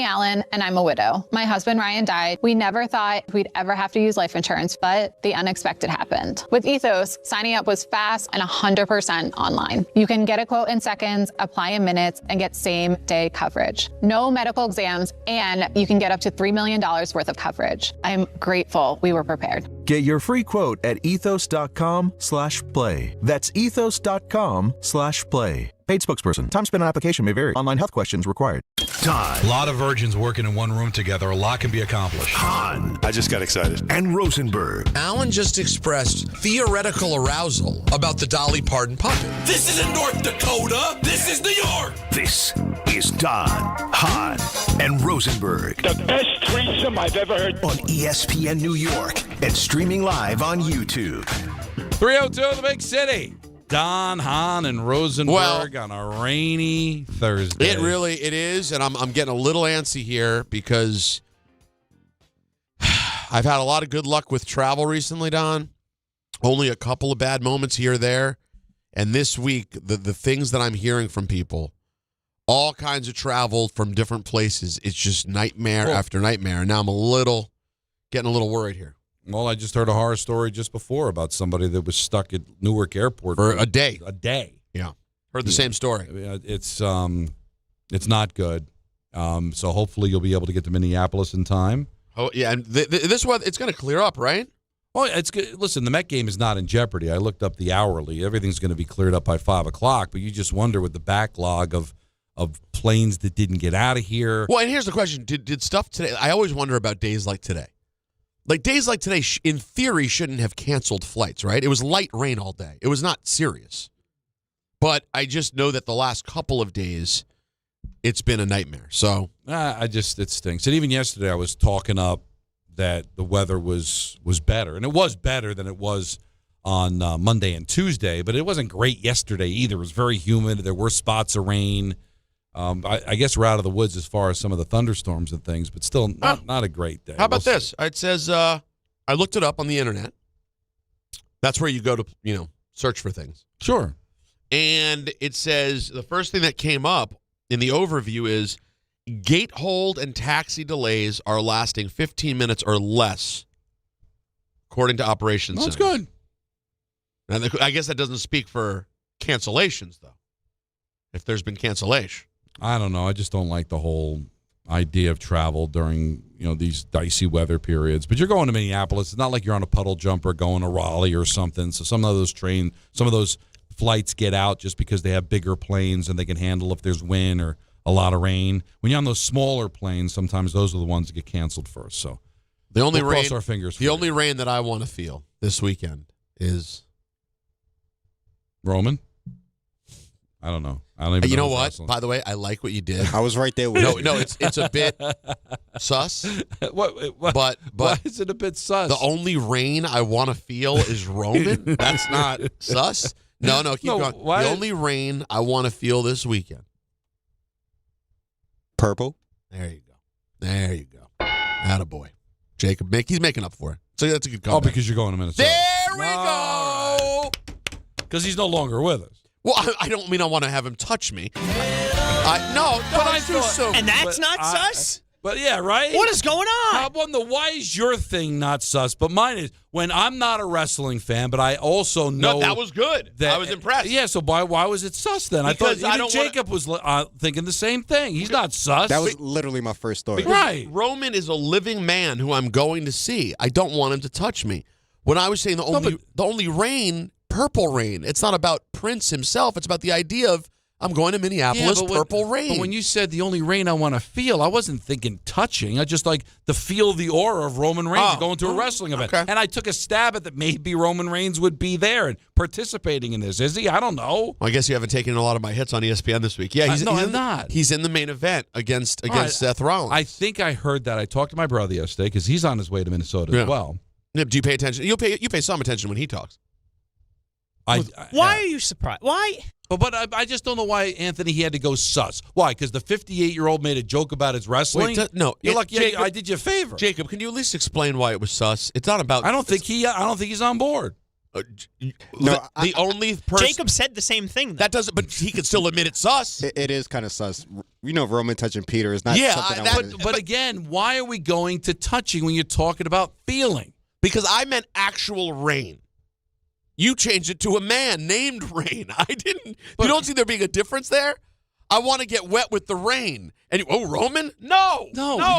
Alan, and I'm a widow. My husband Ryan died. We never thought we'd ever have to use life insurance, but the unexpected happened. With Ethos, signing up was fast and 100% online. You can get a quote in seconds, apply in minutes, and get same-day coverage. No medical exams, and you can get up to $3 million worth of coverage. I'm grateful we were prepared. Get your free quote at ethos.com/play. That's ethos.com/play. Paid spokesperson. Time spent on application may vary. Online health questions required. A lot of virgins working in one room together. A lot can be accomplished. Hahn. I just got excited. And Rosenberg. Alan just expressed theoretical arousal about the Dolly Parton puppet. This isn't North Dakota. This is New York. This is Don, Hahn, and Rosenberg. The best threesome I've ever heard. On ESPN New York and streaming live on YouTube. 302 in the big city. Don, Hahn, and Rosenberg on a rainy Thursday. It is, and I'm getting a little antsy here because I've had a lot of good luck with travel recently, Don. Only a couple of bad moments here or there. And this week, the things that I'm hearing from people, all kinds of travel from different places, it's just nightmare after nightmare. And now I'm getting a little worried here. Well, I just heard a horror story just before about somebody that was stuck at Newark Airport for a day. Yeah. Heard the same story. It's not good. So hopefully you'll be able to get to Minneapolis in time. Oh, yeah, and this one, it's going to clear up, right? Well, it's good. Listen, the Met game is not in jeopardy. I looked up the hourly. Everything's going to be cleared up by 5 o'clock, but you just wonder with the backlog of planes that didn't get out of here. Well, and here's the question. Did stuff today, I always wonder about days like today. Like, days like today, in theory, shouldn't have canceled flights, right? It was light rain all day. It was not serious. But I just know that the last couple of days, it's been a nightmare. So it stinks. And even yesterday, I was talking up that the weather was better. And it was better than it was on Monday and Tuesday. But it wasn't great yesterday either. It was very humid. There were spots of rain. I guess we're out of the woods as far as some of the thunderstorms and things, but still not a great day. How about this? It says, I looked it up on the internet. That's where you go to, search for things. Sure. And it says the first thing that came up in the overview is gate hold and taxi delays are lasting 15 minutes or less, according to operations. That's good. And I guess that doesn't speak for cancellations, though, if there's been cancellation. I don't know. I just don't like the whole idea of travel during, these dicey weather periods. But you're going to Minneapolis. It's not like you're on a puddle jumper going to Raleigh or something. So some of those flights get out just because they have bigger planes and they can handle if there's wind or a lot of rain. When you're on those smaller planes, sometimes those are the ones that get canceled first. So we'll cross our fingers. The only rain that I want to feel this weekend is Roman. I don't know. I don't even you know what? wrestling. By the way, I like what you did. I was right there with you. No, it's a bit sus. What? But why is it a bit sus? The only rain I want to feel is Roman. That's not sus. No, keep going. The only rain I want to feel this weekend. Purple. There you go. Attaboy. Jacob, he's making up for it. So that's a good comeback. Oh, because you're going to Minnesota. There we go. Because he's no longer with us. Well, I don't mean I want to have him touch me. No, it's too soon. And that's not sus? But yeah, right? What is going on? Why is your thing not sus? But mine is when I'm not a wrestling fan, but I also know. No, that was good. I was impressed. Yeah, so why was it sus then? Because I thought Jacob was thinking the same thing. He's not sus. That was literally my first story. Right. Roman is a living man who I'm going to see. I don't want him to touch me. When I was saying the only rain, purple rain, it's not about Prince himself. It's about the idea of I'm going to Minneapolis, purple rain. But when you said the only rain I want to feel, I wasn't thinking touching. I just like to feel the aura of Roman Reigns going to a wrestling event. Okay. And I took a stab at that maybe Roman Reigns would be there and participating in this. Is he? I don't know. Well, I guess you haven't taken a lot of my hits on ESPN this week. Yeah, I'm not. He's in the main event against Seth Rollins. I think I heard that. I talked to my brother yesterday because he's on his way to Minnesota as well. Do you pay attention? You pay some attention when he talks. Why are you surprised? Why? But I just don't know why, Anthony, he had to go sus. Why? Because the 58-year-old made a joke about his wrestling? No. You're like, Jacob, I did you a favor. Jacob, can you at least explain why it was sus? It's not about... I don't think he's on board. No, the only person Jacob said the same thing. Though. that doesn't, but he could still admit it's sus. it is kind of sus. Roman touching Peter is not something I want. But again, why are we going to touching when you're talking about feeling? Because I meant actual rain. You changed it to a man named Rain. I didn't. You don't see there being a difference there? I want to get wet with the rain. And Roman? No.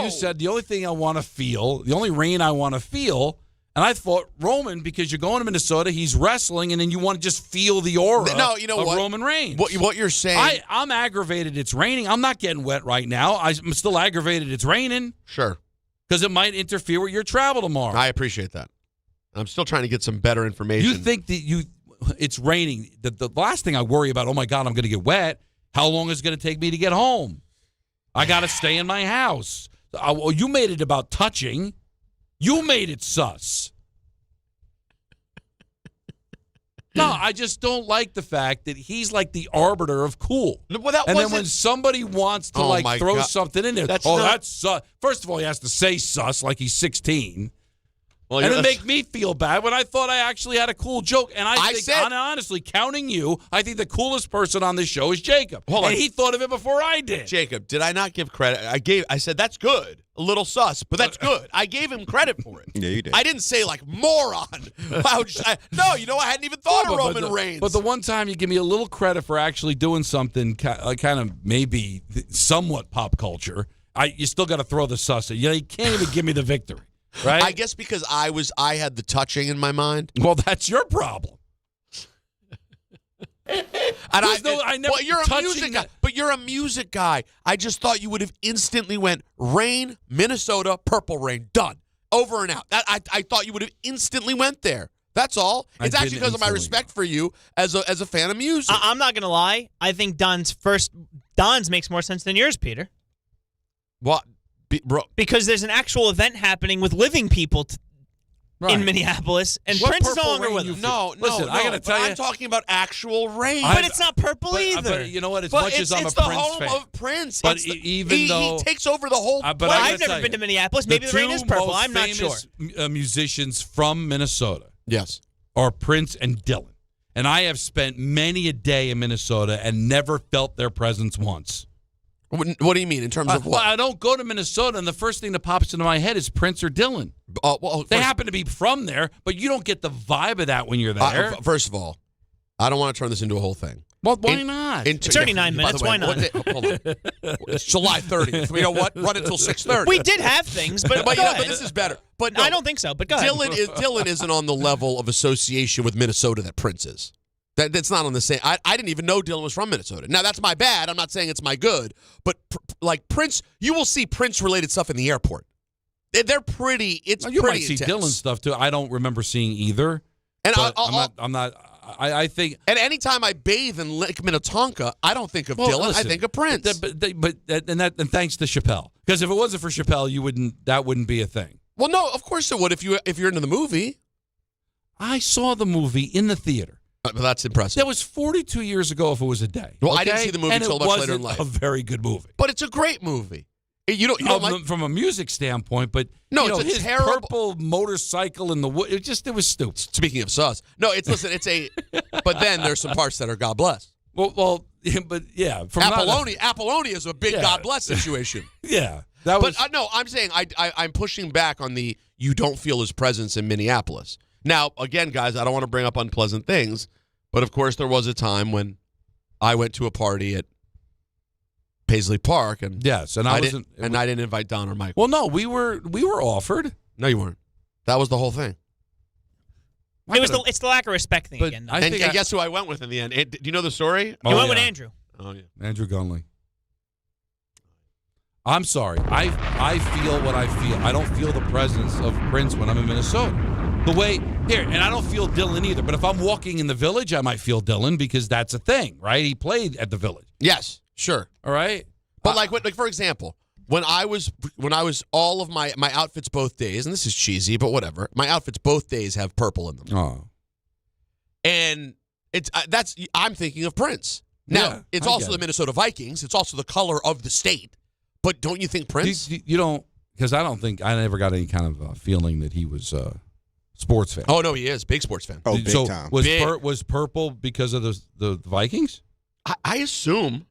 You said the only thing I want to feel, the only rain I want to feel. And I thought Roman, because you're going to Minnesota, he's wrestling, and then you want to just feel the aura of Roman Reigns. What you're saying. I'm aggravated it's raining. I'm not getting wet right now. I'm still aggravated it's raining. Sure. Because it might interfere with your travel tomorrow. I appreciate that. I'm still trying to get some better information. You think that it's raining. The last thing I worry about, oh, my God, I'm going to get wet. How long is it going to take me to get home? I got to stay in my house. You made it about touching. You made it sus. No, I just don't like the fact that he's like the arbiter of cool. Well, and then when somebody wants to throw something in there, that's sus. First of all, he has to say sus like he's 16. Well, and it make me feel bad when I thought I actually had a cool joke. And I think, honestly, counting you, I think the coolest person on this show is Jacob. And he thought of it before I did. Jacob, did I not give credit? I said, that's good. A little sus, but that's good. I gave him credit for it. Yeah, you did. I didn't say, moron. I hadn't even thought of Roman Reigns. But the one time you give me a little credit for actually doing something kind of maybe somewhat pop culture, you still got to throw the sus in. You can't even give me the victory. Right? I guess because I had the touching in my mind. Well, that's your problem. You're a music guy. But you're a music guy. I just thought you would have instantly went rain, Minnesota, Purple Rain, done, over and out. I thought you would have instantly went there. That's all. It's actually because of my respect for you as a fan of music. I'm not gonna lie. I think Don's makes more sense than yours, Peter. What? Because there's an actual event happening with living people in Minneapolis, and Prince is no longer with us. Listen, I got to tell you. I'm talking about actual rain. But it's not purple either. But you know what? As much as I'm a Prince fan. It's the home of Prince. But even though he takes over the whole place. I've never been to Minneapolis. Maybe the rain is purple. I'm not sure. The two most famous musicians from Minnesota are Prince and Dylan. And I have spent many a day in Minnesota and never felt their presence once. What do you mean in terms of what? I don't go to Minnesota, and the first thing that pops into my head is Prince or Dylan. They happen to be from there, but you don't get the vibe of that when you're there. First of all, I don't want to turn this into a whole thing. Well, why not? It's already 9 minutes. Why not? Hold on. It's July 30th. You know what? Run until 6:30. We did have things, but this is better. But no, I don't think so. But go ahead. Dylan isn't on the level of association with Minnesota that Prince is. That's not on the same. I didn't even know Dylan was from Minnesota. Now, that's my bad. I'm not saying it's my good. But, Prince, you will see Prince-related stuff in the airport. They're pretty, you might see intense. Dylan stuff, too. I don't remember seeing either. And I think... And anytime I bathe in Lake Minnetonka, I don't think of Dylan. I think of Prince. And thanks to Chappelle. Because if it wasn't for Chappelle, that wouldn't be a thing. Well, no, of course it would if you're into the movie. I saw the movie in the theater. Well, that's impressive. That was 42 years ago if it was a day. Well, okay? I didn't see the movie until much later in life. A very good movie. But it's a great movie. From a music standpoint, but it's his terrible purple motorcycle in the wood. It was stupid. Speaking of sus. No, but then there's some parts that are God bless. Well, but yeah. Apollonia is a big God bless situation. Yeah. No, I'm saying I'm pushing back on you don't feel his presence in Minneapolis. Now, again, guys, I don't want to bring up unpleasant things, but of course there was a time when I went to a party at Paisley Park, and I didn't invite Don or Mike. Well, no, we were offered. No, you weren't. That was the whole thing. It's the lack of respect thing again. And guess who I went with in the end? Do you know the story? You went with Andrew. Oh yeah, Andrew Gunley. I'm sorry. I feel what I feel. I don't feel the presence of Prince when I'm in Minnesota. And I don't feel Dylan either. But if I'm walking in the Village, I might feel Dylan because that's a thing, right? He played at the Village. Yes, sure. All right. But for example, when I was all of my outfits both days, and this is cheesy, but whatever. My outfits both days have purple in them. Oh. And I'm thinking of Prince. Now, it's also the Minnesota Vikings. It's also the color of the state. But don't you think Prince? You don't, because I don't think I never got any kind of feeling that he was sports fan. Oh, no, he is. Big sports fan. Oh, big so time. Was purple because of the Vikings? I assume.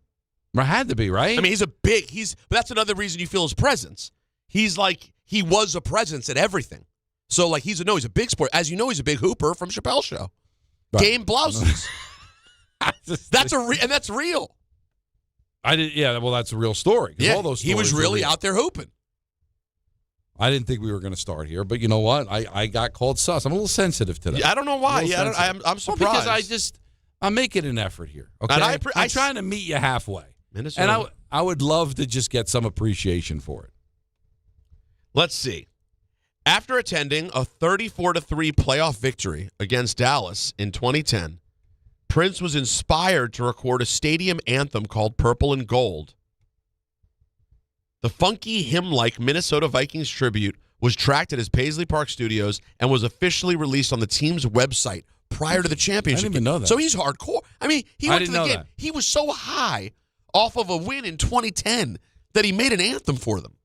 It had to be, right? I mean, but that's another reason you feel his presence. He was a presence at everything. So, like, he's a big sport. As you know, he's a big hooper from Chappelle's show. Right. Game blouses. That's real. Well, that's a real story. Yeah, all those he was really out there hooping. I didn't think we were going to start here, but you know what? I got called sus. I'm a little sensitive today. I don't know why. I'm surprised. Well, because I'm making an effort here. Okay, and I'm trying to meet you halfway. Minnesota. And I would love to just get some appreciation for it. Let's see. After attending a 34-3 playoff victory against Dallas in 2010, Prince was inspired to record a stadium anthem called Purple and Gold. The funky hymn-like Minnesota Vikings tribute was tracked at his Paisley Park studios and was officially released on the team's website prior to the championship. I didn't even know that. So he's hardcore. I mean, he went to the game. That. He was so high off of a win in 2010 that he made an anthem for them.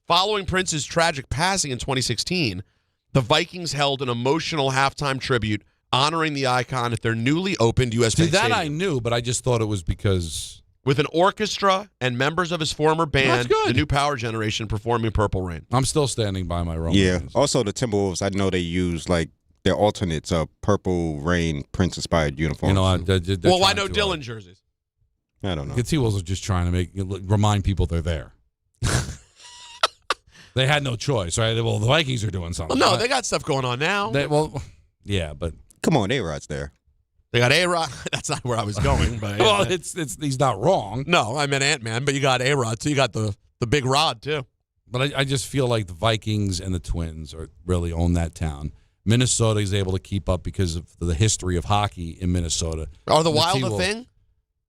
Following Prince's tragic passing in 2016, the Vikings held an emotional halftime tribute honoring the icon at their newly opened U.S. Bank Stadium. That I knew, but I just thought it was because... With an orchestra and members of his former band, the New Power Generation, performing Purple Rain. I'm still standing by my Roman. Yeah. Also, the Timberwolves, I know they use, like, their alternates of Purple Rain Prince-inspired uniforms. You know, well, why no Dylan jerseys? I don't know. The T-Wolves are just trying to remind people they're there. They had no choice, right? Well, the Vikings are doing something. Well, no, they got stuff going on now. Yeah, but come on, A-Rod's there. They got A-Rod. That's not where I was going. But well, he's not wrong. No, I meant Ant-Man, but you got A-Rod, too. You got the big rod, too. But I just feel like the Vikings and the Twins really own that town. Minnesota is able to keep up because of the history of hockey in Minnesota. Are the Wild a thing?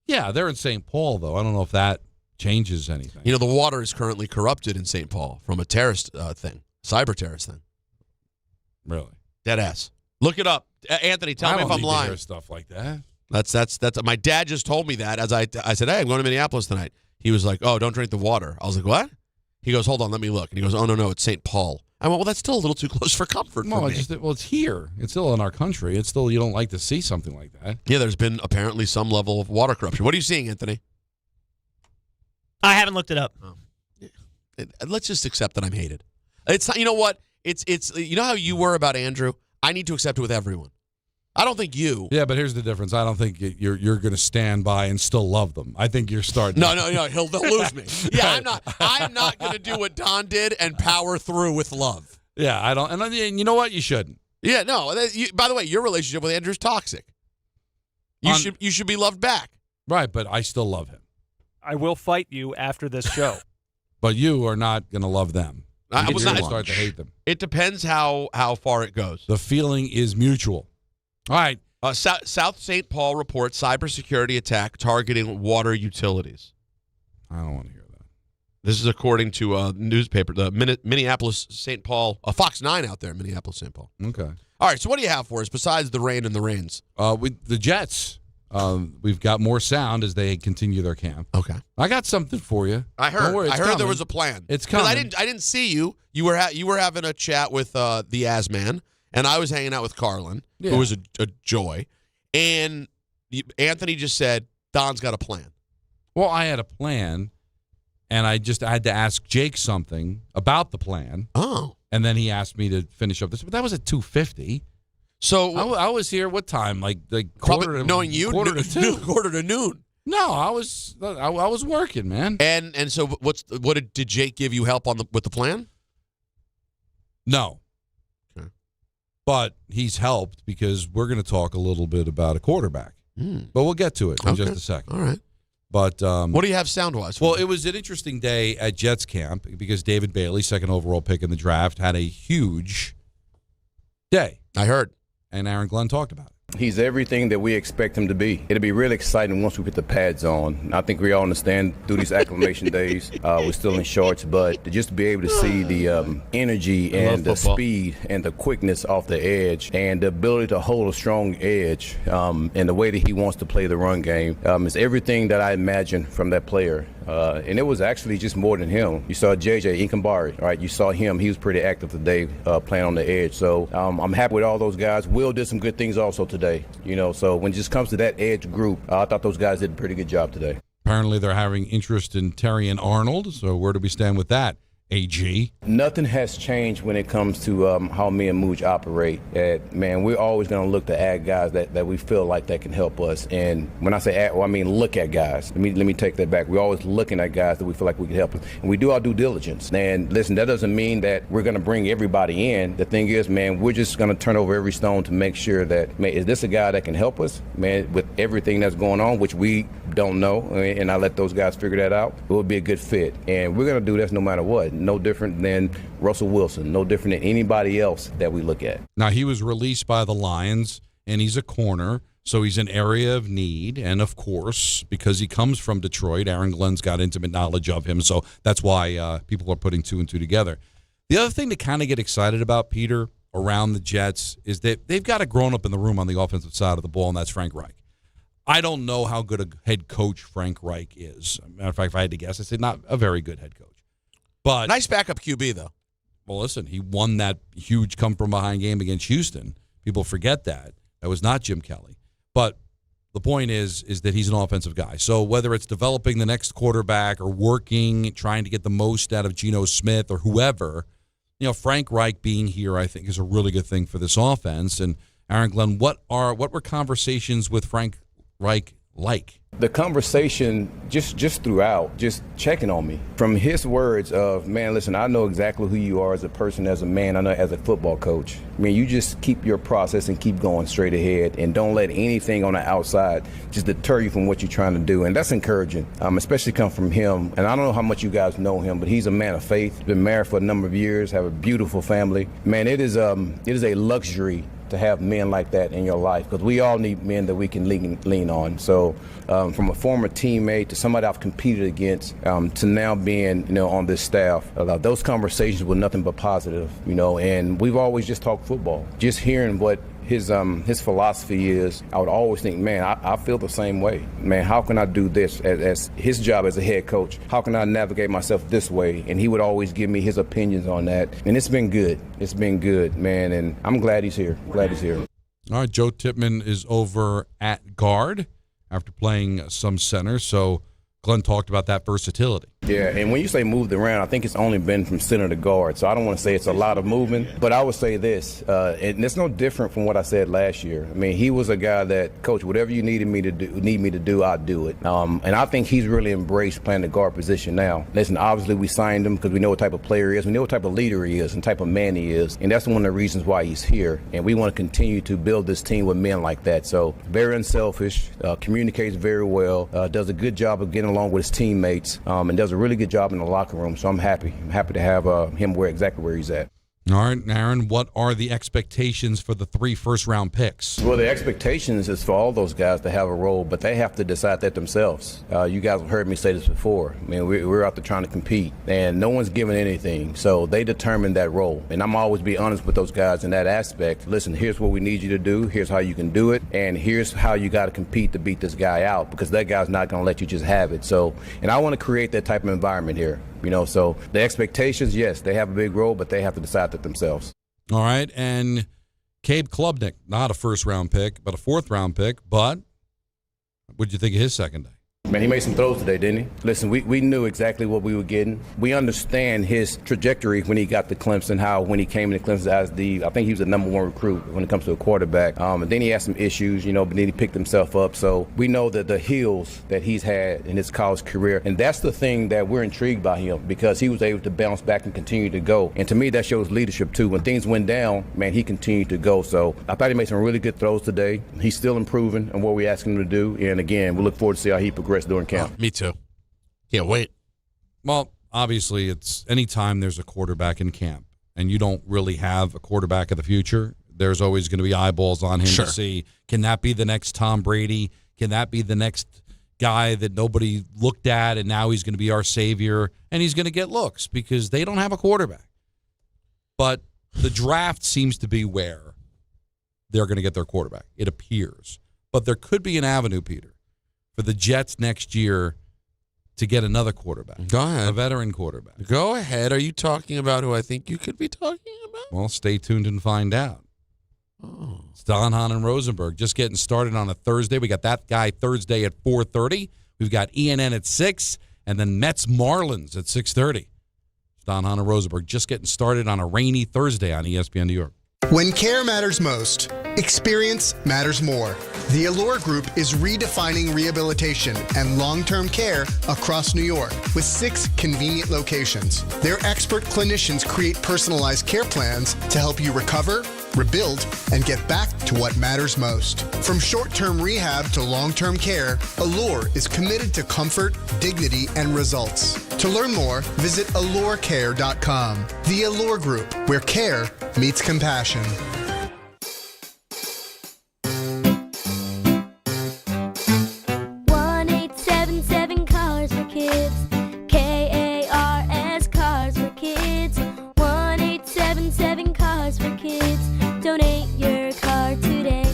Yeah, they're in St. Paul, though. I don't know if that changes anything. You know, the water is currently corrupted in St. Paul from a terrorist thing, cyber terrorist thing. Really? Dead ass. Look it up. Anthony, tell me if I'm lying. I don't hear stuff like that. That's my dad just told me that as I said, hey, I'm going to Minneapolis tonight. He was like, oh, don't drink the water. I was like, what? He goes, hold on, let me look. And he goes, oh, no, it's St. Paul. I went, well, that's still a little too close for comfort for me. It's here. It's still in our country. It's still, you don't like to see something like that. Yeah, there's been apparently some level of water corruption. What are you seeing, Anthony? I haven't looked it up. Oh. Let's just accept that I'm hated. It's you know what? It's you know how you were about Andrew? I need to accept it with everyone. I don't think you. Yeah, but here's the difference. I don't think you're going to stand by and still love them. I think you're starting. No. They'll lose me. Yeah, I'm not going to do what Don did and power through with love. Yeah, I don't. And you know what? You shouldn't. Yeah, no. By the way, your relationship with Andrew is toxic. You should be loved back. Right, but I still love him. I will fight you after this show. But you are not going to love them. I was not start to hate them. It depends how far it goes. The feeling is mutual. All right. South St. Paul reports cybersecurity attack targeting water utilities. I don't want to hear that. This is according to a newspaper, the Minneapolis St. Paul, Fox 9 out there in Minneapolis St. Paul. Okay. All right, so what do you have for us besides the rain and the rains? With the Jets, we've got more sound as they continue their camp. Okay. I got something for you. I heard. Don't worry, I heard there was a plan. It's coming. I didn't see you. You were having a chat with the Asman, and I was hanging out with Carlin, who was a joy. And Anthony just said, Don's got a plan. Well, I had a plan, and I had to ask Jake something about the plan. Oh. And then he asked me to finish up this. But that was at 2:50. So I was here. What time? Like quarter to knowing you quarter to 2. Quarter to noon. No, I was working, man. And so what did Jake give you help with the plan? No. Okay. But he's helped because we're going to talk a little bit about a quarterback. But we'll get to it in just a second. All right. But what do you have sound-wise? Well, it was an interesting day at Jets camp because David Bailey, second overall pick in the draft, had a huge day. I heard. And Aaron Glenn talked about it. He's everything that we expect him to be. It'll be really exciting once we put the pads on. I think we all understand through these acclimation days, we're still in shorts, but just to be able to see the energy and the speed and the quickness off the edge and the ability to hold a strong edge and the way that he wants to play the run game is everything that I imagine from that player. And it was actually just more than him. You saw JJ Inkambari, right? You saw him. He was pretty active today playing on the edge. So I'm happy with all those guys. Will did some good things also today. So when it just comes to that edge group, I thought those guys did a pretty good job today. Apparently they're having interest in Terry and Arnold. So where do we stand with that? AG. Nothing has changed when it comes to how me and Mooch operate. We're always going to look to add guys that we feel like that can help us. And when I say add, I mean look at guys. Let me take that back. We're always looking at guys that we feel like we can help us. And we do our due diligence. And listen, that doesn't mean that we're going to bring everybody in. The thing is, we're just going to turn over every stone to make sure that, is this a guy that can help us? With everything that's going on, which we don't know, and I let those guys figure that out, it would be a good fit. And we're going to do this no matter what. No different than Russell Wilson, no different than anybody else that we look at. Now, he was released by the Lions, and he's a corner, so he's an area of need. And, of course, because he comes from Detroit, Aaron Glenn's got intimate knowledge of him, so that's why people are putting two and two together. The other thing to kind of get excited about, Peter, around the Jets is that they've got a grown-up in the room on the offensive side of the ball, and that's Frank Reich. I don't know how good a head coach Frank Reich is. Matter of fact, if I had to guess, I'd say not a very good head coach. But nice backup QB, though. Well, listen, he won that huge come-from-behind game against Houston. People forget that. That was not Jim Kelly. But the point is that he's an offensive guy. So whether it's developing the next quarterback or working, trying to get the most out of Geno Smith or whoever, Frank Reich being here, I think, is a really good thing for this offense. And Aaron Glenn, what were conversations with Frank Reich like? The conversation just throughout, just checking on me. From his words of, listen, I know exactly who you are as a person, as a man, I know as a football coach. You just keep your process and keep going straight ahead and don't let anything on the outside just deter you from what you're trying to do. And that's encouraging, especially come from him. And I don't know how much you guys know him, but he's a man of faith, been married for a number of years, have a beautiful family. It is a luxury to have men like that in your life, because we all need men that we can lean on. So from a former teammate to somebody I've competed against to now being on this staff, those conversations were nothing but positive, and we've always just talked football. Just hearing what his philosophy is, I would always think, I feel the same way. How can I do this as his job as a head coach? How can I navigate myself this way? And he would always give me his opinions on that. And it's been good. It's been good, man. And I'm glad he's here. All right, Joe Tippmann is over at guard after playing some center. So Glenn talked about that versatility. Yeah, and when you say moved around, I think it's only been from center to guard. So I don't want to say it's a lot of movement, but I would say this, and it's no different from what I said last year. He was a guy that, Coach, whatever you need me to do, I'll do it. And I think he's really embraced playing the guard position now. Listen, obviously we signed him because we know what type of player he is, we know what type of leader he is, and type of man he is, and that's one of the reasons why he's here. And we want to continue to build this team with men like that. So very unselfish, communicates very well, does a good job of getting along with his teammates, and does a really good job in the locker room. So I'm happy to have him exactly where he's at. All right, Aaron, what are the expectations for the 3 first-round picks? Well, the expectations is for all those guys to have a role, but they have to decide that themselves. You guys have heard me say this before. We're out there trying to compete, and no one's giving anything, so they determine that role. And I'm always be honest with those guys in that aspect. Listen, here's what we need you to do, here's how you can do it, and here's how you got to compete to beat this guy out, because that guy's not going to let you just have it. So, and I want to create that type of environment here. So the expectations, yes, they have a big role, but they have to decide that themselves. All right, and Cabe Klubnik, not a first-round pick, but a fourth-round pick, but what did you think of his second day? He made some throws today, didn't he? Listen, we knew exactly what we were getting. We understand his trajectory when he got to Clemson, how when he came into Clemson as I think he was the number 1 recruit when it comes to a quarterback. And then he had some issues, but then he picked himself up. So we know that the hills that he's had in his college career, and that's the thing that we're intrigued by him, because he was able to bounce back and continue to go. And to me, that shows leadership too. When things went down, he continued to go. So I thought he made some really good throws today. He's still improving on what we asked him to do. And again, we look forward to see how he progresses during camp. Me too. Can't wait. Well, obviously, it's anytime there's a quarterback in camp and you don't really have a quarterback of the future, there's always going to be eyeballs on him to see, can that be the next Tom Brady? Can that be the next guy that nobody looked at and now he's going to be our savior? And he's going to get looks because they don't have a quarterback. But the draft seems to be where they're going to get their quarterback, it appears. But there could be an avenue, Peter, for the Jets next year to get another quarterback. Go ahead. A veteran quarterback. Go ahead. Are you talking about who I think you could be talking about? Well, stay tuned and find out. Oh. It's Don, Hahn, and Rosenberg just getting started on a Thursday. We got that guy Thursday at 4:30. We've got ENN at 6, and then Mets Marlins at 6:30. It's Don, Hahn, and Rosenberg just getting started on a rainy Thursday on ESPN New York. When care matters most, experience matters more. The Allure Group is redefining rehabilitation and long-term care across New York with 6 convenient locations. Their expert clinicians create personalized care plans to help you recover, rebuild, and get back to what matters most. From short-term rehab to long-term care, Allure is committed to comfort, dignity, and results. To learn more, visit allurecare.com. The Allure Group, where care meets compassion. 1-877 Cars for Kids. KARS Cars for Kids. 1-877 Cars for Kids. Donate your car today.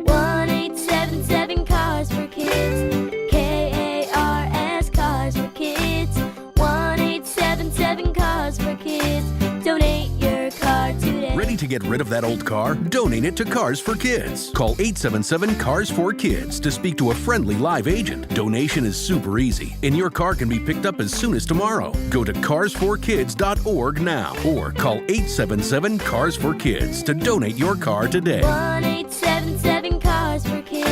1-877 Cars for Kids. KARS Cars for Kids. 1-877 Cars for Kids. Donate your car today. Ready to get rid of that old car? Donate it to Cars for Kids. Call 877-CARS-4-KIDS to speak to a friendly live agent. Donation is super easy, and your car can be picked up as soon as tomorrow. Go to cars4kids.org now or call 877-CARS-4-KIDS to donate your car today. 1-877 Cars for Kids.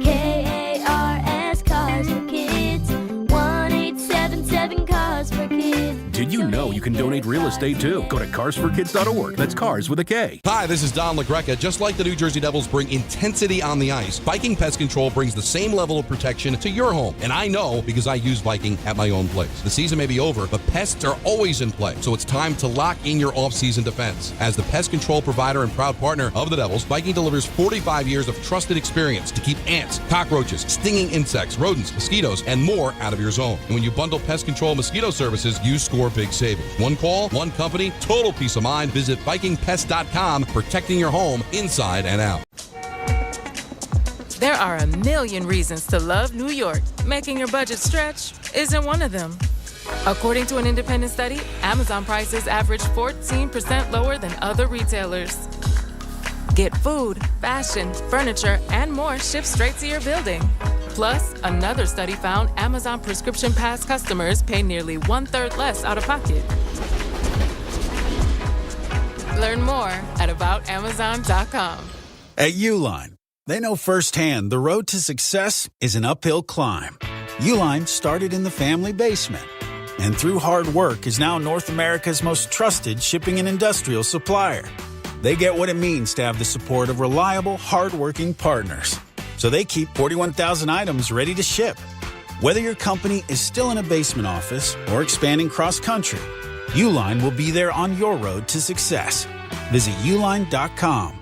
KARS Cars for Kids. 1-877 Cars for Kids. Did you know you can donate real estate too? Go to carsforkids.org. That's cars with a K. Hi, this is Don LaGreca. Just like the New Jersey Devils bring intensity on the ice, Viking Pest Control brings the same level of protection to your home. And I know because I use Viking at my own place. The season may be over, but pests are always in play. So it's time to lock in your off-season defense. As the pest control provider and proud partner of the Devils, Viking delivers 45 years of trusted experience to keep ants, cockroaches, stinging insects, rodents, mosquitoes, and more out of your zone. And when you bundle pest control mosquito services, you score big savings. One call, one company, total peace of mind. Visit VikingPest.com, protecting your home inside and out. There are a million reasons to love New York. Making your budget stretch isn't one of them. According to an independent study, Amazon prices average 14% lower than other retailers. Get food, fashion, furniture, and more shipped straight to your building. Plus, another study found Amazon Prescription Pass customers pay nearly 1/3 less out of pocket. Learn more at aboutamazon.com. At Uline, they know firsthand the road to success is an uphill climb. Uline started in the family basement, and through hard work is now North America's most trusted shipping and industrial supplier. They get what it means to have the support of reliable, hardworking partners. So they keep 41,000 items ready to ship. Whether your company is still in a basement office or expanding cross-country, Uline will be there on your road to success. Visit uline.com.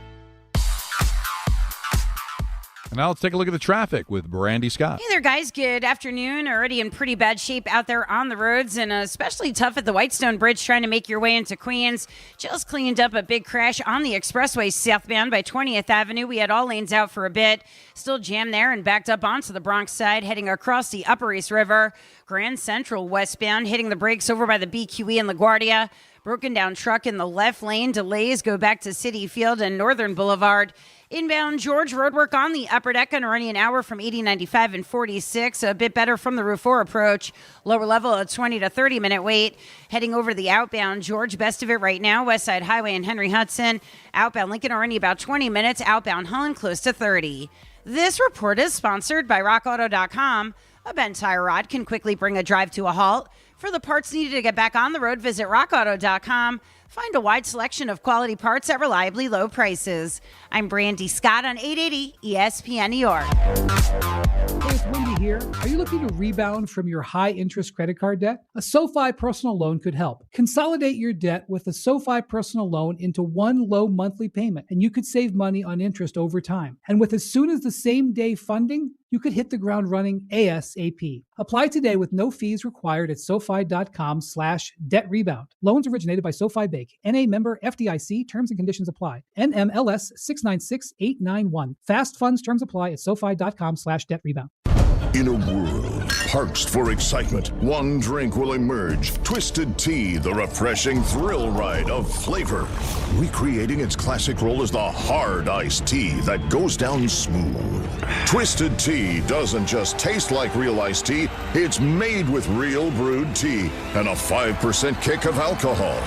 And now let's take a look at the traffic with Brandy Scott. Hey there, guys. Good afternoon. Already in pretty bad shape out there on the roads, and especially tough at the Whitestone Bridge trying to make your way into Queens. Just cleaned up a big crash on the expressway southbound by 20th Avenue. We had all lanes out for a bit. Still jammed there and backed up onto the Bronx side, heading across the Upper East River. Grand Central westbound, hitting the brakes over by the BQE and LaGuardia. Broken down truck in the left lane. Delays go back to City Field and Northern Boulevard. Inbound George, roadwork on the upper deck and running an hour from 80-95 and 46. A bit better from the Route 4 approach. Lower level, a 20 to 30 minute wait. Heading over the outbound George, best of it right now. West Side Highway and Henry Hudson. Outbound Lincoln already about 20 minutes. Outbound Holland close to 30. This report is sponsored by RockAuto.com. A bent tire rod can quickly bring a drive to a halt. For the parts needed to get back on the road, visit RockAuto.com. Find a wide selection of quality parts at reliably low prices. I'm Brandy Scott on 880 ESPN New York. Hey, it's Wendy here. Are you looking to rebound from your high-interest credit card debt? A SoFi personal loan could help. Consolidate your debt with a SoFi personal loan into one low monthly payment, and you could save money on interest over time. And with as soon as the same day funding, you could hit the ground running ASAP. Apply today with no fees required at SoFi.com/debt-rebound. Loans originated by SoFi Bank. NA member FDIC. Terms and conditions apply. NMLS 696891. Fast funds terms apply at SoFi.com/debt-rebound. In a world parched for excitement, one drink will emerge. Twisted Tea, the refreshing thrill ride of flavor. Recreating its classic role as the hard iced tea that goes down smooth. Twisted Tea doesn't just taste like real iced tea, it's made with real brewed tea and a 5% kick of alcohol.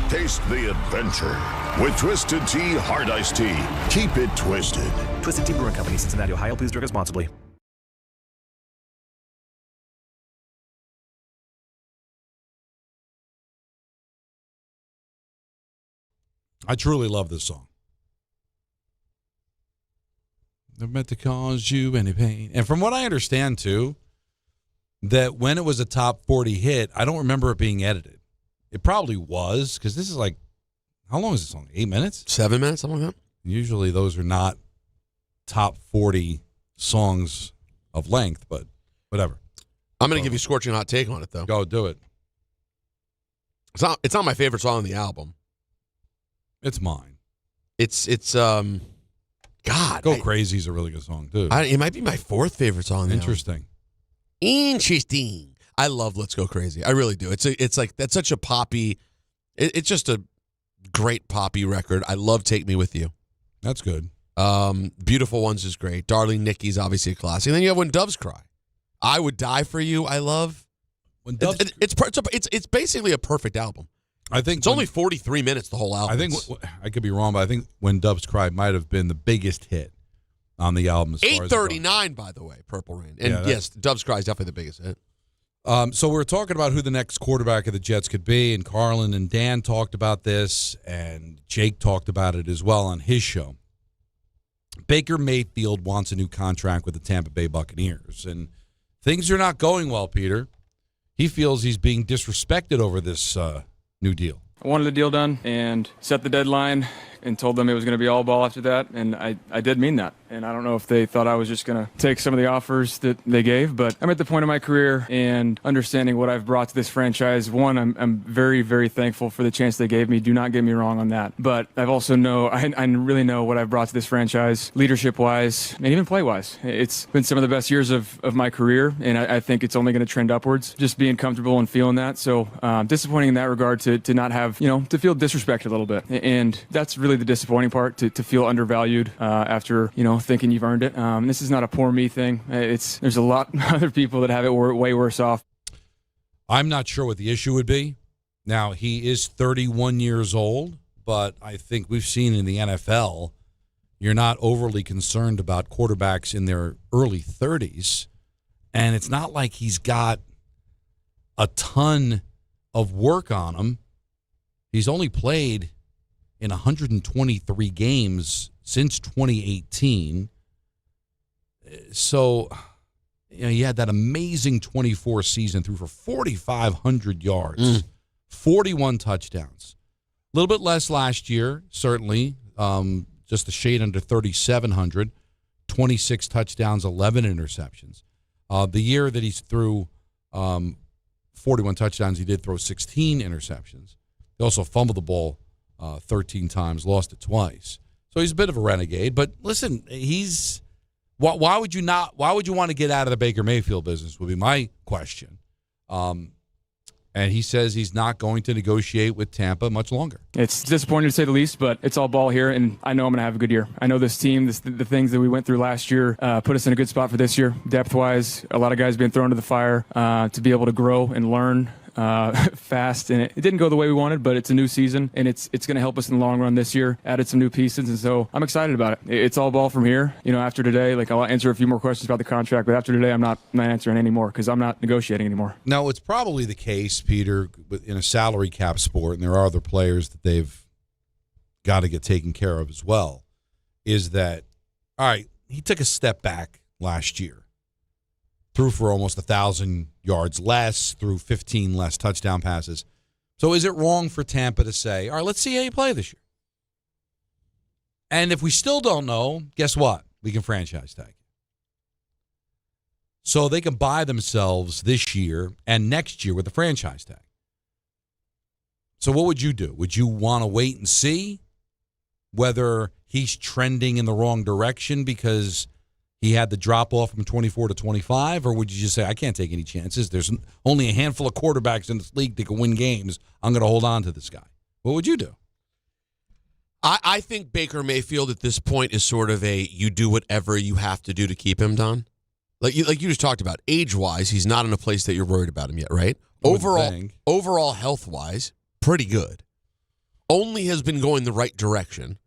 Taste the adventure with Twisted Tea Hard Iced Tea. Keep it twisted. Twisted Tea Brewing Company, Cincinnati, Ohio. Please drink responsibly. I truly love this song. Never meant to cause you any pain. And from what I understand, too, that when it was a top 40 hit, I don't remember it being edited. It probably was, because this is like, how long is this song? 8 minutes? 7 minutes, something like that. Usually those are not top 40 songs of length, but whatever. I'm going to give you a scorching hot take on it, though. Go, do it. It's not my favorite song on the album. It's mine. It's God. Go Crazy is a really good song, too. It might be my fourth favorite song on the Interesting. album. Interesting. I love Let's Go Crazy. I really do. It's like, that's such a poppy, it's just a great poppy record. I love Take Me With You. That's good. Beautiful Ones is great. Darling Nikki's obviously a classic. And then you have When Doves Cry. I Would Die For You, I love. When Doves It's basically a perfect album. I think it's only 43 minutes, the whole album. I think I could be wrong, but I think When Doves Cry might have been the biggest hit on the album. As far as 8:39, by the way, Purple Rain. And Yeah, yes, Doves Cry is definitely the biggest hit. So we're talking about who the next quarterback of the Jets could be, and Carlin and Dan talked about this, and Jake talked about it as well on his show. Baker Mayfield wants a new contract with the Tampa Bay Buccaneers, and things are not going well, Peter. He feels he's being disrespected over this new deal. I wanted the deal done and set the deadline and told them it was going to be all ball after that, and I did mean that. And I don't know if they thought I was just going to take some of the offers that they gave, but I'm at the point of my career and understanding what I've brought to this franchise. One, I'm very, very thankful for the chance they gave me. Do not get me wrong on that. But I've also I really know what I've brought to this franchise, leadership-wise and even play-wise. It's been some of the best years of my career, and I think it's only going to trend upwards, just being comfortable and feeling that. So disappointing in that regard to not have, to feel disrespected a little bit. And that's really the disappointing part, to feel undervalued after, thinking you've earned it. This is not a poor me thing. There's a lot of other people that have it way worse off. I'm not sure what the issue would be. Now, he is 31 years old, but I think we've seen in the NFL, you're not overly concerned about quarterbacks in their early 30s. And it's not like he's got a ton of work on him. He's only played in 123 games since 2018. So, he had that amazing 24 season, threw for 4,500 yards, 41 touchdowns. A little bit less last year, certainly, just a shade under 3,700, 26 touchdowns, 11 interceptions. The year that he threw 41 touchdowns, he did throw 16 interceptions. He also fumbled the ball 13 times, lost it twice. So he's a bit of a renegade. But listen, why would you want to get out of the Baker Mayfield business would be my question. And he says he's not going to negotiate with Tampa much longer. It's disappointing to say the least, but it's all ball here, and I know I'm going to have a good year. I know this team, the things that we went through last year, put us in a good spot for this year. Depth-wise, a lot of guys being thrown to the fire to be able to grow and learn fast, and it didn't go the way we wanted, but it's a new season, and it's going to help us in the long run this year. Added some new pieces, and so I'm excited about it. It's all ball from here. After today, I'll answer a few more questions about the contract, but after today, I'm not answering anymore because I'm not negotiating anymore. No, it's probably the case, Peter, in a salary cap sport, and there are other players that they've got to get taken care of as well, is that, all right, he took a step back last year. Threw for almost 1,000 yards less, threw 15 less touchdown passes. So is it wrong for Tampa to say, all right, let's see how you play this year? And if we still don't know, guess what? We can franchise tag. So they can buy themselves this year and next year with the franchise tag. So what would you do? Would you want to wait and see whether he's trending in the wrong direction because he had the drop off from 24 to 25, or would you just say, I can't take any chances? There's only a handful of quarterbacks in this league that can win games. I'm going to hold on to this guy. What would you do? I think Baker Mayfield at this point is sort of you do whatever you have to do to keep him, Don. Like you just talked about, age-wise, he's not in a place that you're worried about him yet, right? Overall health-wise, pretty good. Only has been going the right direction.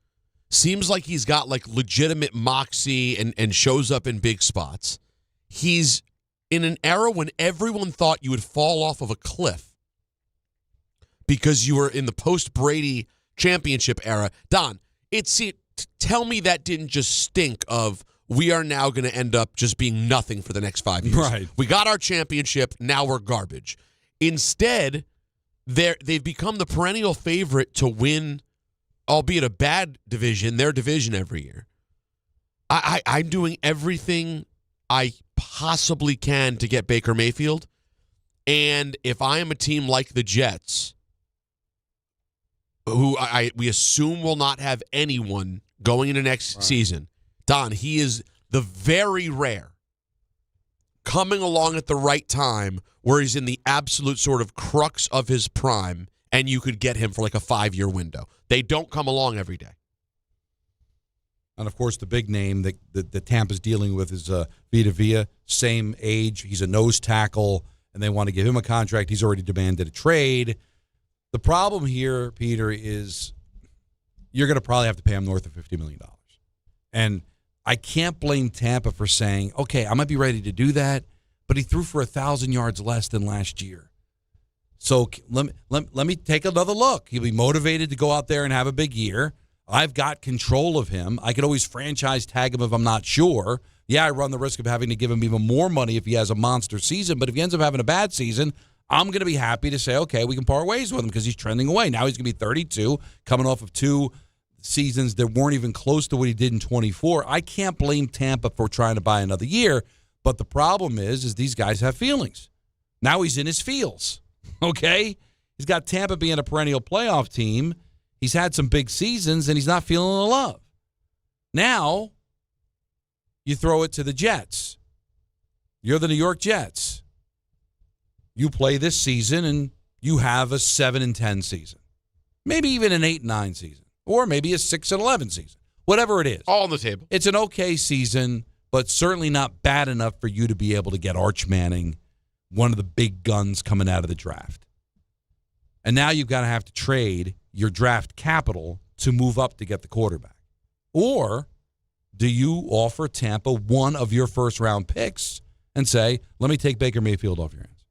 Seems like he's got like legitimate moxie and shows up in big spots. He's in an era when everyone thought you would fall off of a cliff because you were in the post-Brady championship era. Don, tell me that didn't just stink of we are now going to end up just being nothing for the next 5 years. Right. We got our championship, now we're garbage. Instead, they've become the perennial favorite to win, albeit a bad division, their division every year. I'm doing everything I possibly can to get Baker Mayfield. And if I am a team like the Jets, who we assume will not have anyone going into next season, Don, he is the very rare coming along at the right time where he's in the absolute sort of crux of his prime, and you could get him for like a 5-year window. They don't come along every day. And, of course, the big name that Tampa's dealing with is Vita Vea, same age. He's a nose tackle, and they want to give him a contract. He's already demanded a trade. The problem here, Peter, is you're going to probably have to pay him north of $50 million. And I can't blame Tampa for saying, okay, I might be ready to do that, but he threw for 1,000 yards less than last year. So let me take another look. He'll be motivated to go out there and have a big year. I've got control of him. I could always franchise tag him if I'm not sure. Yeah, I run the risk of having to give him even more money if he has a monster season, but if he ends up having a bad season, I'm going to be happy to say, okay, we can part ways with him because he's trending away. Now he's going to be 32, coming off of 2 seasons that weren't even close to what he did in 24. I can't blame Tampa for trying to buy another year, but the problem is these guys have feelings. Now he's in his feels, okay? He's got Tampa being a perennial playoff team. He's had some big seasons, and he's not feeling the love. Now you throw it to the Jets. You're the New York Jets. You play this season, and you have a 7-10 season. Maybe even an 8-9 season. Or maybe a 6-11 season. Whatever it is. All on the table. It's an okay season, but certainly not bad enough for you to be able to get Arch Manning, one of the big guns coming out of the draft. And now you've got to have to trade your draft capital to move up to get the quarterback. Or do you offer Tampa one of your first-round picks and say, let me take Baker Mayfield off your hands?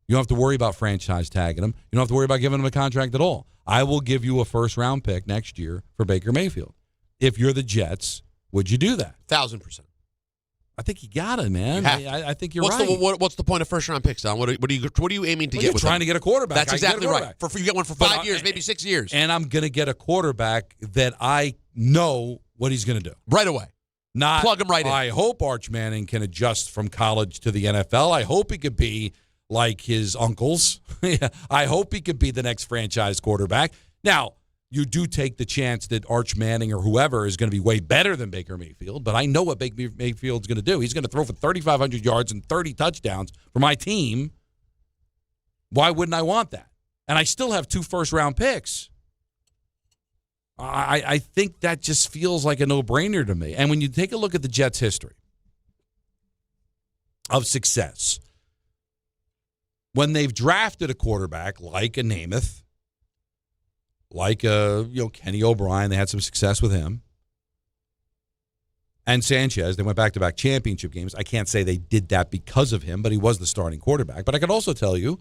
You don't have to worry about franchise tagging him. You don't have to worry about giving him a contract at all. I will give you a first-round pick next year for Baker Mayfield. If you're the Jets, would you do that? 1,000%. I think you got it, man. I think you're right. What's the point of first-round picks, Don? What are you aiming to get you're with trying to get a quarterback. That's exactly right. You get one for 5 years, maybe 6 years. And I'm going to get a quarterback that I know what he's going to do. Right away. Not plug him right in. I hope Arch Manning can adjust from college to the NFL. I hope he could be like his uncles. I hope he could be the next franchise quarterback. Now, you do take the chance that Arch Manning or whoever is going to be way better than Baker Mayfield, but I know what Baker Mayfield's going to do. He's going to throw for 3,500 yards and 30 touchdowns for my team. Why wouldn't I want that? And I still have 2 first-round picks. I think that just feels like a no-brainer to me. And when you take a look at the Jets' history of success, when they've drafted a quarterback like a Namath, like Kenny O'Brien, they had some success with him, and Sanchez, they went back-to-back championship games. I can't say they did that because of him, but he was the starting quarterback. But I can also tell you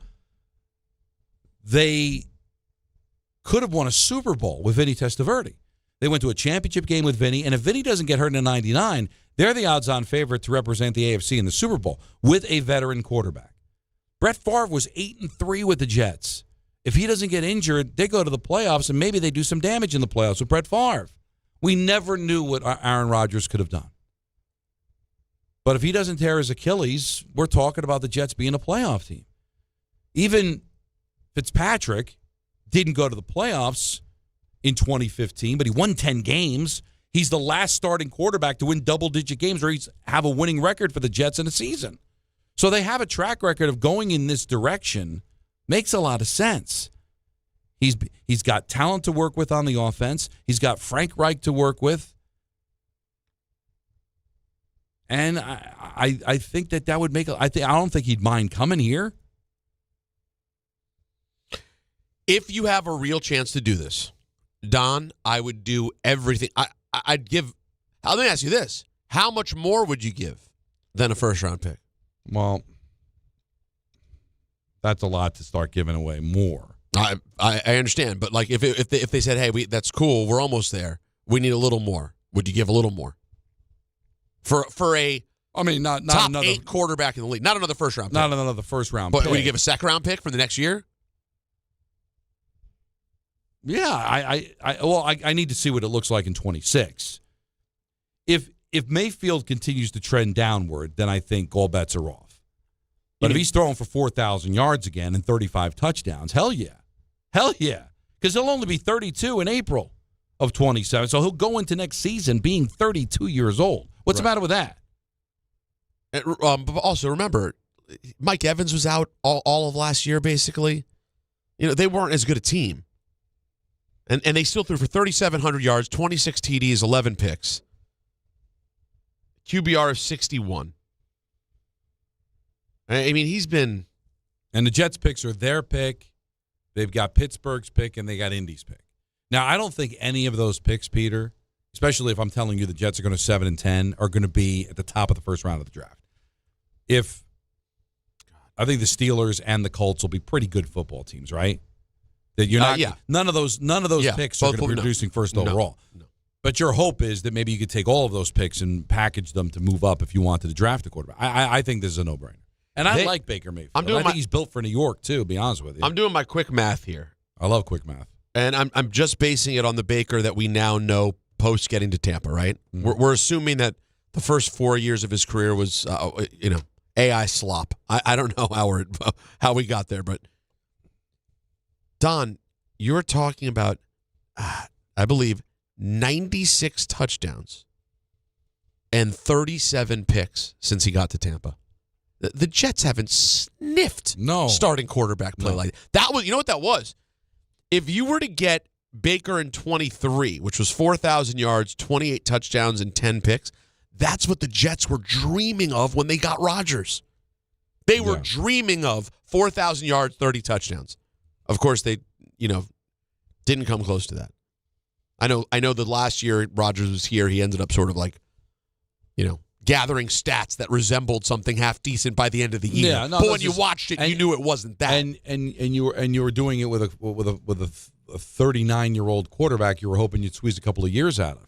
they could have won a Super Bowl with Vinny Testaverde. They went to a championship game with Vinny, and if Vinny doesn't get hurt in the 99, they're the odds-on favorite to represent the AFC in the Super Bowl with a veteran quarterback. Brett Favre was 8-3 with the Jets. If he doesn't get injured, they go to the playoffs, and maybe they do some damage in the playoffs with Brett Favre. We never knew what Aaron Rodgers could have done. But if he doesn't tear his Achilles, we're talking about the Jets being a playoff team. Even Fitzpatrick didn't go to the playoffs in 2015, but he won 10 games. He's the last starting quarterback to win double-digit games or have a winning record for the Jets in a season. So they have a track record of going in this direction. Makes a lot of sense. He's got talent to work with on the offense. He's got Frank Reich to work with. And I think that would make I don't think he'd mind coming here. If you have a real chance to do this, Don, I would do everything. I'd give. Let me ask you this: how much more would you give than a first-round pick? Well, that's a lot to start giving away more. I understand, but like if they said, "Hey, that's cool, we're almost there. We need a little more," would you give a little more for a? I mean, not top another 8 quarterback in the league, not another first-round pick. Not another first-round But pick. would you give a second-round pick for the next year? Yeah, I need to see what it looks like in 26. If Mayfield continues to trend downward, then I think all bets are off. But if he's throwing for 4,000 yards again and 35 touchdowns, hell yeah. Hell yeah. Because he'll only be 32 in April of 27. So he'll go into next season being 32 years old. What's the matter with that? But also, remember, Mike Evans was out all of last year, basically. They weren't as good a team. And they still threw for 3,700 yards, 26 TDs, 11 picks. QBR of 61. I mean, he's been... And the Jets' picks are their pick. They've got Pittsburgh's pick, and they got Indy's pick. Now, I don't think any of those picks, Peter, especially if I'm telling you the Jets are going to 7-10, are going to be at the top of the first round of the draft. I think the Steelers and the Colts will be pretty good football teams, right? That you're not. None of those picks are going to be producing first overall. No. But your hope is that maybe you could take all of those picks and package them to move up if you wanted to draft a quarterback. I think this is a no-brainer. And I like Baker Mayfield. I think he's built for New York, too, to be honest with you. I'm doing my quick math here. I love quick math. And I'm just basing it on the Baker that we now know post getting to Tampa, right? Mm-hmm. We're assuming that the first 4 years of his career was, AI slop. I don't know how we got there, but Don, you're talking about, I believe, 96 touchdowns and 37 picks since he got to Tampa. The Jets haven't sniffed starting quarterback play like that. That was, you know what that was? If you were to get Baker in 23, which was 4,000 yards, 28 touchdowns, and 10 picks, that's what the Jets were dreaming of when they got Rodgers. They were dreaming of 4,000 yards, 30 touchdowns. Of course, they, didn't come close to that. I know that last year Rodgers was here. He ended up sort of like, gathering stats that resembled something half decent by the end of the year. Yeah, but when you watched it, you knew it wasn't that. And you were doing it with a 39-year-old quarterback. You were hoping you'd squeeze a couple of years out of.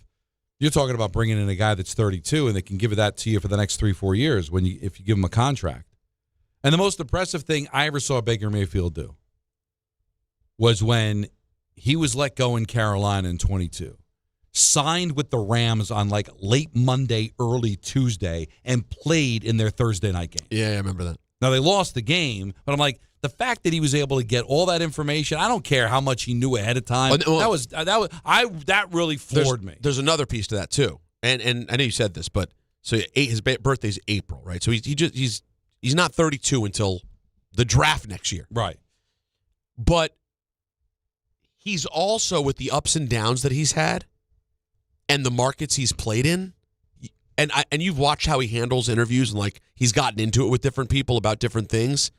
You're talking about bringing in a guy that's 32 and they can give that to you for the next 3-4 years if you give him a contract. And the most impressive thing I ever saw Baker Mayfield do was when he was let go in Carolina in 22, signed with the Rams on like late Monday, early Tuesday, and played in their Thursday night game. Yeah, I remember that. Now, they lost the game, but I'm like, the fact that he was able to get all that information, I don't care how much he knew ahead of time. That really floored me. There's another piece to that too, and I know you said this, but so his birthday's April, right? So he's not 32 until the draft next year, right? But he's also, with the ups and downs that he's had, and the markets he's played in, and you've watched how he handles interviews, and like he's gotten into it with different people about different things.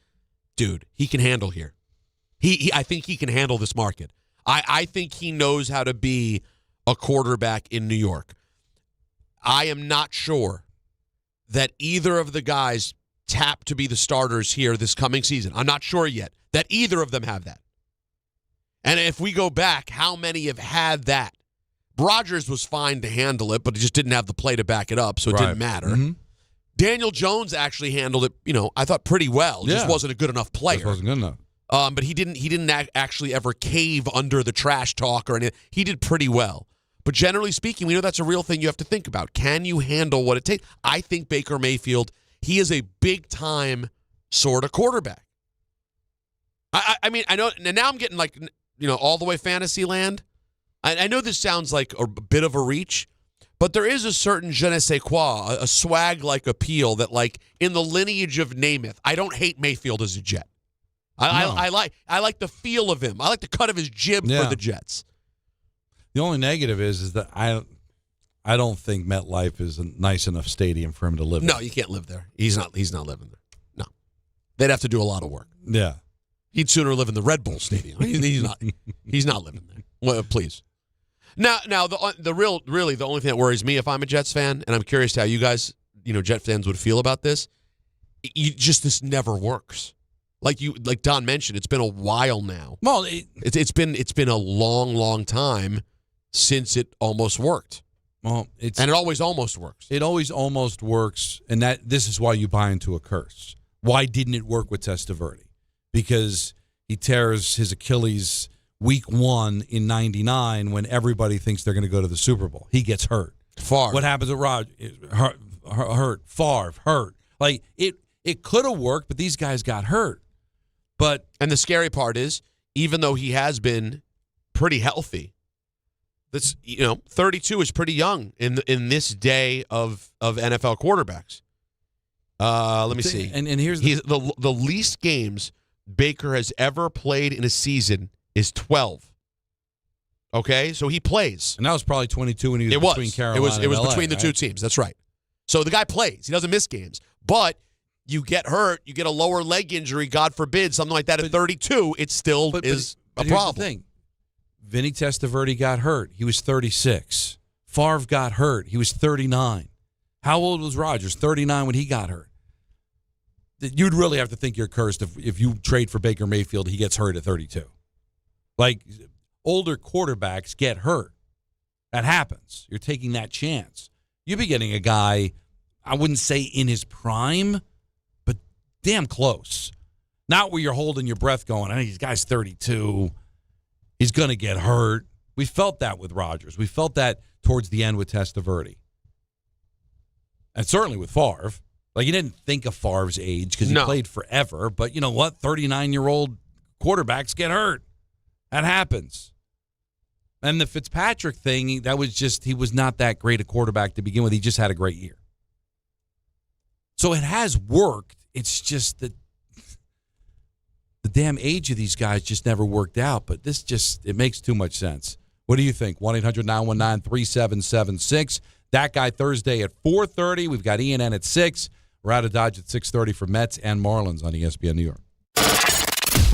Dude, he can handle here. I think he can handle this market. I think he knows how to be a quarterback in New York. I am not sure that either of the guys tap to be the starters here this coming season. I'm not sure yet that either of them have that. And if we go back, how many have had that? Rodgers was fine to handle it, but he just didn't have the play to back it up, so it didn't matter. Mm-hmm. Daniel Jones actually handled it, I thought pretty well. Just wasn't a good enough player. Just wasn't good enough. But he didn't actually ever cave under the trash talk or anything. He did pretty well. But generally speaking, we know that's a real thing you have to think about. Can you handle what it takes? I think Baker Mayfield, he is a big-time sort of quarterback. I mean, I know, and now I'm getting like, all the way fantasy land. I know this sounds like a bit of a reach, But there is a certain je ne sais quoi, a swag-like appeal that, like, in the lineage of Namath, I don't hate Mayfield as a Jet. I like the feel of him. I like the cut of his jib for the Jets. The only negative is that I don't think MetLife is a nice enough stadium for him to live in. No, you can't live there. He's not living there. No. They'd have to do a lot of work. Yeah. He'd sooner live in the Red Bull Stadium. He's not living there. Well, please. Now the only thing that worries me if I'm a Jets fan, and I'm curious to how you guys, Jet fans would feel about this. This never works. Like Don mentioned, it's been a while now. Well, it's been a long, long time since it almost worked. Well, it always almost works. It always almost works, and this is why you buy into a curse. Why didn't it work with Testaverde? Because he tears his Achilles week 1 in 99 when everybody thinks they're going to go to the Super Bowl. He gets hurt. Favre. What happens with Rod? Hurt. Favre. Hurt. Like, it could have worked, but these guys got hurt. And the scary part is, even though he has been pretty healthy, 32 is pretty young in this day of NFL quarterbacks. Let me see. And here's the least games Baker has ever played in a season is 12. Okay, so he plays, and that was probably 22 when he was between Carolina. It was and LA, between the two teams. That's right. So the guy plays. He doesn't miss games, but you get hurt, you get a lower leg injury, God forbid, something like that at 32. It still is a problem. Here's the thing. Vinny Testaverde got hurt. He was 36. Favre got hurt. He was 39. How old was Rodgers? 39 when he got hurt. You'd really have to think you're cursed if you trade for Baker Mayfield, he gets hurt at 32. Like, older quarterbacks get hurt. That happens. You're taking that chance. You'd be getting a guy, I wouldn't say in his prime, but damn close. Not where you're holding your breath going, hey, this guy's 32. He's going to get hurt. We felt that with Rodgers. We felt that towards the end with Testaverde. And certainly with Favre. Like, you didn't think of Favre's age because he played forever. But you know what? 39-year-old quarterbacks get hurt. That happens. And the Fitzpatrick thing, that was just, he was not that great a quarterback to begin with. He just had a great year. So it has worked. It's just that the damn age of these guys just never worked out. But this just, it makes too much sense. What do you think? 1-800-919-3776. That Guy Thursday at 4:30. We've got E&N at 6. We're out of Dodge at 6:30 for Mets and Marlins on ESPN New York.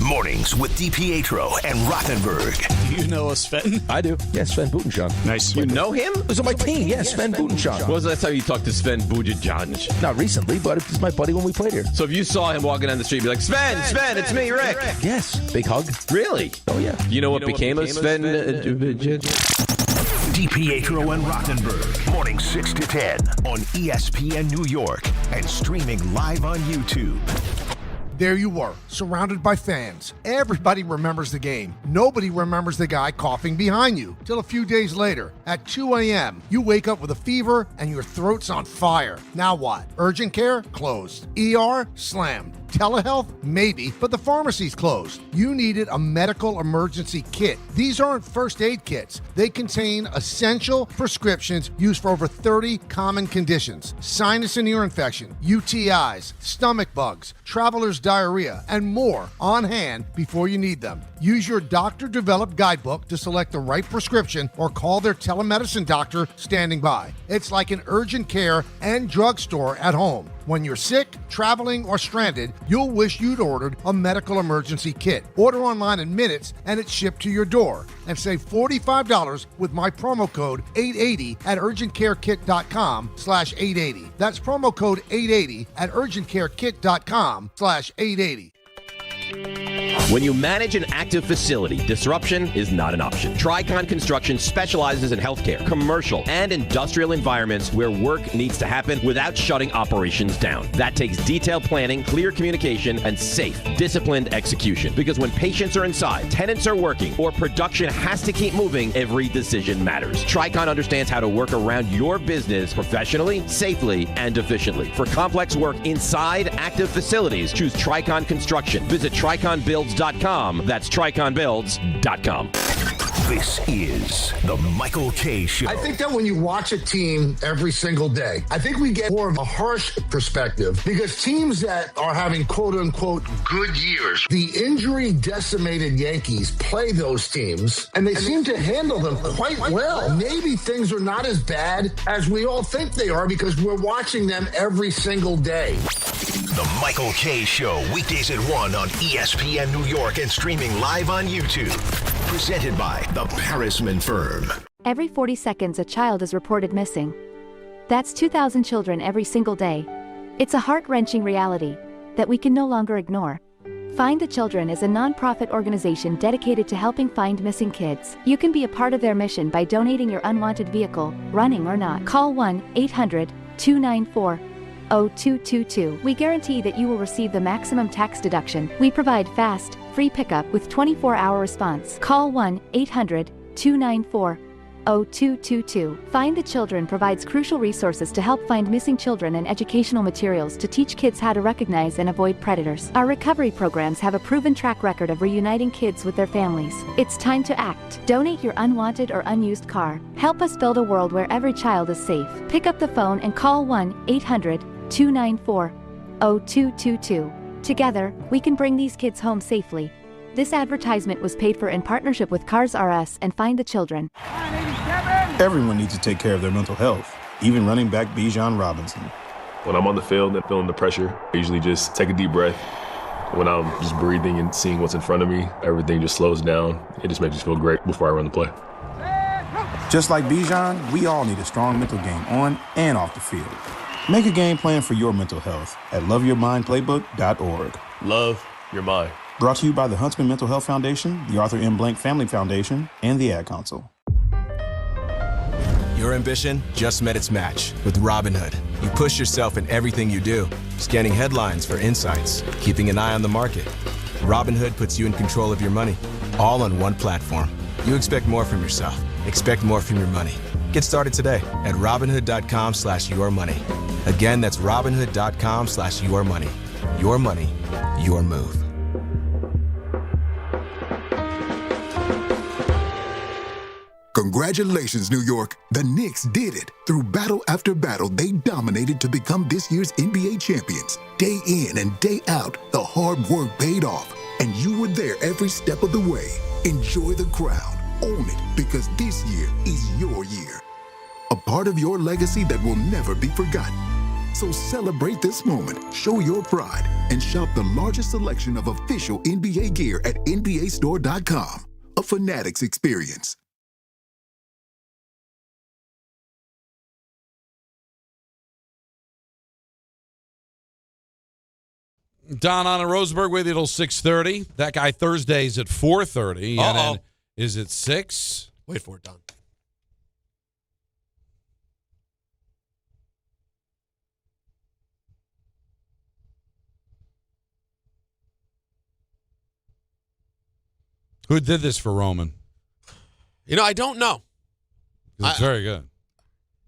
Mornings with DiPietro and Rothenberg. Do you know Sven? I do. Yeah, Sven Butenschon. Nice. You know him? He was on my team. Yeah, Sven Butenschon. When was the last time you talked to Sven Butenschon? Not recently, but he's my buddy when we played here. So if you saw him walking down the street, you'd be like, Sven, it's me, Rick. Yes. Big hug. Really? Oh, yeah. You know what became of Sven? DiPietro and Rothenberg. Morning 6 to 10 on ESPN New York and streaming live on YouTube. There you were, surrounded by fans. Everybody remembers the game. Nobody remembers the guy coughing behind you. Till a few days later, at 2 a.m., you wake up with a fever and your throat's on fire. Now what? Urgent care? Closed. ER? Slammed. Telehealth? Maybe, but the pharmacy's closed. You needed a medical emergency kit. These aren't first aid kits. They contain essential prescriptions used for over 30 common conditions. Sinus and ear infection, UTIs, stomach bugs, traveler's diarrhea, and more on hand before you need them. Use your doctor-developed guidebook to select the right prescription or call their telemedicine doctor standing by. It's like an urgent care and drugstore at home. When you're sick, traveling, or stranded, you'll wish you'd ordered a medical emergency kit. Order online in minutes and it's shipped to your door. And save $45 with my promo code 880 at urgentcarekit.com/880. That's promo code 880 at urgentcarekit.com/880. When you manage an active facility, disruption is not an option. Tricon Construction specializes in healthcare, commercial, and industrial environments where work needs to happen without shutting operations down. That takes detailed planning, clear communication, and safe, disciplined execution. Because when patients are inside, tenants are working, or production has to keep moving, every decision matters. Tricon understands how to work around your business professionally, safely, and efficiently. For complex work inside active facilities, choose Tricon Construction. Visit TriconBuilds.com. That's TriconBuilds.com. This is the Michael K. Show. I think that when you watch a team every single day, I think we get more of a harsh perspective because teams that are having quote-unquote good years, the injury-decimated Yankees play those teams, and they seem to handle them quite well. Maybe things are not as bad as we all think they are because we're watching them every single day. The Michael K. Show, weekdays at 1 on ESPN New York and streaming live on YouTube. Presented by the Parisman Firm. Every 40 seconds, a child is reported missing. That's 2,000 children every single day. It's a heart-wrenching reality that we can no longer ignore. Find the Children is a non-profit organization dedicated to helping find missing kids. You can be a part of their mission by donating your unwanted vehicle, running or not. Call 1-800-294-0222. We guarantee that you will receive the maximum tax deduction. We provide fast, free pickup with 24-hour response. Call 1-800-294-0222. Find the Children provides crucial resources to help find missing children and educational materials to teach kids how to recognize and avoid predators. Our recovery programs have a proven track record of reuniting kids with their families. It's time to act. Donate your unwanted or unused car. Help us build a world where every child is safe. Pick up the phone and call 1-800-294-0222. Together, we can bring these kids home safely. This advertisement was paid for in partnership with Cars R.Us and Find the Children. Everyone needs to take care of their mental health, even running back Bijan Robinson. When I'm on the field and feeling the pressure, I usually just take a deep breath. When I'm just breathing and seeing what's in front of me, everything just slows down. It just makes me feel great before I run the play. Just like Bijan, we all need a strong mental game on and off the field. Make a game plan for your mental health at loveyourmindplaybook.org. Love your mind. Brought to you by the Huntsman Mental Health Foundation, the Arthur M. Blank Family Foundation, and the Ad Council. Your ambition just met its match with Robinhood. You push yourself in everything you do, scanning headlines for insights, keeping an eye on the market. Robinhood puts you in control of your money, all on one platform. You expect more from yourself. Expect more from your money. Get started today at Robinhood.com/yourmoney. Again, that's Robinhood.com/yourmoney. Your money, your move. Congratulations, New York. The Knicks did it. Through battle after battle, they dominated to become this year's NBA champions. Day in and day out, the hard work paid off, and you were there every step of the way. Enjoy the crown. Own it, because this year is your year. A part of your legacy that will never be forgotten. So celebrate this moment, show your pride, and shop the largest selection of official NBA gear at NBAstore.com. A Fanatics experience. Don on Rosenberg with you till 6:30. That guy Thursdays at 4:30. And then is it 6? Wait for it, Don. Who did this for Roman? I don't know. It's very good.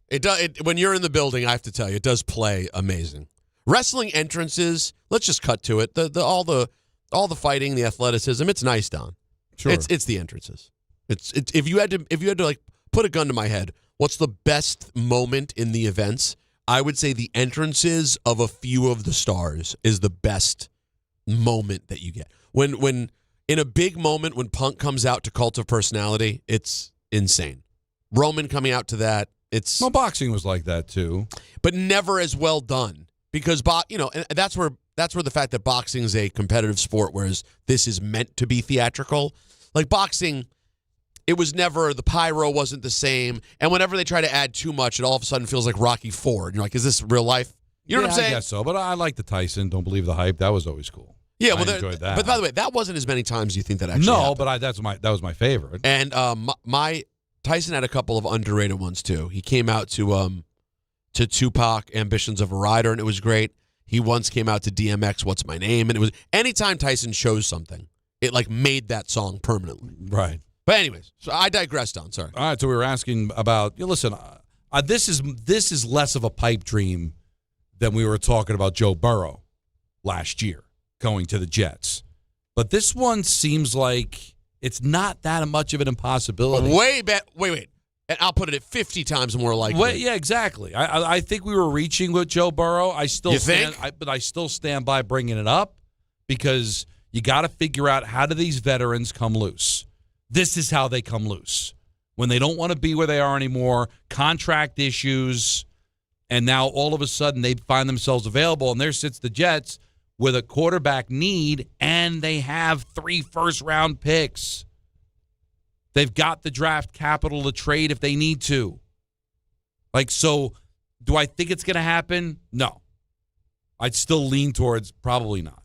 It does. When you're in the building, I have to tell you, it does play amazing. Wrestling entrances. Let's just cut to it. All the fighting, the athleticism. It's nice, Don. Sure. It's the entrances. It's if you had to like put a gun to my head, what's the best moment in the events? I would say the entrances of a few of the stars is the best moment that you get. When in a big moment when Punk comes out to Cult of Personality, it's insane. Roman coming out to that, it's boxing was like that too, but never as well done because and that's where the fact that boxing is a competitive sport, whereas this is meant to be theatrical. Like boxing, it was never, the pyro wasn't the same, and whenever they try to add too much, it all of a sudden feels like Rocky IV. And you're like, is this real life? You know what I'm saying? I guess so, but I like the Tyson. Don't believe the hype. That was always cool. Yeah, I enjoyed that. But by the way, that wasn't as many times you think that actually happened. But that was my favorite. And my Tyson had a couple of underrated ones too. He came out to Tupac, Ambitions of a Rider, and it was great. He once came out to DMX, What's My Name, and it was anytime Tyson shows something, it like made that song permanently. Right. But anyways, so I digressed on. Sorry. All right, so we were asking about. Listen, this is less of a pipe dream than we were talking about Joe Burrow last year going to the Jets, but this one seems like It's not that much of an impossibility. Wait. And I'll put it at 50 times more likely. Yeah, exactly. I think we were reaching with Joe Burrow. I still stand by bringing it up because you got to figure out how do these veterans come loose. This is how they come loose. When they don't want to be where they are anymore, contract issues, and now all of a sudden they find themselves available, and there sits the Jets with a quarterback need, and they have 3 first-round picks. They've got the draft capital to trade if they need to. So do I think it's going to happen? No. I'd still lean towards probably not.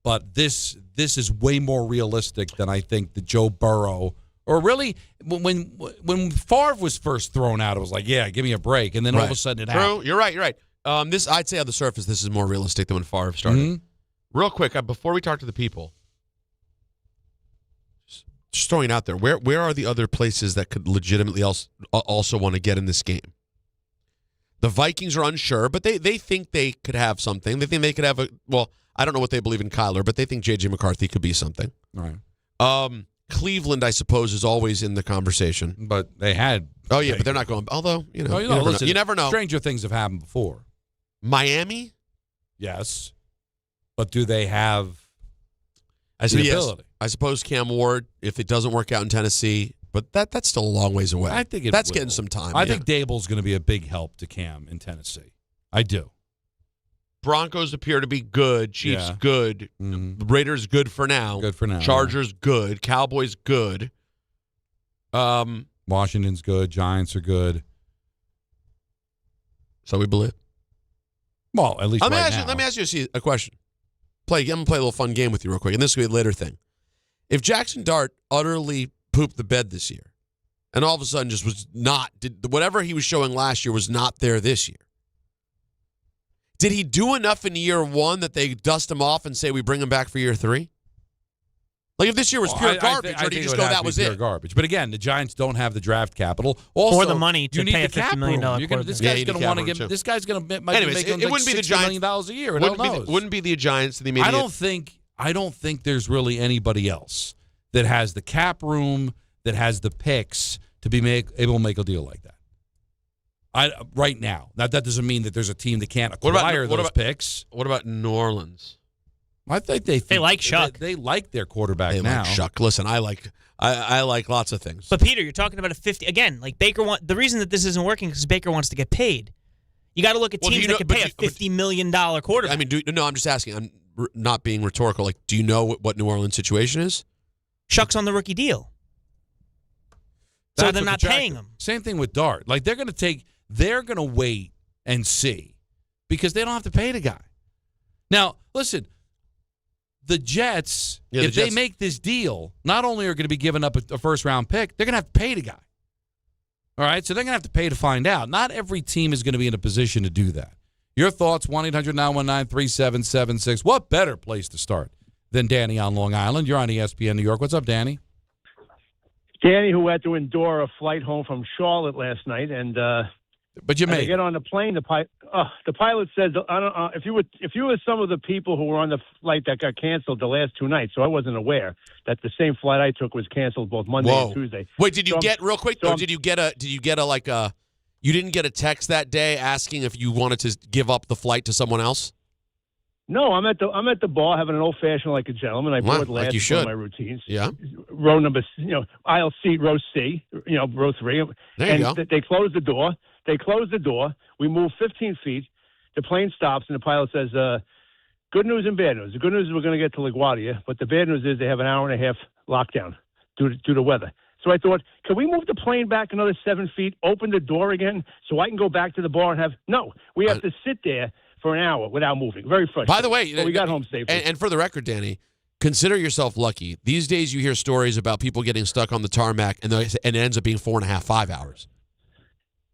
But this is way more realistic than I think the Joe Burrow, or really when Favre was first thrown out, it was like, yeah, give me a break. And then all of a sudden it happened. You're right. This, I'd say on the surface, this is more realistic than when Favre started. Mm-hmm. Real quick, before we talk to the people, just throwing it out there, where are the other places that could legitimately also want to get in this game? The Vikings are unsure, but they think they could have something. They think they could have I don't know what they believe in Kyler, but they think J.J. McCarthy could be something. All right. Cleveland, I suppose, is always in the conversation. But they had. Oh, yeah, but they're not going. Although, you never know. Stranger things have happened before. Miami? Yes. But do they have the ability? I suppose Cam Ward, if it doesn't work out in Tennessee, but that's still a long ways away. I think that's getting some time. I think Dable's going to be a big help to Cam in Tennessee. I do. Broncos appear to be good. Chiefs good. Mm-hmm. Raiders good for now. Good for now. Chargers good. Cowboys good. Washington's good. Giants are good. So we believe. Well, at least let now. me ask you a question. I'm going to play a little fun game with you real quick, and this will be a later thing. If Jackson Dart utterly pooped the bed this year, and all of a sudden just was not, whatever he was showing last year was not there this year, did he do enough in year 1 that they dust him off and say we bring him back for year 3? Like if this year was pure garbage, or do you just go that was pure it? Garbage. But again, the Giants don't have the draft capital. Also, or the money to pay a $50 million quarterback. This guy's going to want to get. This guy's going to make him it wouldn't be the Giants $60 million a year. Wouldn't be the Giants. The immediate. I don't think there's really anybody else that has the cap room, that has the picks to be able to make a deal like that. Right now. Now, that doesn't mean that there's a team that can't acquire those picks. What about New Orleans? I think they like Shuck. They like their quarterback they now. Like Shuck. Listen, I like lots of things. But Peter, you're talking about a 50 again. Like Baker the reason that this isn't working is because Baker wants to get paid. You got to look at teams that can pay a $50 million quarterback. I mean, I'm just asking. I'm not being rhetorical. Like, do you know what New Orleans' situation is? Shuck's on the rookie deal, so they're not paying him. Same thing with Dart. Like they're going to wait and see because they don't have to pay the guy. Now, listen. The Jets, if they make this deal, not only are going to be giving up a first-round pick, they're going to have to pay the guy. All right? So they're going to have to pay to find out. Not every team is going to be in a position to do that. Your thoughts, 1-800-919-3776. What better place to start than Danny on Long Island? You're on ESPN New York. What's up, Danny? Danny, who had to endure a flight home from Charlotte last night, and but you made to get on the plane. The pilot said, "I don't. If you were some of the people who were on the flight that got canceled the last 2 nights, so I wasn't aware that the same flight I took was canceled both Monday and Tuesday." Wait, did you get real quick? Though, did you get a you didn't get a text that day asking if you wanted to give up the flight to someone else? No, I'm at the bar having an old fashioned like a gentleman. I board last you should. my routines. Yeah. Row number, aisle seat, row C, row 3. There you go. They close the door. We move 15 feet. The plane stops, and the pilot says, good news and bad news. The good news is we're going to get to LaGuardia, but the bad news is they have an hour and a half lockdown due to weather. So I thought, can we move the plane back another 7 feet, open the door again, so I can go back to the bar and have – no, we have to sit there for an hour without moving. Very frustrating. By the way, but we got home safely. And for the record, Danny, consider yourself lucky. These days you hear stories about people getting stuck on the tarmac, and it ends up being 4.5, 5 hours.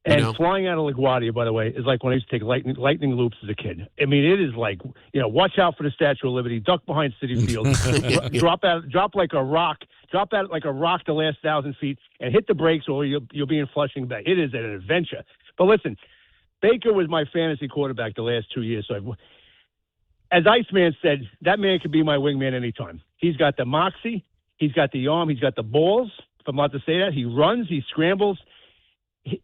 And flying out of LaGuardia, by the way, is like when I used to take lightning loops as a kid. I mean, it is like, watch out for the Statue of Liberty, duck behind City Field, drop like a rock the last 1,000 feet, and hit the brakes, or you'll be in Flushing Bay. It is an adventure. But listen, Baker was my fantasy quarterback the last 2 years. So as Iceman said, that man could be my wingman anytime. He's got the moxie. He's got the arm. He's got the balls, if I'm allowed to say that. He runs. He scrambles.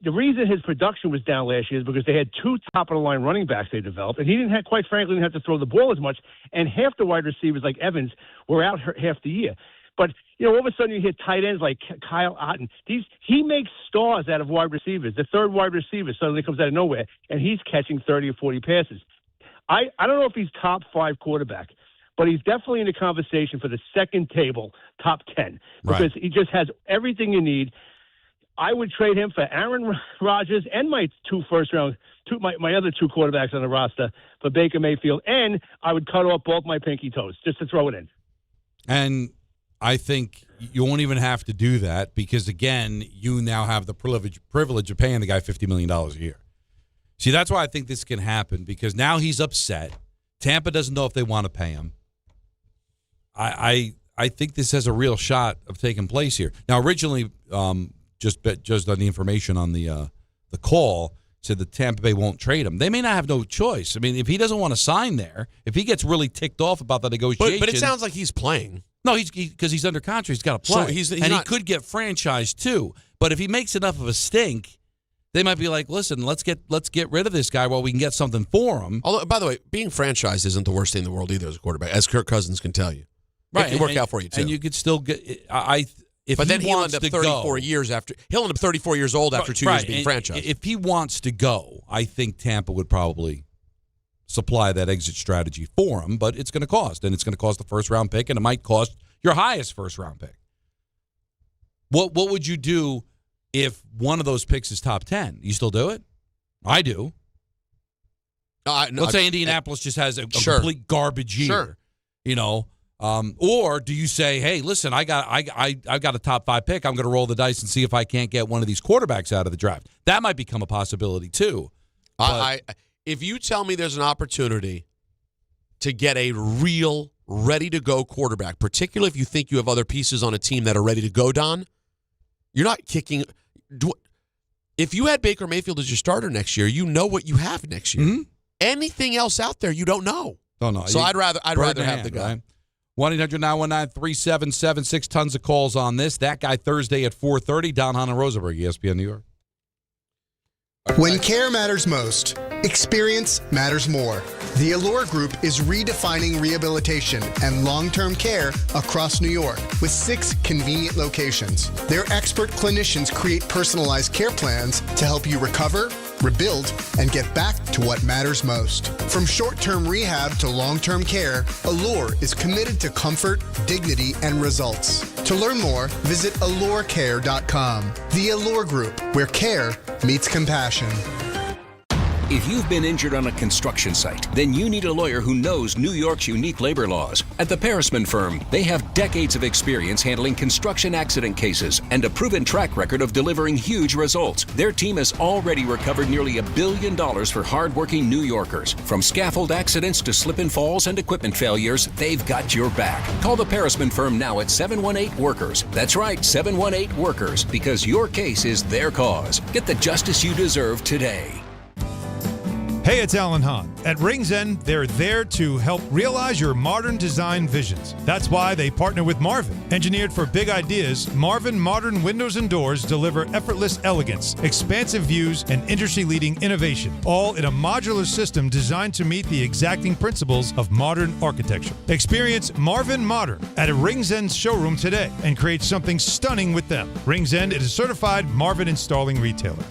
The reason his production was down last year is because they had 2 top-of-the-line running backs they developed, and he didn't have, quite frankly, didn't have to throw the ball as much, and half the wide receivers like Evans were out half the year. But, all of a sudden you hit tight ends like karl-anthony. He makes stars out of wide receivers. The third wide receiver suddenly comes out of nowhere, and he's catching 30 or 40 passes. I don't know if he's top 5 quarterback, but he's definitely in the conversation for the second table, top 10, because he just has everything you need. I would trade him for Aaron Rodgers and my 2 first-round, my other 2 quarterbacks on the roster for Baker Mayfield, and I would cut off both my pinky toes just to throw it in. And I think you won't even have to do that because, again, you now have the privilege of paying the guy $50 million a year. See, that's why I think this can happen because now he's upset. Tampa doesn't know if they want to pay him. I think this has a real shot of taking place here. Now, originally, just on the information on the call, said that Tampa Bay won't trade him. They may not have no choice. I mean, if he doesn't want to sign there, if he gets really ticked off about the negotiation. But it sounds like he's playing. No, because he's under contract. He's got to play. So he's and not, he could get franchised too. But if he makes enough of a stink, they might be like, listen, let's get rid of this guy while we can get something for him. Although, by the way, being franchised isn't the worst thing in the world either as a quarterback, as Kirk Cousins can tell you. Right. It can work out for you too. And you could still get but then he'll end up 34 years after. He'll end up 34 years old after 2 years being franchised. If he wants to go, I think Tampa would probably supply that exit strategy for him, but it's going to cost, and it's going to cost the first-round pick, and it might cost your highest first-round pick. What would you do if one of those picks is top 10? You still do it? I do. Let's say Indianapolis just has a complete garbage year. Sure. Or do you say, hey, listen, I've got a top 5 pick. I'm going to roll the dice and see if I can't get one of these quarterbacks out of the draft. That might become a possibility too. If you tell me there's an opportunity to get a real ready-to-go quarterback, particularly if you think you have other pieces on a team that are ready to go, Don, you're not kicking. If you had Baker Mayfield as your starter next year, you know what you have next year. Mm-hmm. Anything else out there, you don't know. Don't know. So I'd rather have the guy. Right? 1-800-919-3776. Tons of calls on this. That guy Thursday at 4:30. Don, Hahn, and Rosenberg, ESPN New York. When care matters most, experience matters more. The Allure Group is redefining rehabilitation and long-term care across New York with 6 convenient locations. Their expert clinicians create personalized care plans to help you recover, rebuild, and get back to what matters most. From short-term rehab to long-term care, Allure is committed to comfort, dignity, and results. To learn more, visit allurecare.com. The Allure Group, where care meets compassion. If you've been injured on a construction site, then you need a lawyer who knows New York's unique labor laws. At the Parisman Firm, they have decades of experience handling construction accident cases and a proven track record of delivering huge results. Their team has already recovered nearly $1 billion for hardworking New Yorkers. From scaffold accidents to slip and falls and equipment failures, they've got your back. Call the Parisman Firm now at 718-WORKERS. That's right, 718-WORKERS, because your case is their cause. Get the justice you deserve today. Hey, it's Alan Hahn. At Rings End, they're there to help realize your modern design visions. That's why they partner with Marvin. Engineered for big ideas, Marvin modern windows and doors deliver effortless elegance, expansive views, and industry-leading innovation, all in a modular system designed to meet the exacting principles of modern architecture. Experience Marvin Modern at a Rings End showroom today and create something stunning with them. Rings End is a certified Marvin installing retailer.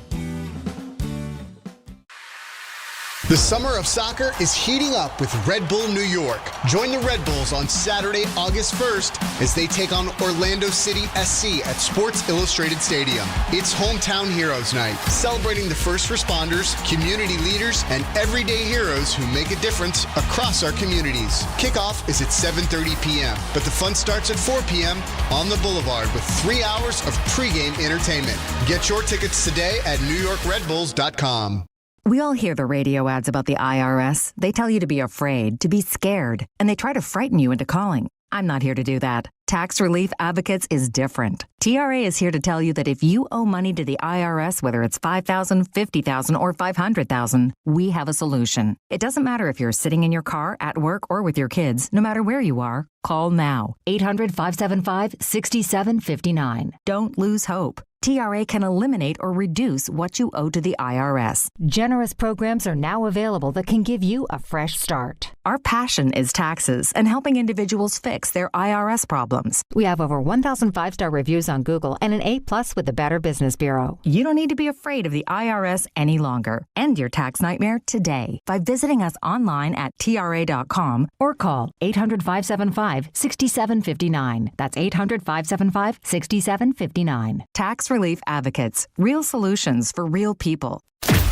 The summer of soccer is heating up with Red Bull New York. Join the Red Bulls on Saturday, August 1st as they take on Orlando City SC at Sports Illustrated Stadium. It's Hometown Heroes Night, celebrating the first responders, community leaders, and everyday heroes who make a difference across our communities. Kickoff is at 7:30 p.m., but the fun starts at 4 p.m. on the Boulevard with 3 hours of pregame entertainment. Get your tickets today at NewYorkRedBulls.com. We all hear the radio ads about the IRS. They tell you to be afraid, to be scared, and they try to frighten you into calling. I'm not here to do that. Tax Relief Advocates is different. TRA is here to tell you that if you owe money to the IRS, whether it's $5,000, $50,000, or $500,000, we have a solution. It doesn't matter if you're sitting in your car, at work, or with your kids. No matter where you are, call now. 800-575-6759. Don't lose hope. TRA can eliminate or reduce what you owe to the IRS. Generous programs are now available that can give you a fresh start. Our passion is taxes and helping individuals fix their IRS problems. We have over 1,000 5-star reviews on Google and an A+ with the Better Business Bureau. You don't need to be afraid of the IRS any longer. End your tax nightmare today by visiting us online at TRA.com or call 800-575-6759. That's 800-575-6759. Tax Relief Advocates. Real solutions for real people.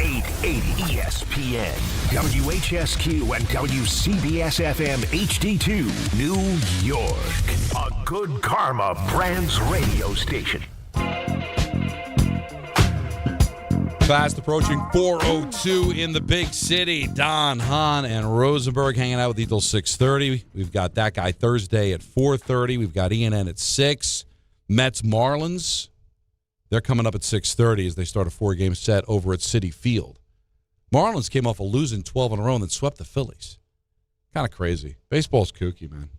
880 ESPN, WHSQ, and WCBS-FM HD2, New York. A Good Karma Brands radio station. Fast approaching 4:02 in the big city. Don, Hahn, and Rosenberg hanging out with you till 6:30. We've got that guy Thursday at 4:30. We've got ENN at 6. Mets, Marlins. They're coming up at 6:30 as they start a 4-game set over at Citi Field. Marlins came off of losing 12 in a row and then swept the Phillies. Kind of crazy. Baseball's kooky, man.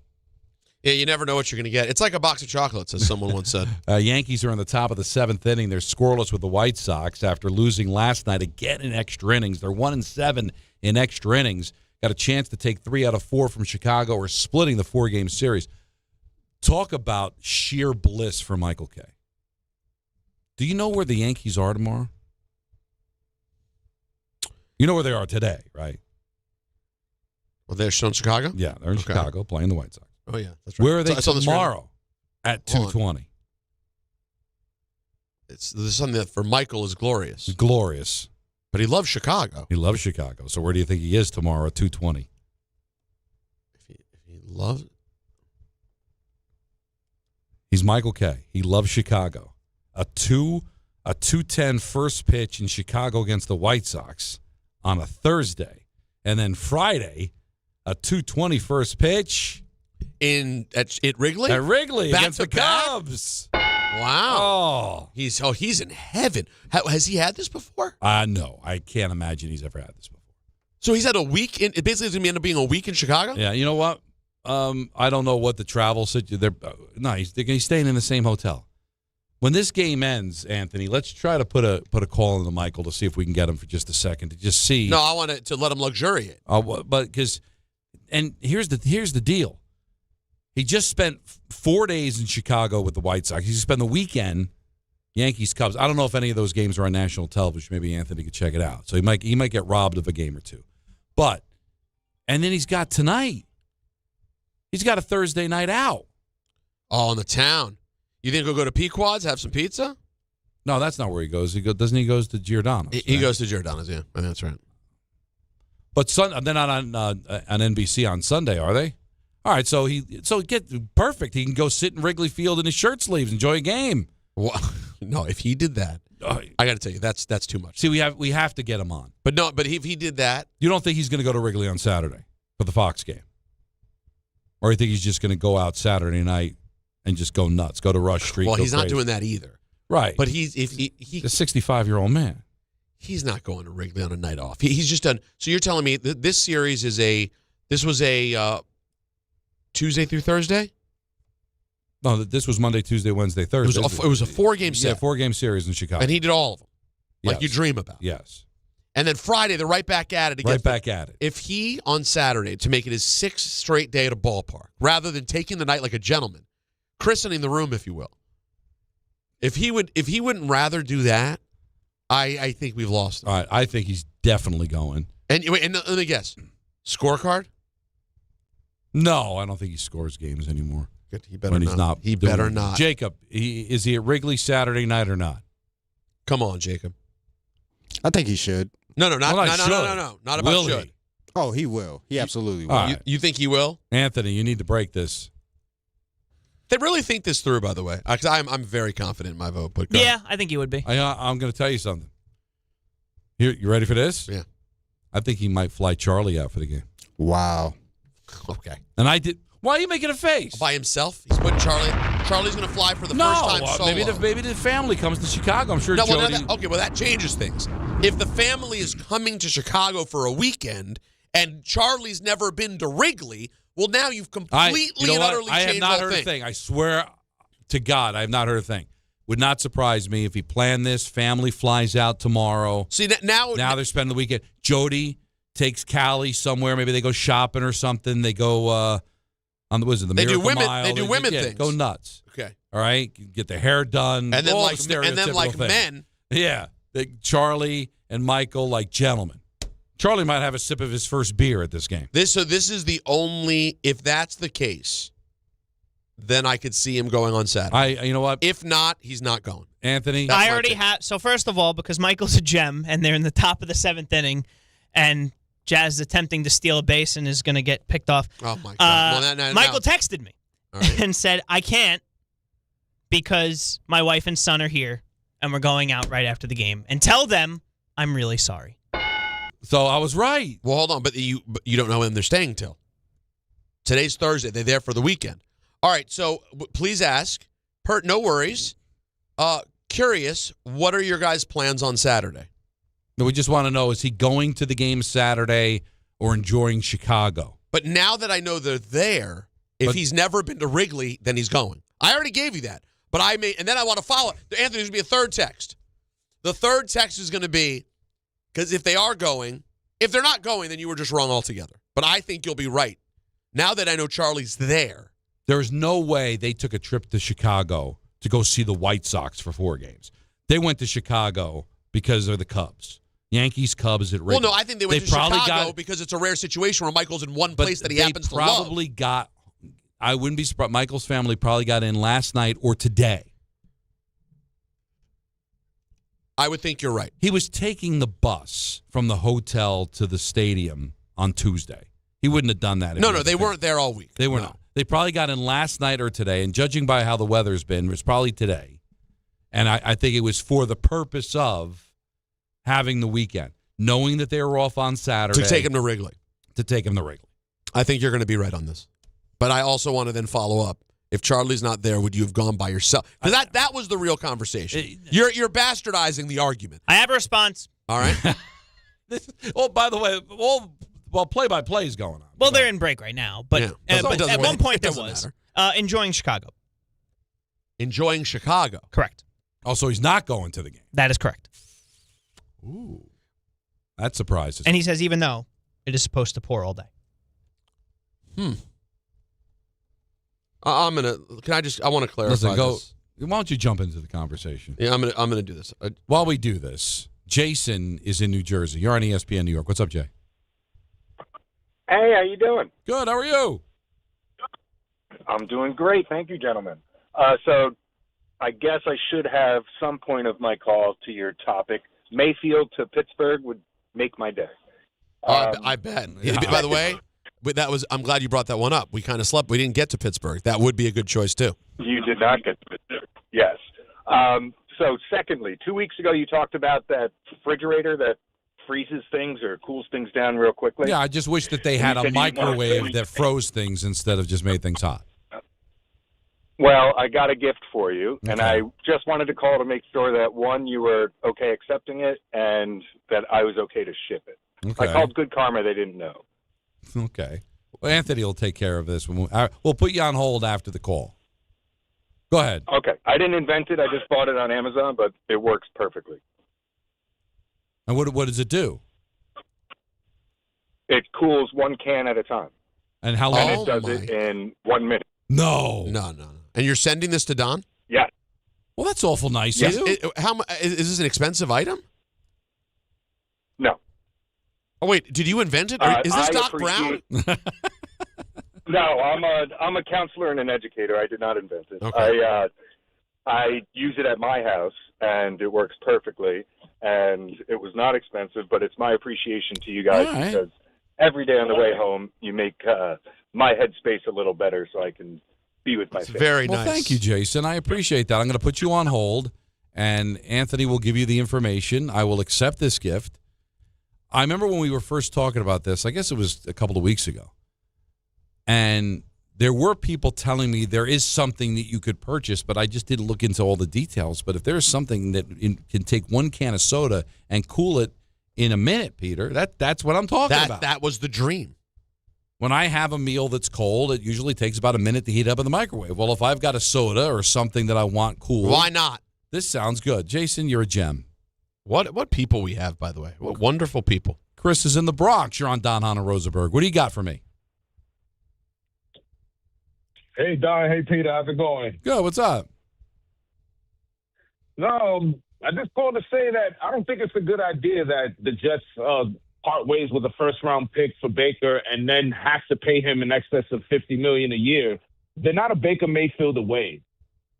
Yeah, you never know what you're going to get. It's like a box of chocolates, as someone once said. Yankees are in the top of the 7th inning. They're scoreless with the White Sox after losing last night again in extra innings. They're 1-7 in extra innings. Got a chance to take 3 out of 4 from Chicago or splitting the 4-game series. Talk about sheer bliss for Michael Kay. Do you know where the Yankees are tomorrow? You know where they are today, right? Well, they're still in Chicago? Yeah, they're in Chicago playing the White Sox. Oh, yeah, that's right. Where are they tomorrow at 2:20? This is something that for Michael is glorious. Glorious. But he loves Chicago. He loves Chicago. So where do you think he is tomorrow at 2:20? If he loves it. He's Michael Kay. He loves Chicago. A 2:10 first pitch in Chicago against the White Sox on a Thursday. And then Friday, a 2:20 first pitch at Wrigley? At Wrigley back against the Cubs. Wow. He's in heaven. Has he had this before? No, I can't imagine he's ever had this before. So he's had a week in. It basically is going to end up being a week in Chicago. Yeah, you know what? I don't know what the travel situation. No, he's staying in the same hotel. When this game ends, Anthony, let's try to put a call into Michael to see if we can get him for just a second to just see. No, I want to let him luxuriate. But here's the deal. He just spent 4 days in Chicago with the White Sox. He spent the weekend, Yankees, Cubs. I don't know if any of those games are on national television. Maybe Anthony could check it out. So he might get robbed of a game or two. And then he's got tonight. He's got a Thursday night out. Oh, in the town. You think he'll go to Pequod's, have some pizza? No, that's not where he goes. Doesn't he goes to Giordano's? He goes to Giordano's, yeah. That's right. But they're not on NBC on Sunday, are they? All right, so perfect. He can go sit in Wrigley Field in his shirt sleeves, enjoy a game. Well, no, if he did that, I got to tell you, that's too much. See, we have to get him on. But if he did that, you don't think he's going to go to Wrigley on Saturday for the Fox game, or you think he's just going to go out Saturday night and just go nuts, go to Rush Street? Well, he's crazy. not doing that either, right? But he's a 65-year-old man. He's not going to Wrigley on a night off. He's just done. So you're telling me this series was a Tuesday through Thursday? No, this was Monday, Tuesday, Wednesday, Thursday. It was a 4-game set. Yeah, 4-game series in Chicago. And he did all of them. Yes. Like you dream about. Yes. And then Friday, they're right back at it again. Right back at it. If he, on Saturday, to make it his 6th straight day at a ballpark, rather than taking the night like a gentleman, christening the room, if you will, if he wouldn't rather do that, I think we've lost him. All right, I think he's definitely going. And let me guess, scorecard? No, I don't think he scores games anymore. Good. He better not. He better not. Jacob, is he at Wrigley Saturday night or not? Come on, Jacob. I think he should. No, not about will should. He? Oh, he will. He absolutely will. Right. You think he will? Anthony, you need to break this. They really think this through, by the way. Because I'm very confident in my vote. But yeah, I think he would be. I'm going to tell you something. Here, you ready for this? Yeah. I think he might fly Charlie out for the game. Wow. Okay. And I did. Why are you making a face? By himself? He's putting Charlie. Charlie's going to fly for the first time solo. Maybe the family comes to Chicago. I'm sure No, Jody. That changes things. If the family is coming to Chicago for a weekend and Charlie's never been to Wrigley, well, now you've completely and utterly changed the whole thing. I have not heard a thing. I swear to God, I have not heard a thing. Would not surprise me if he planned this. Family flies out tomorrow. See, now they're spending the weekend. Jody takes Callie somewhere. Maybe they go shopping or something. They go on the Miracle Mile. They do women things. Go nuts. Okay. All right. Get their hair done. And then all like the stereotypical things. men. Yeah. Charlie and Michael like gentlemen. Charlie might have a sip of his first beer at this game. This is the only, if that's the case, then I could see him going on Saturday. You know what? If not, he's not going. Anthony? I already have. So first of all, because Michael's a gem, and they're in the top of the 7th inning, and Jazz is attempting to steal a base and is going to get picked off. Oh, my God. Michael texted me and said, I can't because my wife and son are here, and we're going out right after the game. And tell them I'm really sorry. So I was right. Well, hold on, but you don't know when they're staying till. Today's Thursday. They're there for the weekend. All right, so please ask. No worries. Curious, what are your guys' plans on Saturday? We just want to know, is he going to the game Saturday or enjoying Chicago? But now that I know they're there, if he's never been to Wrigley, then he's going. I already gave you that. But and then I want to follow. Anthony, there's going to be a third text. The third text is going to be, because if they're not going, then you were just wrong altogether. But I think you'll be right. Now that I know Charlie's there. There's no way they took a trip to Chicago to go see the White Sox for 4 games. They went to Chicago because they're the Cubs. Yankees, Cubs at Wrigley. Well, no, I think they went to Chicago because it's a rare situation where Michael's in one place that he happens to love. I wouldn't be surprised. Michael's family probably got in last night or today. I would think you're right. He was taking the bus from the hotel to the stadium on Tuesday. He wouldn't have done that. No, they weren't there all week. They were not. They probably got in last night or today, and judging by how the weather's been, it was probably today. And I think it was for the purpose of having the weekend, knowing that they were off on Saturday. To take him to Wrigley. I think you're going to be right on this. But I also want to then follow up. If Charlie's not there, would you have gone by yourself? Because that was the real conversation. You're bastardizing the argument. I have a response. All right. By the way, play-by-play is going on. Well, they're in break right now, but at one point there was. Enjoying Chicago. Enjoying Chicago. Correct. Also, he's not going to the game. That is correct. Ooh. That surprises me. And he says even though it is supposed to pour all day. I want to clarify this. Why don't you jump into the conversation? Yeah, I'm gonna do this. While we do this, Jason is in New Jersey. You're on ESPN New York. What's up, Jay? Hey, how you doing? Good. How are you? I'm doing great. Thank you, gentlemen. So I guess I should have some point of my call to your topic. Mayfield to Pittsburgh would make my day. I bet. By the way, I'm glad you brought that one up. We kind of slept. We didn't get to Pittsburgh. That would be a good choice, too. You did not get to Pittsburgh. Yes. So secondly, 2 weeks ago you talked about that refrigerator that freezes things or cools things down real quickly. Yeah, I just wish that they had a microwave that froze things instead of just made things hot. Well, I got a gift for you, and I just wanted to call to make sure that, one, you were okay accepting it, and that I was okay to ship it. Okay. I called Good Karma. They didn't know. Okay. Well, Anthony will take care of this. We'll put you on hold after the call. Go ahead. Okay. I didn't invent it. I just bought it on Amazon, but it works perfectly. And what does it do? It cools one can at a time. And how long? And it does it in 1 minute. No. And you're sending this to Don? Yeah. Well, that's awful nice Yes. of you. Is this an expensive item? No. Oh, wait. Did you invent it? Is this Doc Brown? No, I'm a counselor and an educator. I did not invent it. Okay. I use it at my house, and it works perfectly. And it was not expensive, but it's my appreciation to you guys because every day on the way home, you make my headspace a little better so I can be with my family. Very nice. Well, thank you, Jason. I appreciate that. I'm going to put you on hold, and Anthony will give you the information. I will accept this gift. I remember when we were first talking about this, I guess it was a couple of weeks ago, and there were people telling me there is something that you could purchase, but I just didn't look into all the details. But if there's something that can take one can of soda and cool it in a minute, Peter, that's what I'm talking about. That was the dream. When I have a meal that's cold, it usually takes about a minute to heat up in the microwave. Well, if I've got a soda or something that I want cool, why not? This sounds good. Jason, you're a gem. What people we have, by the way. What wonderful people. Chris is in the Bronx. You're on Don, Hahn, and Rosenberg. What do you got for me? Hey, Don. Hey, Peter. How's it going? Good. What's up? No, I just called to say that I don't think it's a good idea that the Jets part ways with a first-round pick for Baker and then have to pay him in excess of $50 million a year. They're not a Baker Mayfield away.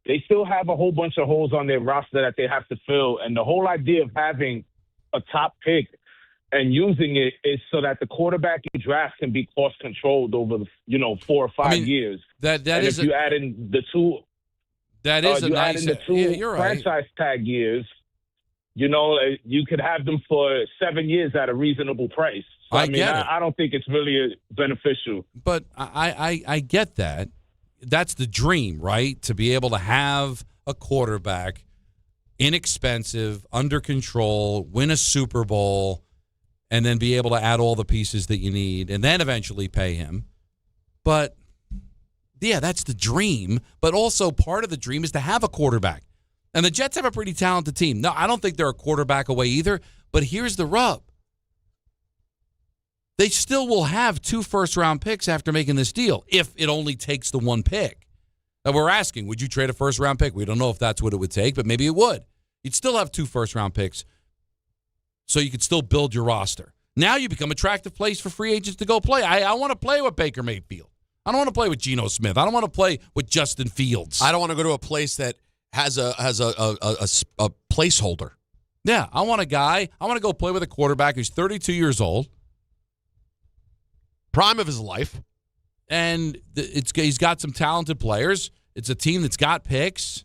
They still have a whole bunch of holes on their roster that they have to fill, and the whole idea of having a top pick and using it is so that the quarterback you draft can be cost-controlled over 4 or 5 years. That and is if you add in the two, that is a nice. Add in the two you're right. franchise tag years. You could have them for 7 years at a reasonable price. So, I don't think it's really beneficial. But I get that. That's the dream, right? To be able to have a quarterback, inexpensive, under control, win a Super Bowl, and then be able to add all the pieces that you need, and then eventually pay him. But, yeah, that's the dream. But also part of the dream is to have a quarterback. And the Jets have a pretty talented team. No, I don't think they're a quarterback away either. But here's the rub. They still will have 2 first-round picks after making this deal, if it only takes the 1 pick. Now, we're asking, would you trade a first-round pick? We don't know if that's what it would take, but maybe it would. You'd still have 2 first-round picks, so you could still build your roster. Now you become an attractive place for free agents to go play. I want to play with Baker Mayfield. I don't want to play with Geno Smith. I don't want to play with Justin Fields. I don't want to go to a place that has a placeholder. Yeah, I want to go play with a quarterback who's 32 years old. Prime of his life. And he's got some talented players. It's a team that's got picks.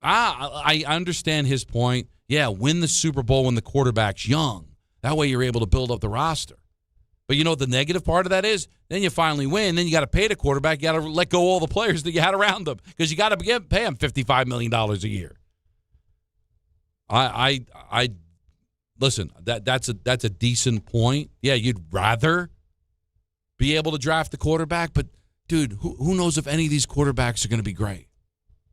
I understand his point. Yeah, win the Super Bowl when the quarterback's young. That way you're able to build up the roster. But you know what the negative part of that is? Then you finally win. Then you got to pay the quarterback. You got to let go of all the players that you had around them because you got to pay him $55 million a year. I listen. That's a decent point. Yeah, you'd rather be able to draft the quarterback, but dude, who knows if any of these quarterbacks are going to be great?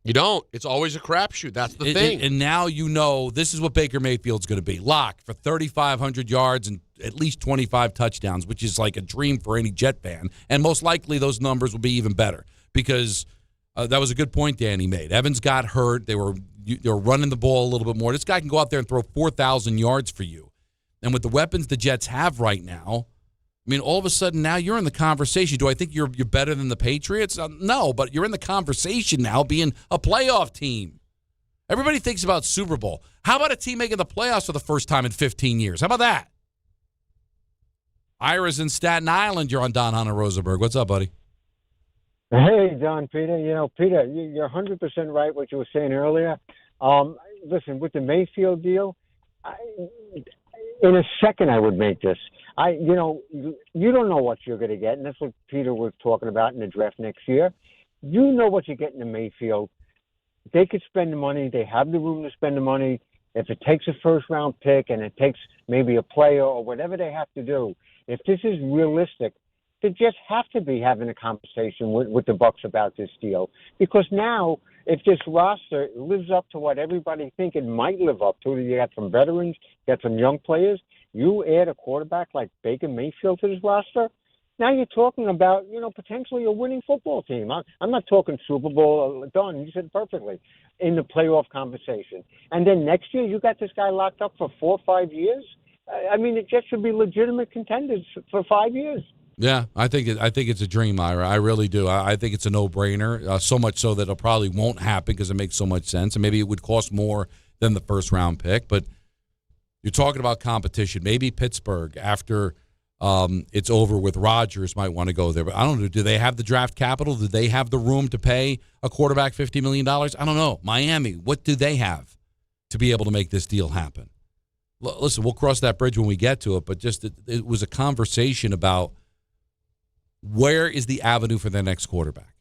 You don't. It's always a crapshoot. That's the thing. And now you know this is what Baker Mayfield's going to be. Lock for 3,500 yards and at least 25 touchdowns, which is like a dream for any Jet fan. And most likely those numbers will be even better because that was a good point Danny made. Evans got hurt. They were running the ball a little bit more. This guy can go out there and throw 4,000 yards for you. And with the weapons the Jets have right now, I mean, all of a sudden now you're in the conversation. Do I think you're better than the Patriots? No, but you're in the conversation now being a playoff team. Everybody thinks about Super Bowl. How about a team making the playoffs for the first time in 15 years? How about that? Ira's in Staten Island. You're on Don, Hahn, and Rosenberg. What's up, buddy? Hey, Don, Peter. Peter, you're 100% right what you were saying earlier. Listen, with the Mayfield deal, in a second I would make this. You don't know what you're going to get, and that's what Peter was talking about in the draft next year. You know what you're getting in Mayfield. They could spend the money. They have the room to spend the money. If it takes a first-round pick and it takes maybe a player or whatever they have to do, if this is realistic, they just have to be having a conversation with the Bucs about this deal. Because now, if this roster lives up to what everybody think it might live up to, you got some veterans, you got some young players, you add a quarterback like Baker Mayfield to this roster, now you're talking about, potentially a winning football team. I'm not talking Super Bowl. Don, you said perfectly, in the playoff conversation. And then next year, you got this guy locked up for 4 or 5 years? The Jets should be legitimate contenders for 5 years. Yeah, I think it's a dream, Ira. I really do. I think it's a no-brainer, so much so that it probably won't happen because it makes so much sense. And maybe it would cost more than the first-round pick. But you're talking about competition. Maybe Pittsburgh, after it's over with Rodgers, might want to go there. But I don't know. Do they have the draft capital? Do they have the room to pay a quarterback $50 million? I don't know. Miami, what do they have to be able to make this deal happen? Listen, we'll cross that bridge when we get to it. But just it was a conversation about where is the avenue for their next quarterback?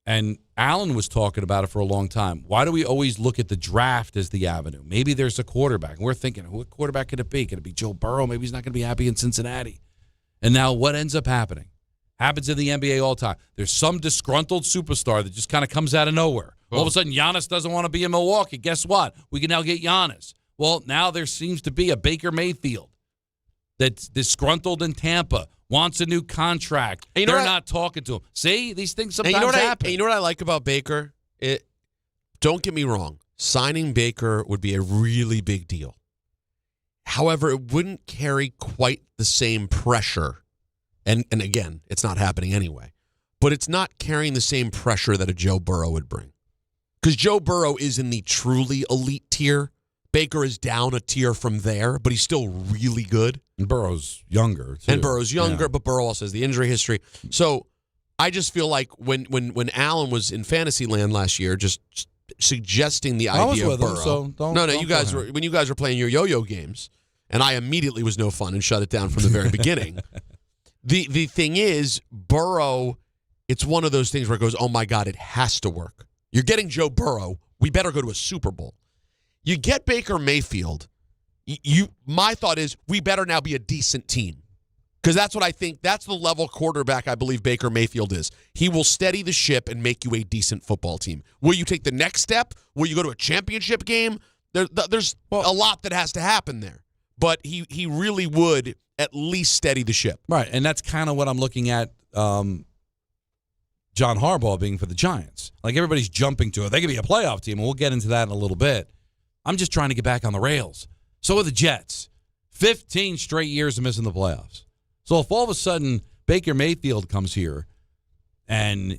And Allen was talking about it for a long time. Why do we always look at the draft as the avenue? Maybe there's a quarterback. And we're thinking, what quarterback could it be? Could it be Joe Burrow? Maybe he's not going to be happy in Cincinnati. And now what ends up happening? Happens in the NBA all the time. There's some disgruntled superstar that just kind of comes out of nowhere. All of a sudden, Giannis doesn't want to be in Milwaukee. Guess what? We can now get Giannis. Well, now there seems to be a Baker Mayfield that's disgruntled in Tampa, wants a new contract. They're not talking to him. See, these things sometimes happen. And you know what I like about Baker? Don't get me wrong. Signing Baker would be a really big deal. However, it wouldn't carry quite the same pressure. And again, it's not happening anyway. But it's not carrying the same pressure that a Joe Burrow would bring. Because Joe Burrow is in the truly elite tier. Baker is down a tier from there, but he's still really good. And Burrow's younger, too. But Burrow also has the injury history. So I just feel like when Allen was in fantasy land last year, just suggesting the idea of Burrow. When you guys were playing your yo-yo games, and I immediately was no fun and shut it down from the very beginning. The thing is, Burrow, it's one of those things where it goes, oh my God, it has to work. You're getting Joe Burrow. We better go to a Super Bowl. You get Baker Mayfield. My thought is we better now be a decent team. Because that's what I think. That's the level quarterback I believe Baker Mayfield is. He will steady the ship and make you a decent football team. Will you take the next step? Will you go to a championship game? There's a lot that has to happen there. But he really would at least steady the ship. Right, and that's kind of what I'm looking at John Harbaugh being for the Giants. Like, everybody's jumping to it. They could be a playoff team, and we'll get into that in a little bit. I'm just trying to get back on the rails. So are the Jets. 15 straight years of missing the playoffs. So if all of a sudden Baker Mayfield comes here and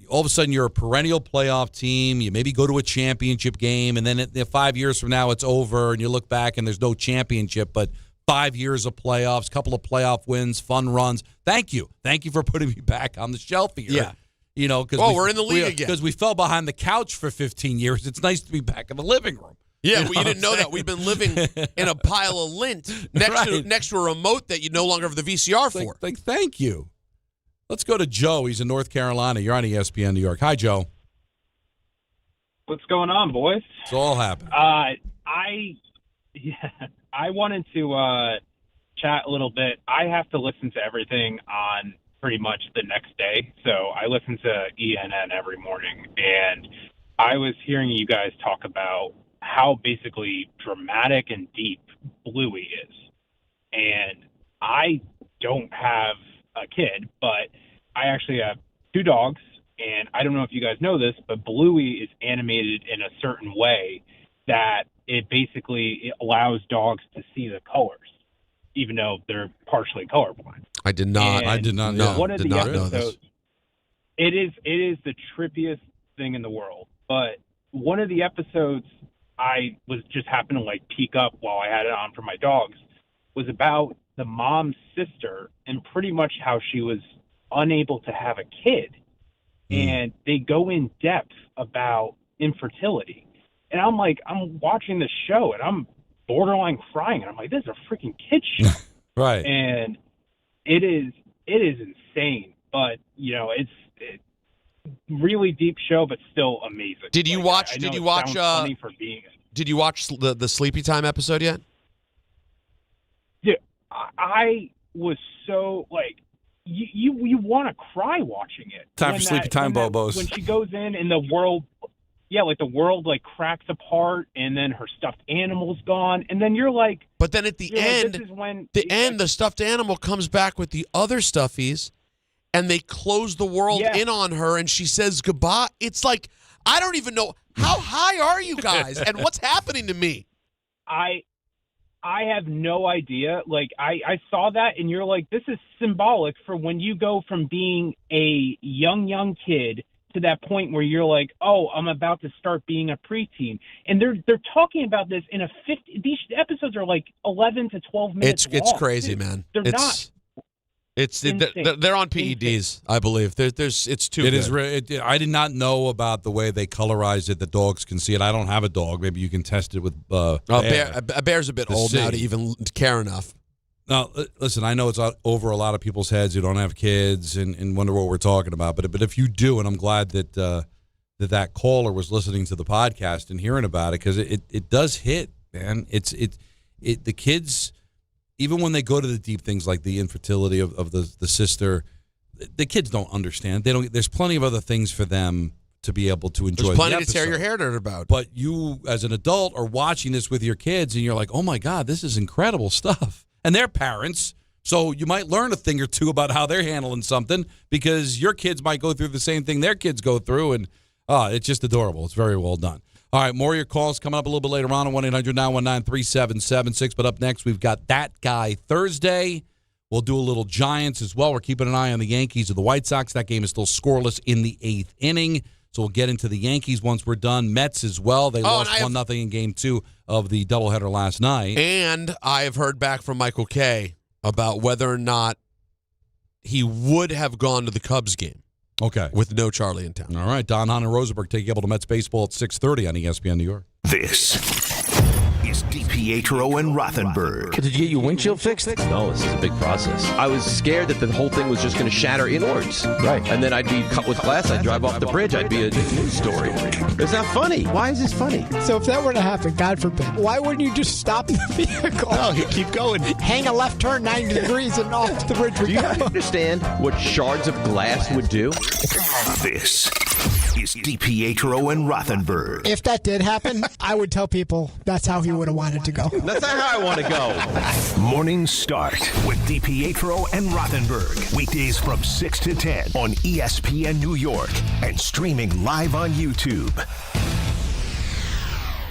all of a sudden you're a perennial playoff team, you maybe go to a championship game, and then 5 years from now it's over and you look back and there's no championship, but 5 years of playoffs, couple of playoff wins, fun runs. Thank you. Thank you for putting me back on the shelf here. Yeah. You know, because we're in the league again. Because we fell behind the couch for 15 years. It's nice to be back in the living room. Yeah, you didn't know that. We've been living in a pile of lint next to a remote that you no longer have the VCR for. Thank you. Let's go to Joe. He's in North Carolina. You're on ESPN New York. Hi, Joe. What's going on, boys? It's all happening. I wanted to chat a little bit. I have to listen to everything on pretty much the next day. So I listen to ENN every morning. And I was hearing you guys talk about how basically dramatic and deep Bluey is. And I don't have a kid, but I actually have two dogs. And I don't know if you guys know this, but Bluey is animated in a certain way that it basically allows dogs to see the colors, even though they're partially colorblind. I did not know. One of did the not episodes, know this. it is the trippiest thing in the world. But one of the episodes I was just happened to peek up while I had it on for my dogs was about the mom's sister and pretty much how she was unable to have a kid. And they go in depth about infertility. And I'm watching the show and I'm borderline crying. And I'm like, this is a freaking kid's show. Right. And it is insane. But, it's really deep show, but still amazing. Did you watch? Did you watch? Funny for being it. Did you watch the Sleepy Time episode yet? Yeah, I was so you want to cry watching it. Time for Sleepy Time, Bobos. When she goes in and the world, the world cracks apart, and then her stuffed animal's gone, and then you're like. But then at the end, this is when the stuffed animal comes back with the other stuffies. And they close the world in on her, and she says goodbye. It's like, I don't even know. How high are you guys? And what's happening to me? I have no idea. I saw that, and you're like, this is symbolic for when you go from being a young kid to that point where you're like, oh, I'm about to start being a preteen. And they're talking about this in these episodes are 11 to 12 minutes long. It's crazy, man. They're not. They're on PEDs, I believe. It's too. It is. I did not know about the way they colorized it. The dogs can see it. I don't have a dog. Maybe you can test it with. A bear's a bit old now to even care enough. Now, listen, I know it's over a lot of people's heads who don't have kids and wonder what we're talking about. But if you do, and I'm glad that that caller was listening to the podcast and hearing about it, because it does hit, man. The kids, even when they go to the deep things like the infertility of the sister, the kids don't understand. They don't. There's plenty of other things for them to be able to enjoy. There's plenty to tear your hair dirt about. But you, as an adult, are watching this with your kids, and you're like, oh, my God, this is incredible stuff. And they're parents, so you might learn a thing or two about how they're handling something because your kids might go through the same thing their kids go through, and it's just adorable. It's very well done. All right, more of your calls coming up a little bit later on 1-800-919-3776. But up next, we've got That Guy Thursday. We'll do a little Giants as well. We're keeping an eye on the Yankees or the White Sox. That game is still scoreless in the 8th inning. So we'll get into the Yankees once we're done. Mets as well. They lost 1-0 in Game 2 of the doubleheader last night. And I have heard back from Michael Kay about whether or not he would have gone to the Cubs game. Okay. With no Charlie in town. All right. Don, Hahn, and Rosenberg take you able to Mets baseball at 6:30 on ESPN New York. This is DiPietro and Rothenberg. Did you get your windshield fixed? No, this is a big process. I was scared that the whole thing was just going to shatter inwards. Right. And then I'd be cut with glass. I'd drive off the bridge. I'd be a news story. It's not funny. Why is this funny? So if that were to happen, God forbid, why wouldn't you just stop the vehicle? No, you keep going. Hang a left turn 90 degrees and off the bridge we go. Do you understand what shards of glass would do? This is DiPietro and Rothenberg. If that did happen, I would tell people that's how he would have wanted to go. That's not how I want to go. Morning Start with DiPietro and Rothenberg. Weekdays from 6 to 10 on ESPN New York and streaming live on YouTube.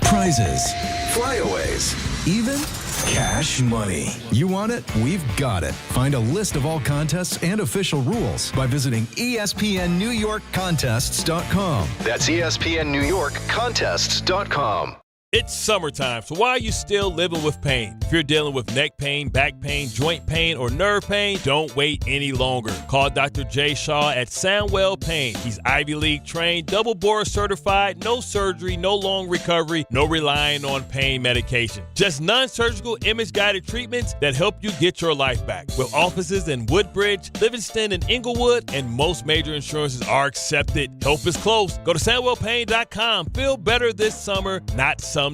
Prizes, flyaways, even cash money. You want it? We've got it. Find a list of all contests and official rules by visiting ESPNNewYorkContests.com. That's ESPNNewYorkContests.com. It's summertime, so why are you still living with pain? If you're dealing with neck pain, back pain, joint pain, or nerve pain, don't wait any longer. Call Dr. Jay Shaw at Soundwell Pain. He's Ivy League trained, double board certified, no surgery, no long recovery, no relying on pain medication. Just non-surgical image-guided treatments that help you get your life back. With offices in Woodbridge, Livingston, and Inglewood, and most major insurances are accepted. Help is close. Go to SoundwellPain.com. Feel better this summer, not someday.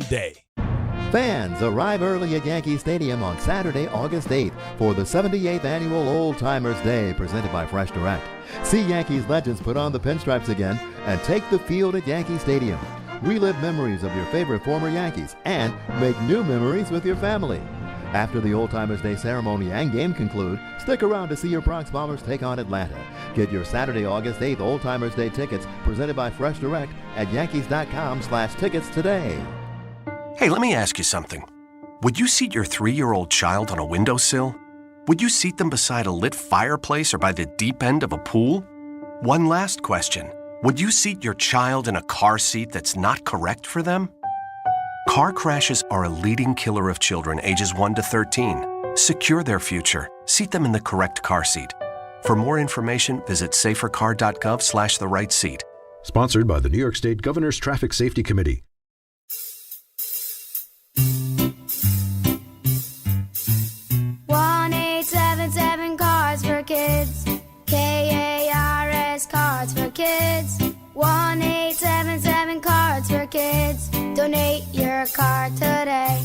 Fans, arrive early at Yankee Stadium on Saturday, August 8th for the 78th Annual Old Timers Day presented by Fresh Direct. See Yankees legends put on the pinstripes again and take the field at Yankee Stadium. Relive memories of your favorite former Yankees and make new memories with your family. After the Old Timers Day ceremony and game conclude, stick around to see your Bronx Bombers take on Atlanta. Get your Saturday, August 8th Old Timers Day tickets presented by Fresh Direct at Yankees.com/tickets today. Hey, let me ask you something. Would you seat your 3-year-old child on a windowsill? Would you seat them beside a lit fireplace or by the deep end of a pool? One last question. Would you seat your child in a car seat that's not correct for them? Car crashes are a leading killer of children ages 1 to 13. Secure their future. Seat them in the correct car seat. For more information, visit safercar.gov/the right seat. Sponsored by the New York State Governor's Traffic Safety Committee. 1-877 Cars for Kids. KARS Cards for Kids. 1-877 Cards for Kids. Donate your card today.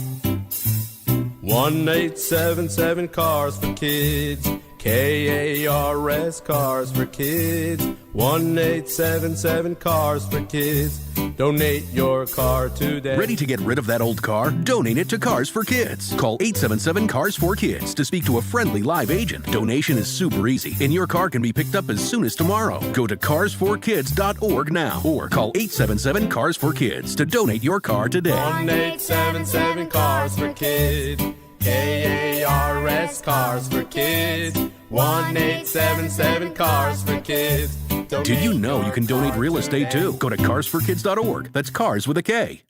1-877 Cars for Kids. KARS Cars for Kids. 1-877 Cars for Kids. Donate your car today. Ready to get rid of that old car? Donate it to Cars for Kids. Call 877 Cars for Kids to speak to a friendly live agent. Donation is super easy, and your car can be picked up as soon as tomorrow. Go to carsforkids.org now or call 877 Cars for Kids to donate your car today. 1-877 Cars for Kids. KARS Cars for Kids. 1-877 Cars for Kids. Did you know you can donate real estate too? Go to carsforkids.org. That's cars with a K.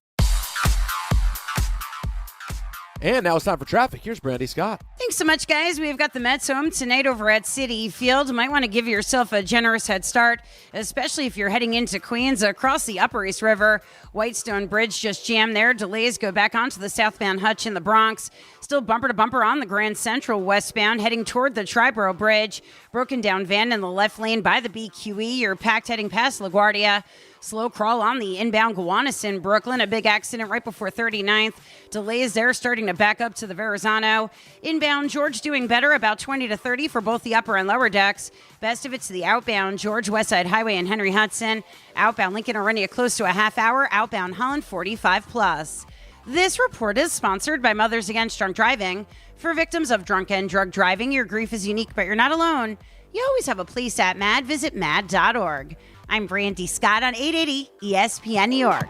And now it's time for traffic. Here's Brandy Scott. Thanks so much, guys. We've got the Mets home tonight over at Citi Field. You might want to give yourself a generous head start, especially if you're heading into Queens across the Upper East River. Whitestone Bridge just jammed there. Delays go back onto the southbound Hutch in the Bronx. Still bumper to bumper on the Grand Central westbound, heading toward the Triborough Bridge. Broken down van in the left lane by the BQE. You're packed heading past LaGuardia. Slow crawl on the inbound Gowanus in Brooklyn. A big accident right before 39th. Delays there starting to back up to the Verrazano. Inbound George doing better, about 20 to 30 for both the upper and lower decks. Best of it's the outbound George Westside Highway and Henry Hudson. Outbound Lincoln Orinda close to a half hour. Outbound Holland 45 plus. This report is sponsored by Mothers Against Drunk Driving. For victims of drunk and drug driving, your grief is unique, but you're not alone. You always have a place at MAD. Visit mad.org. I'm Brandy Scott on 880 ESPN New York.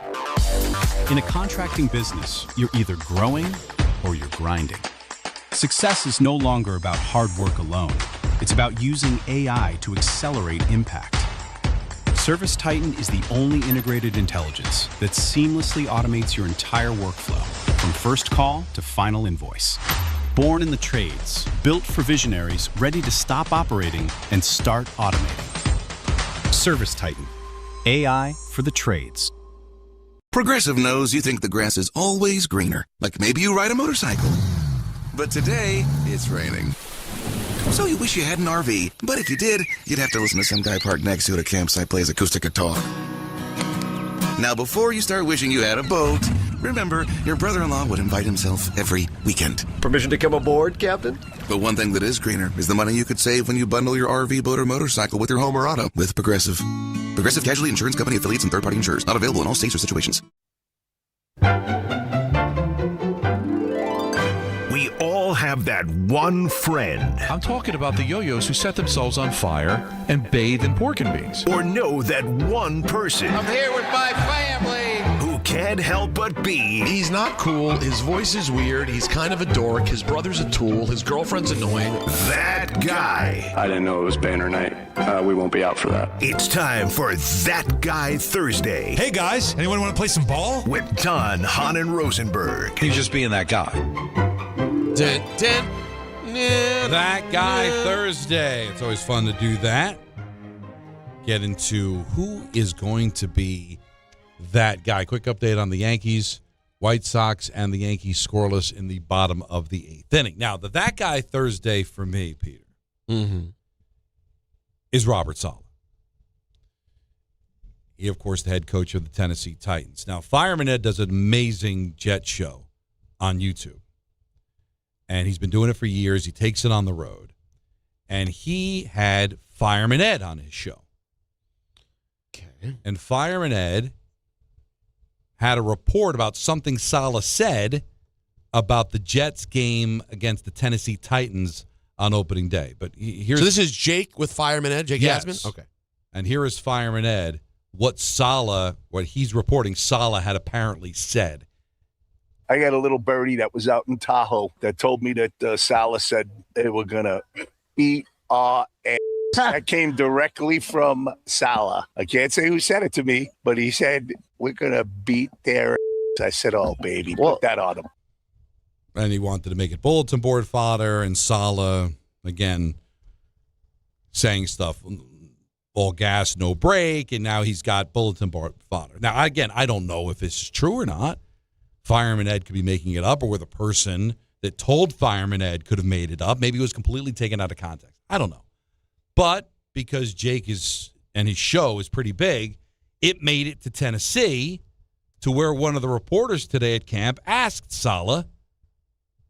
In a contracting business, you're either growing or you're grinding. Success is no longer about hard work alone. It's about using AI to accelerate impact. Service Titan is the only integrated intelligence that seamlessly automates your entire workflow, from first call to final invoice. Born in the trades, built for visionaries ready to stop operating and start automating. Service Titan. AI for the trades. Progressive knows you think the grass is always greener. Like maybe you ride a motorcycle. But today, it's raining. So you wish you had an RV. But if you did, you'd have to listen to some guy parked next to you at a campsite plays acoustic guitar. Now, before you start wishing you had a boat, remember, your brother-in-law would invite himself every weekend. Permission to come aboard, Captain? But one thing that is greener is the money you could save when you bundle your RV, boat, or motorcycle with your home or auto with Progressive. Progressive Casualty Insurance Company affiliates and third-party insurers. Not available in all states or situations. We all have that one friend. I'm talking about the yo-yos who set themselves on fire and bathe in pork and beans. Or know that one person. I'm here with my family. Who can't help but be. He's not cool. His voice is weird. He's kind of a dork. His brother's a tool. His girlfriend's annoying. That guy. I didn't know it was Banner night. We won't be out for that. It's time for That Guy Thursday. Hey guys, anyone want to play some ball? With Don, Hahn, and Rosenberg. He's just being that guy. That Guy Thursday. It's always fun to do that. Get into who is going to be that guy. Quick update on the Yankees, White Sox, and the Yankees scoreless in the bottom of the eighth inning. Now, That Guy Thursday for me, Peter, is Robert Saleh. He, of course, the head coach of the Tennessee Titans. Now, Fireman Ed does an amazing Jet show on YouTube. And he's been doing it for years. He takes it on the road. And he had Fireman Ed on his show. Okay. And Fireman Ed had a report about something Saleh said about the Jets game against the Tennessee Titans on opening day. But here's, so this is Jake with Fireman Ed, Jake Yasmin? Okay. And here is Fireman Ed, what he's reporting Saleh had apparently said. I got a little birdie that was out in Tahoe that told me that Saleh said they were going to beat our ass. That came directly from Saleh. I can't say who said it to me, but he said, we're going to beat their ass. I said, oh, baby, put that on them. And he wanted to make it bulletin board fodder, and Saleh, again, saying stuff, all gas, no brake, and now he's got bulletin board fodder. Now, again, I don't know if this is true or not. Fireman Ed could be making it up, or where the person that told Fireman Ed could have made it up. Maybe it was completely taken out of context. I don't know. But because Jake and his show is pretty big, it made it to Tennessee, to where one of the reporters today at camp asked Saleh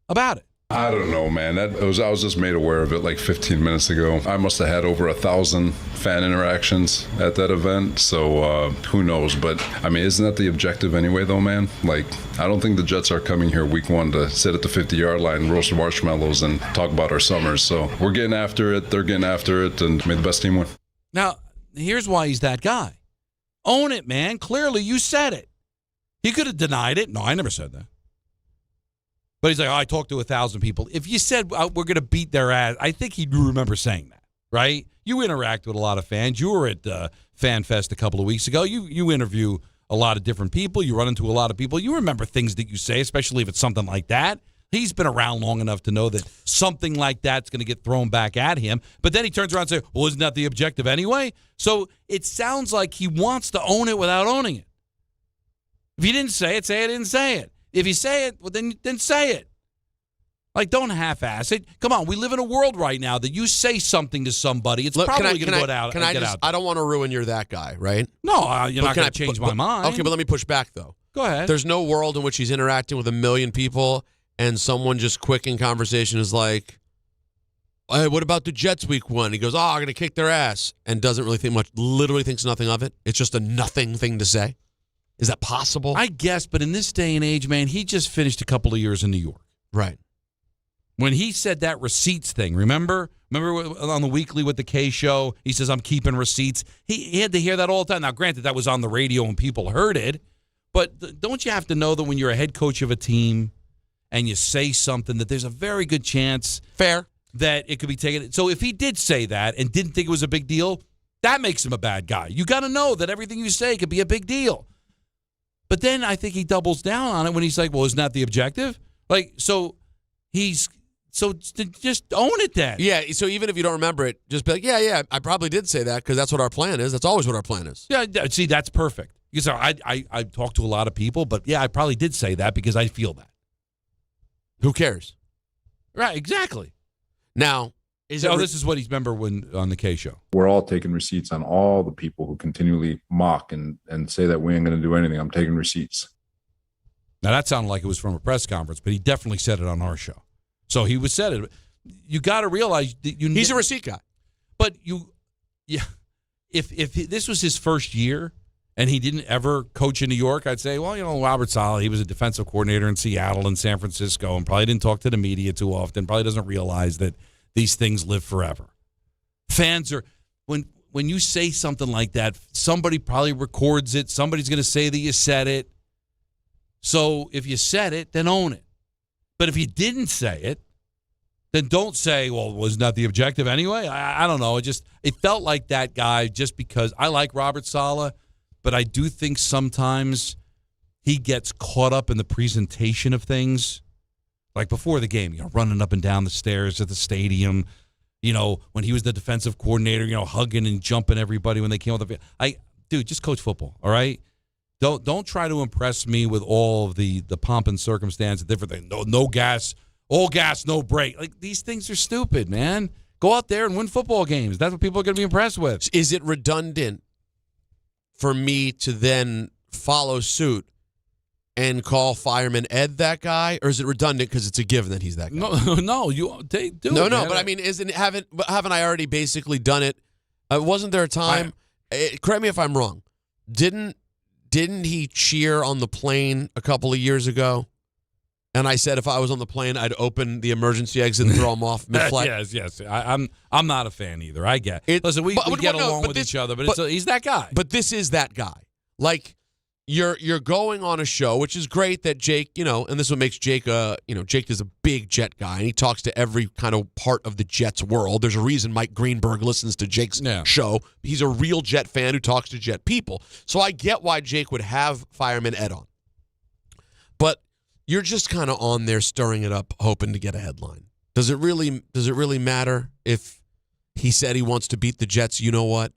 about it. I don't know, man. I was just made aware of it like 15 minutes ago. I must have had over 1,000 fan interactions at that event, so who knows? But, I mean, isn't that the objective anyway, though, man? Like, I don't think the Jets are coming here week one to sit at the 50-yard line, roast marshmallows, and talk about our summers. So we're getting after it, they're getting after it, and may the best team win. Now, here's why he's that guy. Own it, man. Clearly, you said it. He could have denied it. No, I never said that. But he's like, I talked to 1,000 people. If you said we're going to beat their ass, I think he'd remember saying that, right? You interact with a lot of fans. You were at Fan Fest a couple of weeks ago. You interview a lot of different people. You run into a lot of people. You remember things that you say, especially if it's something like that. He's been around long enough to know that something like that's going to get thrown back at him. But then he turns around and says, well, isn't that the objective anyway? So it sounds like he wants to own it without owning it. If you didn't say it, say I didn't say it. If you say it, well, then say it. Like, don't half-ass it. Come on, we live in a world right now that you say something to somebody, it's probably going to go out. I don't want to ruin you're that guy, right? No, you're not going to change my mind. Okay, but let me push back, though. Go ahead. There's no world in which he's interacting with 1 million people and someone just quick in conversation is like, hey, what about the Jets week 1? He goes, I'm going to kick their ass, and doesn't really think much, literally thinks nothing of it. It's just a nothing thing to say. Is that possible? I guess, but in this day and age, man, he just finished a couple of years in New York. Right. When he said that receipts thing, remember on the Weekly with the K show, he says, I'm keeping receipts. He had to hear that all the time. Now, granted, that was on the radio and people heard it, but don't you have to know that when you're a head coach of a team and you say something that there's a very good chance that it could be taken. So if he did say that and didn't think it was a big deal, that makes him a bad guy. You got to know that everything you say could be a big deal. But then I think he doubles down on it when he's like, well, isn't that the objective? Like, so just own it then. Yeah, so even if you don't remember it, just be like, yeah, I probably did say that because that's what our plan is. That's always what our plan is. Yeah, see, that's perfect. Because I talk to a lot of people, but yeah, I probably did say that because I feel that. Who cares? Right, exactly. Now, this is what he's remember when on the K show. We're all taking receipts on all the people who continually mock and say that we ain't going to do anything. I'm taking receipts. Now, that sounded like it was from a press conference, but he definitely said it on our show. So he was said it. You got to realize that he's a receipt guy. But if this was his first year and he didn't ever coach in New York, I'd say, well, Robert Saleh, he was a defensive coordinator in Seattle and San Francisco and probably didn't talk to the media too often, probably doesn't realize that these things live forever. Fans are, when you say something like that, somebody probably records it. Somebody's going to say that you said it. So if you said it, then own it. But if you didn't say it, then don't say, well, wasn't that the objective anyway? I don't know. It felt like that guy just because I like Robert Saleh, but I do think sometimes he gets caught up in the presentation of things. Like before the game, running up and down the stairs at the stadium, when he was the defensive coordinator, hugging and jumping everybody when they came on the field. Dude, just coach football, all right? Don't try to impress me with all of the pomp and circumstance and different things. No gas, all gas, no brake. Like, these things are stupid, man. Go out there and win football games. That's what people are going to be impressed with. Is it redundant for me to then follow suit and call Fireman Ed that guy, or is it redundant because it's a given that he's that guy? No, you do. No, man. But I mean, haven't I already basically done it? Wasn't there a time? Correct me if I'm wrong. Didn't he cheer on the plane a couple of years ago? And I said if I was on the plane, I'd open the emergency exit and throw him off mid-flight. Yes. I'm not a fan either. I get it. Listen, we get along with each other, but he's that guy. But this is that guy. Like, you're going on a show, which is great that Jake, and this is what makes Jake, Jake is a big Jet guy, and he talks to every kind of part of the Jets world. There's a reason Mike Greenberg listens to Jake's show. He's a real Jet fan who talks to Jet people. So I get why Jake would have Fireman Ed on. But you're just kind of on there stirring it up, hoping to get a headline. Does it really matter if he said he wants to beat the Jets? You know what?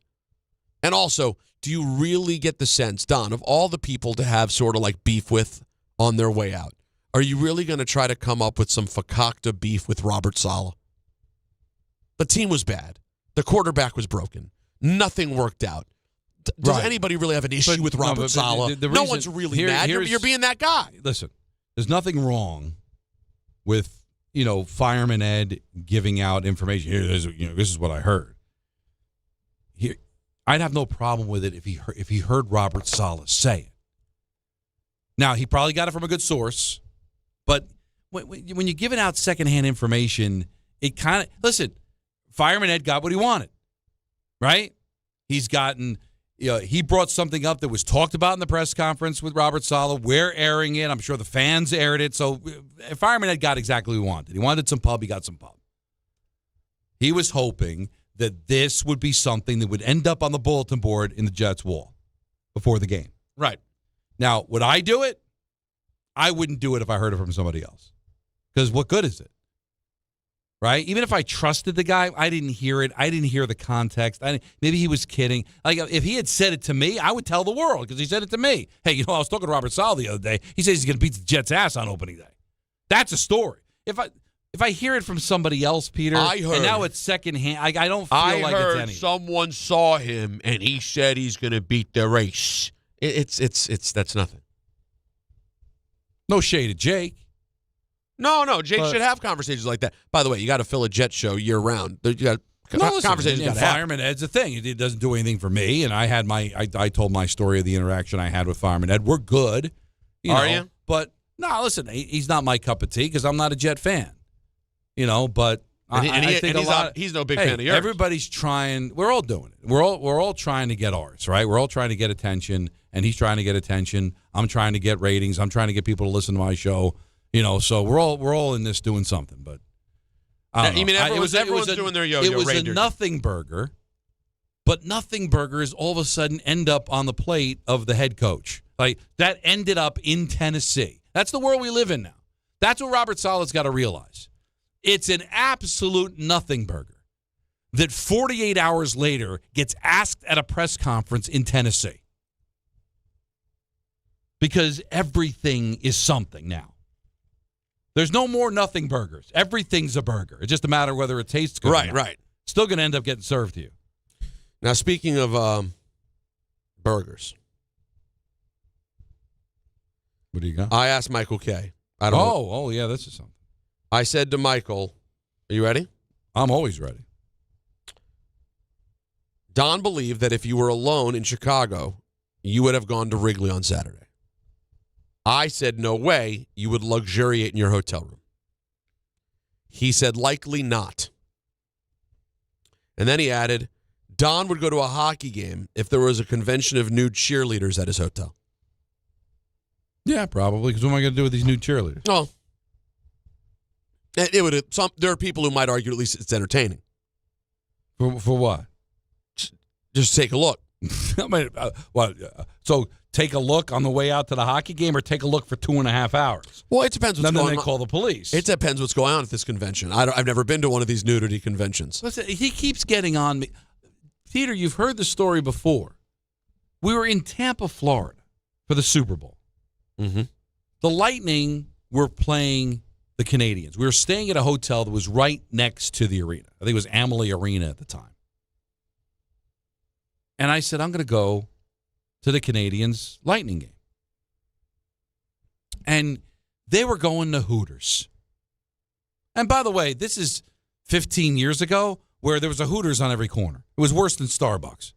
And also, do you really get the sense, Don, of all the people to have sort of like beef with on their way out, are you really going to try to come up with some fakakta beef with Robert Saleh? The team was bad. The quarterback was broken. Nothing worked out. Does anybody really have an issue with Robert Saleh? No one's really mad. You're being that guy. Listen, there's nothing wrong with, Fireman Ed giving out information. Here, this is what I heard. Here, I'd have no problem with it if he heard Robert Saleh say it. Now, he probably got it from a good source, but when you're giving out secondhand information, it kind of, listen, Fireman Ed got what he wanted, right? He's gotten, he brought something up that was talked about in the press conference with Robert Saleh. We're airing it. I'm sure the fans aired it. So Fireman Ed got exactly what he wanted. He wanted some pub. He got some pub. He was hoping that this would be something that would end up on the bulletin board in the Jets' wall before the game. Right. Now, would I do it? I wouldn't do it if I heard it from somebody else. Because what good is it? Right? Even if I trusted the guy, I didn't hear it. I didn't hear the context. Maybe he was kidding. Like, if he had said it to me, I would tell the world because he said it to me. Hey, I was talking to Robert Saleh the other day. He says he's going to beat the Jets' ass on opening day. That's a story. If I hear it from somebody else, Peter, and now it's secondhand, I don't feel like it's anything. Someone saw him and he said he's going to beat the race. That's nothing. No shade at Jake. No, Jake should have conversations like that. By the way, you got to fill a Jet show year round. You got conversations. And Fireman Ed's a thing. It doesn't do anything for me. And I told my story of the interaction I had with Fireman Ed. We're good. Are you? But no, listen, he's not my cup of tea because I'm not a Jet fan. But I think he's no big fan of yours. Everybody's trying. We're all doing it. We're all trying to get ours, right? We're all trying to get attention, and he's trying to get attention. I'm trying to get ratings. I'm trying to get people to listen to my show. So we're all in this doing something. But I mean, everyone's doing their yo-yo. It was a nothing burger, but nothing burgers all of a sudden end up on the plate of the head coach. Like that ended up in Tennessee. That's the world we live in now. That's what Robert Saleh's got to realize. It's an absolute nothing burger that 48 hours later gets asked at a press conference in Tennessee. Because everything is something now. There's no more nothing burgers. Everything's a burger. It's just a matter of whether it tastes good or not. Right. Still going to end up getting served to you. Now, speaking of burgers. What do you got? I asked Michael Kay. Oh, yeah, this is something. I said to Michael, are you ready? I'm always ready. Don believed that if you were alone in Chicago, you would have gone to Wrigley on Saturday. I said, no way, you would luxuriate in your hotel room. He said, likely not. And then he added, Don would go to a hockey game if there was a convention of nude cheerleaders at his hotel. Yeah, probably, because what am I going to do with these nude cheerleaders? Oh. There are people who might argue at least it's entertaining. For what? Just take a look. So take a look on the way out to the hockey game or take a look for 2.5 hours? Well, it depends what's going on. Then they call the police. It depends what's going on at this convention. I've never been to one of these nudity conventions. Listen, he keeps getting on me. Peter, you've heard the story before. We were in Tampa, Florida for the Super Bowl. Mm-hmm. The Lightning were playing the Canadians. We were staying at a hotel that was right next to the arena. I think it was Amalie Arena at the time. And I said, I'm going to go to the Canadians Lightning game. And they were going to Hooters. And by the way, this is 15 years ago where there was a Hooters on every corner. It was worse than Starbucks.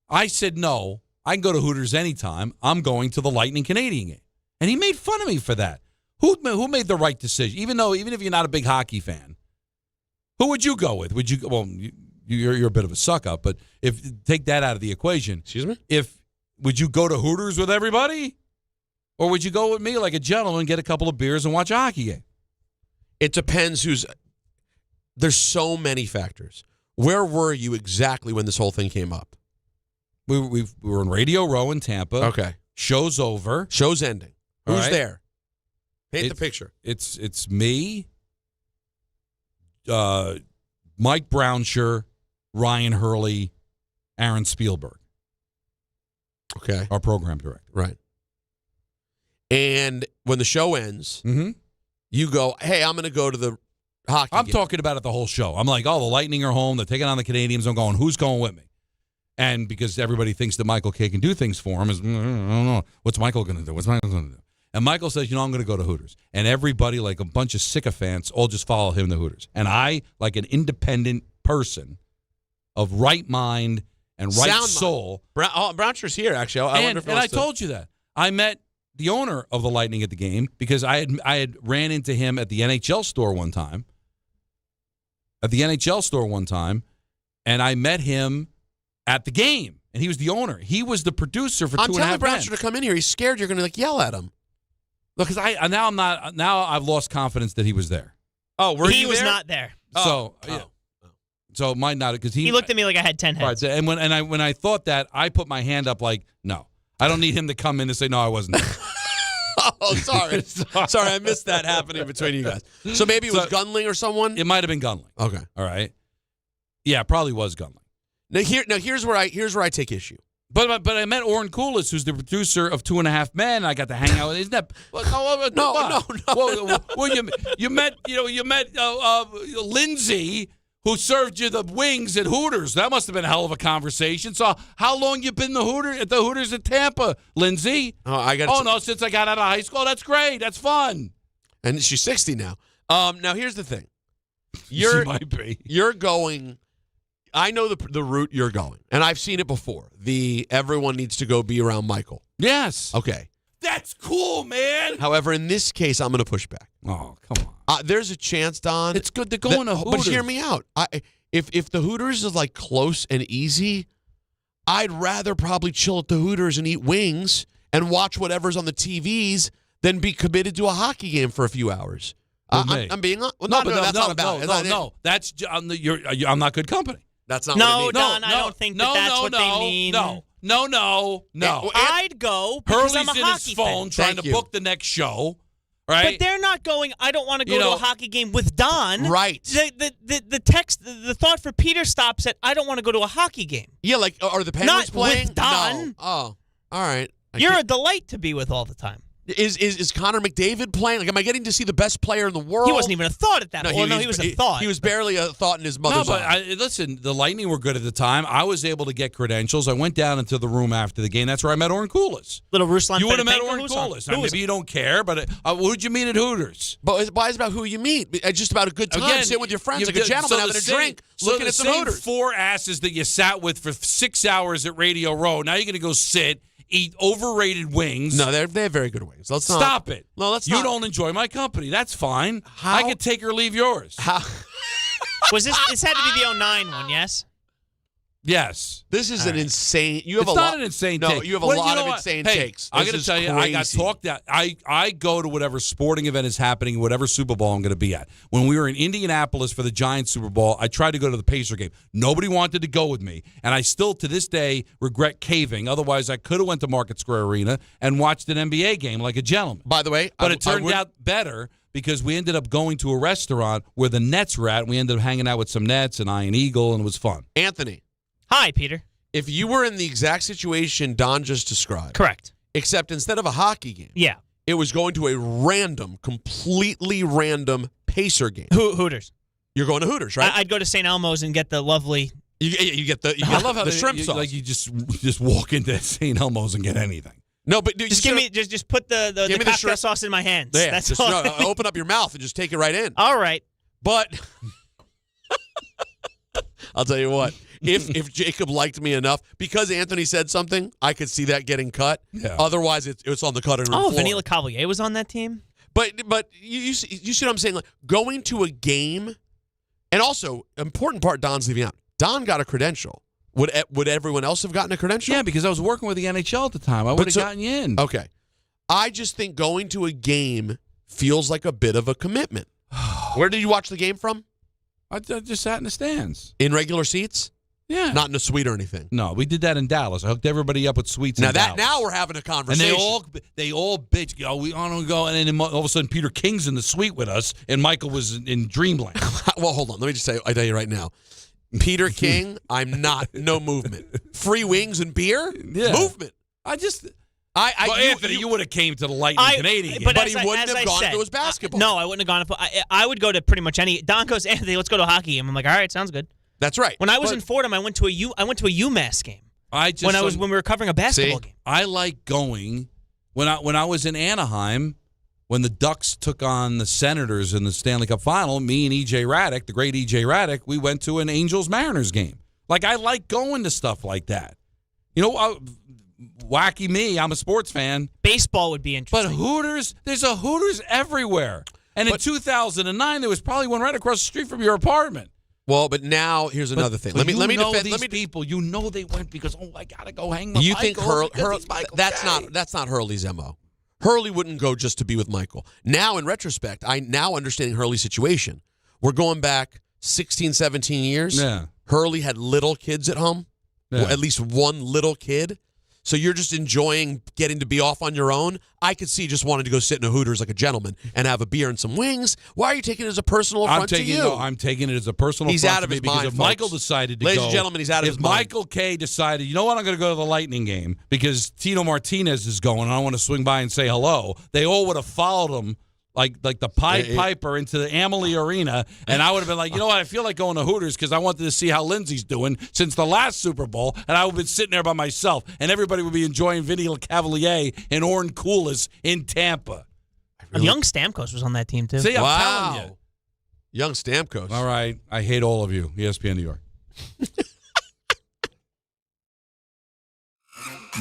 I said, no, I can go to Hooters anytime. I'm going to the Lightning Canadian game. And he made fun of me for that. Who made the right decision? Even if you're not a big hockey fan, who would you go with? Would you? Well, you're a bit of a suck up, but take that out of the equation. Excuse me? Would you go to Hooters with everybody, or would you go with me like a gentleman, get a couple of beers, and watch a hockey game? It depends There's so many factors. Where were you exactly when this whole thing came up? We were in Radio Row in Tampa. Okay. Show's over. Show's ending. Who's right. there? Paint the picture. It's me, Mike Brownshire, Ryan Hurley, Aaron Spielberg. Okay. Our program director. Right. And when the show ends, you go, hey, I'm going to go to the hockey game. Talking about it the whole show. I'm like, the Lightning are home. They're taking on the Canadians. I'm going, who's going with me? And because everybody thinks that Michael Kay can do things for him, I don't know. What's Michael going to do? And Michael says, I'm going to go to Hooters. And everybody, like a bunch of sycophants, all just follow him to Hooters. And I, like an independent person of right mind and right Sound soul. Brownshire's here, actually. I told you that. I met the owner of the Lightning at the game because I had ran into him at the NHL store one time. And I met him at the game. And he was the owner. He was the producer for 2.5 I'm telling Brownshire to come in here. He's scared you're going to yell at him. Look, because now I've lost confidence that he was there. Oh, he was not there. So it might not because he looked at me like I had 10 heads. Right, and when I thought that, I put my hand up like, no, I don't need him to come in and say no, I wasn't there. Oh, sorry. Sorry, I missed that happening between you guys. So maybe it was Gunling or someone? It might have been Gunling. Okay. All right. Yeah, it probably was Gunling. Here's where I take issue. But I met Orrin Koulis, who's the producer of 2.5 Men. I got to hang out with. Isn't that no? Well, you met Lindsay, who served you the wings at Hooters. That must have been a hell of a conversation. So how long you been at the Hooters at Tampa, Lindsay? No, since I got out of high school. That's great. That's fun. And she's 60 now. Now here's the thing. She might be. You're going. I know the route you're going, and I've seen it before. Everyone needs to go be around Michael. Yes. Okay. That's cool, man. However, in this case, I'm going to push back. Oh, come on. There's a chance, Don. It's good to go in a Hooters. But hear me out. If the Hooters is like close and easy, I'd rather probably chill at the Hooters and eat wings and watch whatever's on the TVs than be committed to a hockey game for a few hours. I'm being that's not about it. No. That's I'm not good company. That's not what I mean. Don, I don't think that's what they mean. No. I'd go because I'm a Hurley's in hockey his phone fan. trying to book the next show, right? But they're not going, I don't want to go to a hockey game with Don. Right. The thought for Peter stops at, I don't want to go to a hockey game. Yeah, like, are the Penguins playing? With Don. No. Oh, all right. You're a delight to be with all the time. Is Connor McDavid playing? Like, am I getting to see the best player in the world? He wasn't even a thought at that point. He was a thought. He was barely a thought in his mother's eye. Listen, the Lightning were good at the time. I was able to get credentials. I went down into the room after the game. That's where I met Orrin Koulis. Little Ruslan. You would have met Orrin Koulis. Maybe you don't care, but who'd you meet at Hooters? But why is it about who you meet? It's just about a good time. Again, sit with your friends like a gentleman having a drink, looking at some Hooters. 4 asses that you sat with for 6 hours at Radio Row. Now you're going to go sit, eat overrated wings. No, they have very good wings. Let's not stop it. No, let's you not. don't enjoy my company. That's fine. I could take or leave yours. Was this had to be the 09 one, yes? Yes. This is an insane. You have it's a not lot, an insane no, take. you have a lot of insane takes. I got to tell you, I got talked out. I go to whatever sporting event is happening, whatever Super Bowl I'm going to be at. When we were in Indianapolis for the Giants Super Bowl, I tried to go to the Pacer game. Nobody wanted to go with me, and I still, to this day, regret caving. Otherwise, I could have went to Market Square Arena and watched an NBA game like a gentleman. By the way, but it turned out better because we ended up going to a restaurant where the Nets were at, and we ended up hanging out with some Nets and Iron Eagle, and it was fun. Anthony. Hi, Peter. If you were in the exact situation Don just described. Correct. Except instead of a hockey game. Yeah. It was going to a completely random Pacer game. Hooters. You're going to Hooters, right? I'd go to St. Elmo's and get the lovely. You get the. I love how the shrimp sauce. Like you just walk into St. Elmo's and get anything. No, but just give me just put the cocktail sauce in my hands. Yeah, that's just, all. Open up your mouth and just take it right in. All right. But I'll tell you what. If Jacob liked me enough, because Anthony said something, I could see that getting cut. Yeah. Otherwise, it's on the cutting room floor. Vanilla Cavalier was on that team. But you see what I'm saying? Like going to a game, and also important part Don's leaving out. Don got a credential. Would everyone else have gotten a credential? Yeah, because I was working with the NHL at the time. I would have gotten you in. Okay. I just think going to a game feels like a bit of a commitment. Where did you watch the game from? I just sat in the stands. In regular seats? Yeah. Not in a suite or anything. No, we did that in Dallas. I hooked everybody up with suites in Dallas. Now we're having a conversation. And they all bitch. We want to go. And then all of a sudden, Peter King's in the suite with us, and Michael was in Dreamland. Well, hold on. Let me just say, I tell you right now. Peter King, I'm not. No movement. Free wings and beer? Yeah. Movement. Anthony, you would have came to the Lightning Canadian game. But he wouldn't have gone if it was basketball. No, I wouldn't have gone. I would go to pretty much any. Don goes, Anthony, let's go to a hockey game. I'm like, all right, sounds good. That's right. When I was in Fordham, I went to a UMass game. When we were covering a basketball game. I like going when I was in Anaheim when the Ducks took on the Senators in the Stanley Cup Final. Me and EJ Raddick, the great EJ Raddick, we went to an Angels-Mariners game. Like I like going to stuff like that. You know, wacky me. I'm a sports fan. Baseball would be interesting. But Hooters, there's a Hooters everywhere. And in 2009, there was probably one right across the street from your apartment. Well, but now here's another thing. Let me defend these people. You know they went because I gotta go hang with you Michael. You think that's not Hurley's MO. Hurley wouldn't go just to be with Michael. Now, in retrospect, now understanding Hurley's situation, we're going back 16, 17 years. Yeah. Hurley had little kids at home, at least one little kid. so you're just enjoying getting to be off on your own. I could see just wanting to go sit in a Hooters like a gentleman and have a beer and some wings. Why are you taking it as a personal affront to you? No, I'm taking it as a personal He's affront out of to me his because mind, if folks. Michael decided to Ladies go, and gentlemen, he's out of his if mind. Michael K decided, you know what, I'm going to go to the Lightning game because Tino Martinez is going and I want to swing by and say hello, they all would have followed him like the Pied Piper into the Amalie Arena, and I would have been like, you know what, I feel like going to Hooters because I wanted to see how Lindsey's doing since the last Super Bowl, and I would have been sitting there by myself, and everybody would be enjoying Vinny LeCavalier and Orrin Coolis in Tampa. Young Stamkos was on that team, too. See, I'm telling you. Young Stamkos. All right. I hate all of you, ESPN New York.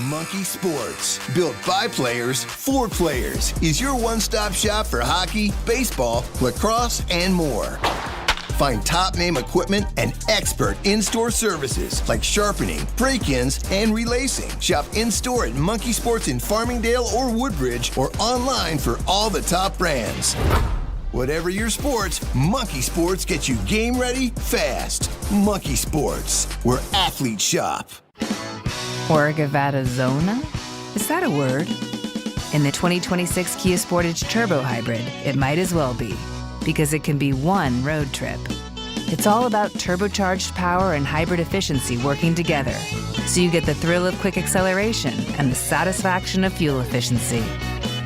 Monkey Sports, built by players for players, is your one-stop shop for hockey, baseball, lacrosse, and more. Find top-name equipment and expert in-store services like sharpening, break-ins, and relacing. Shop in-store at Monkey Sports in Farmingdale or Woodbridge or online for all the top brands. Whatever your sports, Monkey Sports gets you game ready fast. Monkey Sports, where athletes shop. Orgavada Zona? Is that a word? In the 2026 Kia Sportage Turbo Hybrid, it might as well be, because it can be one road trip. It's all about turbocharged power and hybrid efficiency working together, so you get the thrill of quick acceleration and the satisfaction of fuel efficiency.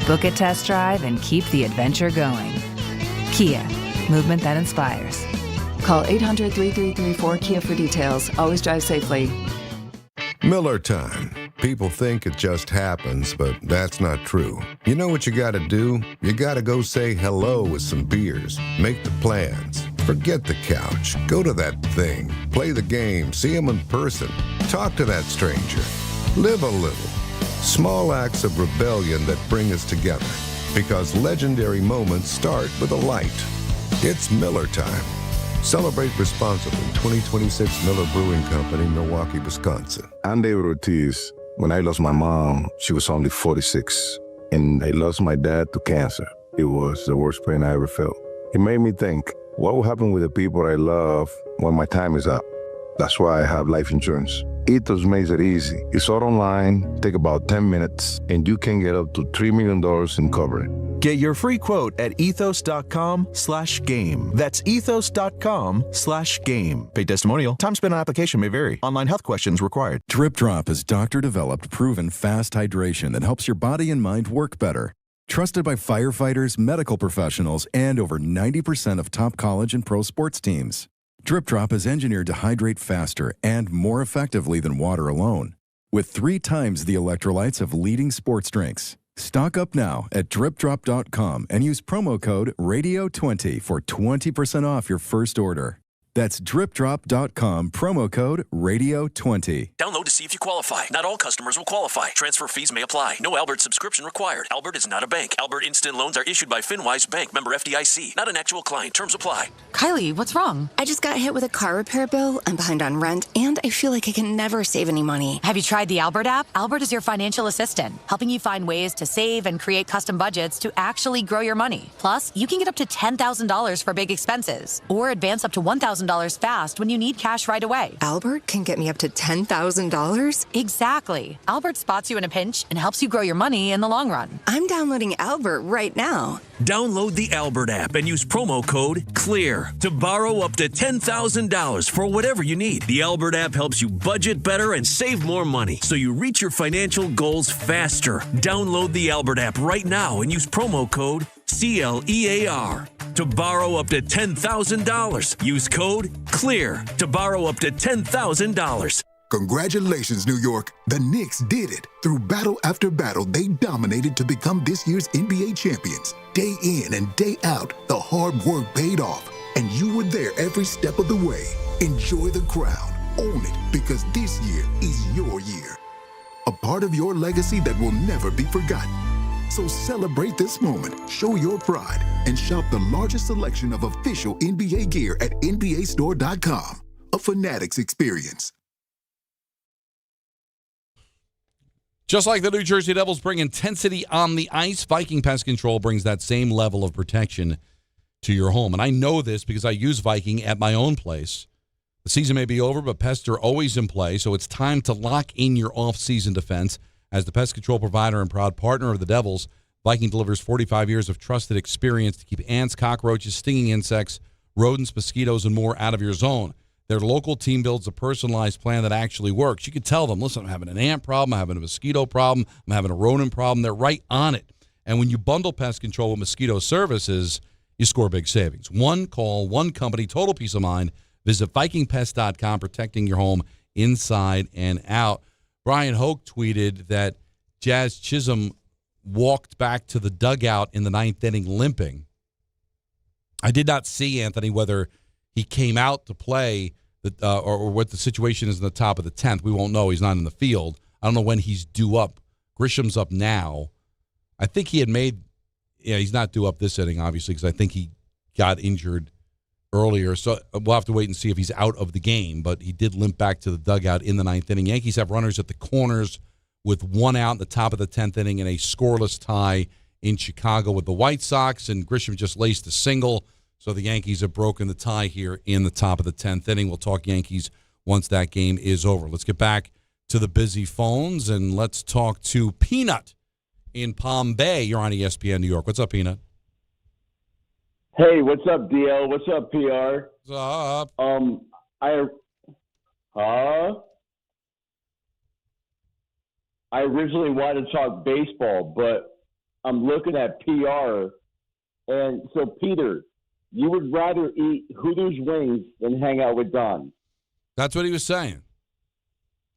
Book a test drive and keep the adventure going. Kia, movement that inspires. Call 800-3334-KIA for details. Always drive safely. Miller time. People think it just happens, but that's not true. You know what you gotta do? You gotta go say hello with some beers. Make the plans. Forget the couch. Go to that thing. Play the game. See them in person. Talk to that stranger. Live a little. Small acts of rebellion that bring us together. Because legendary moments start with a light. It's Miller time. Celebrate responsibly. 2026 Miller Brewing Company, Milwaukee, Wisconsin. I'm David Ortiz. When I lost my mom, she was only 46. And I lost my dad to cancer. It was the worst pain I ever felt. It made me think, what will happen with the people I love when my time is up? That's why I have life insurance. Ethos makes it easy. It's all online, take about 10 minutes, and you can get up to $3 million in coverage. Get your free quote at ethos.com/game. That's ethos.com/game. Paid testimonial. Time spent on application may vary. Online health questions required. Drip Drop is doctor-developed, proven fast hydration that helps your body and mind work better. Trusted by firefighters, medical professionals, and over 90% of top college and pro sports teams. Drip Drop is engineered to hydrate faster and more effectively than water alone, with 3 times the electrolytes of leading sports drinks. Stock up now at dripdrop.com and use promo code RADIO20 for 20% off your first order. That's dripdrop.com, promo code RADIO20. Download to see if you qualify. Not all customers will qualify. Transfer fees may apply. No Albert subscription required. Albert is not a bank. Albert Instant Loans are issued by FinWise Bank, member FDIC. Not an actual client. Terms apply. Kylie, what's wrong? I just got hit with a car repair bill. I'm behind on rent, and I feel like I can never save any money. Have you tried the Albert app? Albert is your financial assistant, helping you find ways to save and create custom budgets to actually grow your money. Plus, you can get up to $10,000 for big expenses, or advance up to $1,000 fast when you need cash right away. Albert can get me up to $10,000? Exactly. Albert spots you in a pinch and helps you grow your money in the long run. I'm downloading Albert right now. Download the Albert app and use promo code CLEAR to borrow up to $10,000 for whatever you need. The Albert app helps you budget better and save more money so you reach your financial goals faster. Download the Albert app right now and use promo code CLEAR to borrow up to $10,000. Use code CLEAR to borrow up to $10,000. Congratulations, New York. The Knicks did it. Through battle after battle, they dominated to become this year's NBA champions. Day in and day out, the hard work paid off, and you were there every step of the way. Enjoy the crown. Own it, because this year is your year. A part of your legacy that will never be forgotten. So celebrate this moment, show your pride, and shop the largest selection of official NBA gear at NBAstore.com. A Fanatics experience. Just like the New Jersey Devils bring intensity on the ice, Viking Pest Control brings that same level of protection to your home. And I know this because I use Viking at my own place. The season may be over, but pests are always in play, so it's time to lock in your off-season defense. As the pest control provider and proud partner of the Devils, Viking delivers 45 years of trusted experience to keep ants, cockroaches, stinging insects, rodents, mosquitoes, and more out of your zone. Their local team builds a personalized plan that actually works. You can tell them, listen, I'm having an ant problem, I'm having a mosquito problem, I'm having a rodent problem. They're right on it. And when you bundle pest control with mosquito services, you score big savings. One call, one company, total peace of mind. Visit VikingPest.com, protecting your home inside and out. Brian Hoke tweeted that Jazz Chisholm walked back to the dugout in the ninth inning limping. I did not see, Anthony, whether he came out to play or what the situation is in the top of the 10th. We won't know. He's not in the field. I don't know when he's due up. Grisham's up now. I think he had made – he's not due up this inning, obviously, because I think he got injured earlier. So we'll have to wait and see if he's out of the game. But he did limp back to the dugout in the ninth inning. Yankees have runners at the corners with one out in the top of the 10th inning in a scoreless tie in Chicago with the White Sox. And Grisham just laced a single. So the Yankees have broken the tie here in the top of the 10th inning. We'll talk Yankees once that game is over. Let's get back to the busy phones, and let's talk to Peanut in Palm Bay. You're on ESPN New York. What's up, Peanut? Hey, what's up, DL? What's up, PR? What's up? I originally wanted to talk baseball, but I'm looking at PR, and so Peter, you would rather eat Hooters wings than hang out with Don. That's what he was saying.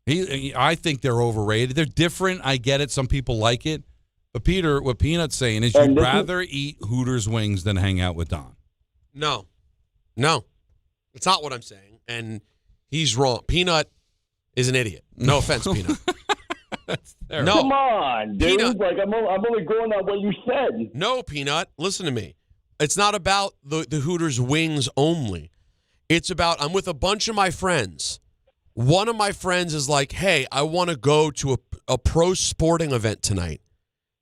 I think they're overrated. They're different. I get it. Some people like it. But, Peter, what Peanut's saying is you'd rather eat Hooters wings than hang out with Don. No. It's not what I'm saying. And he's wrong. Peanut is an idiot. No offense, Peanut. No. Come on, dude. Peanut. Like I'm only going on what you said. No, Peanut. Listen to me. It's not about the Hooters wings only. It's about I'm with a bunch of my friends. One of my friends is like, hey, I want to go to a pro sporting event tonight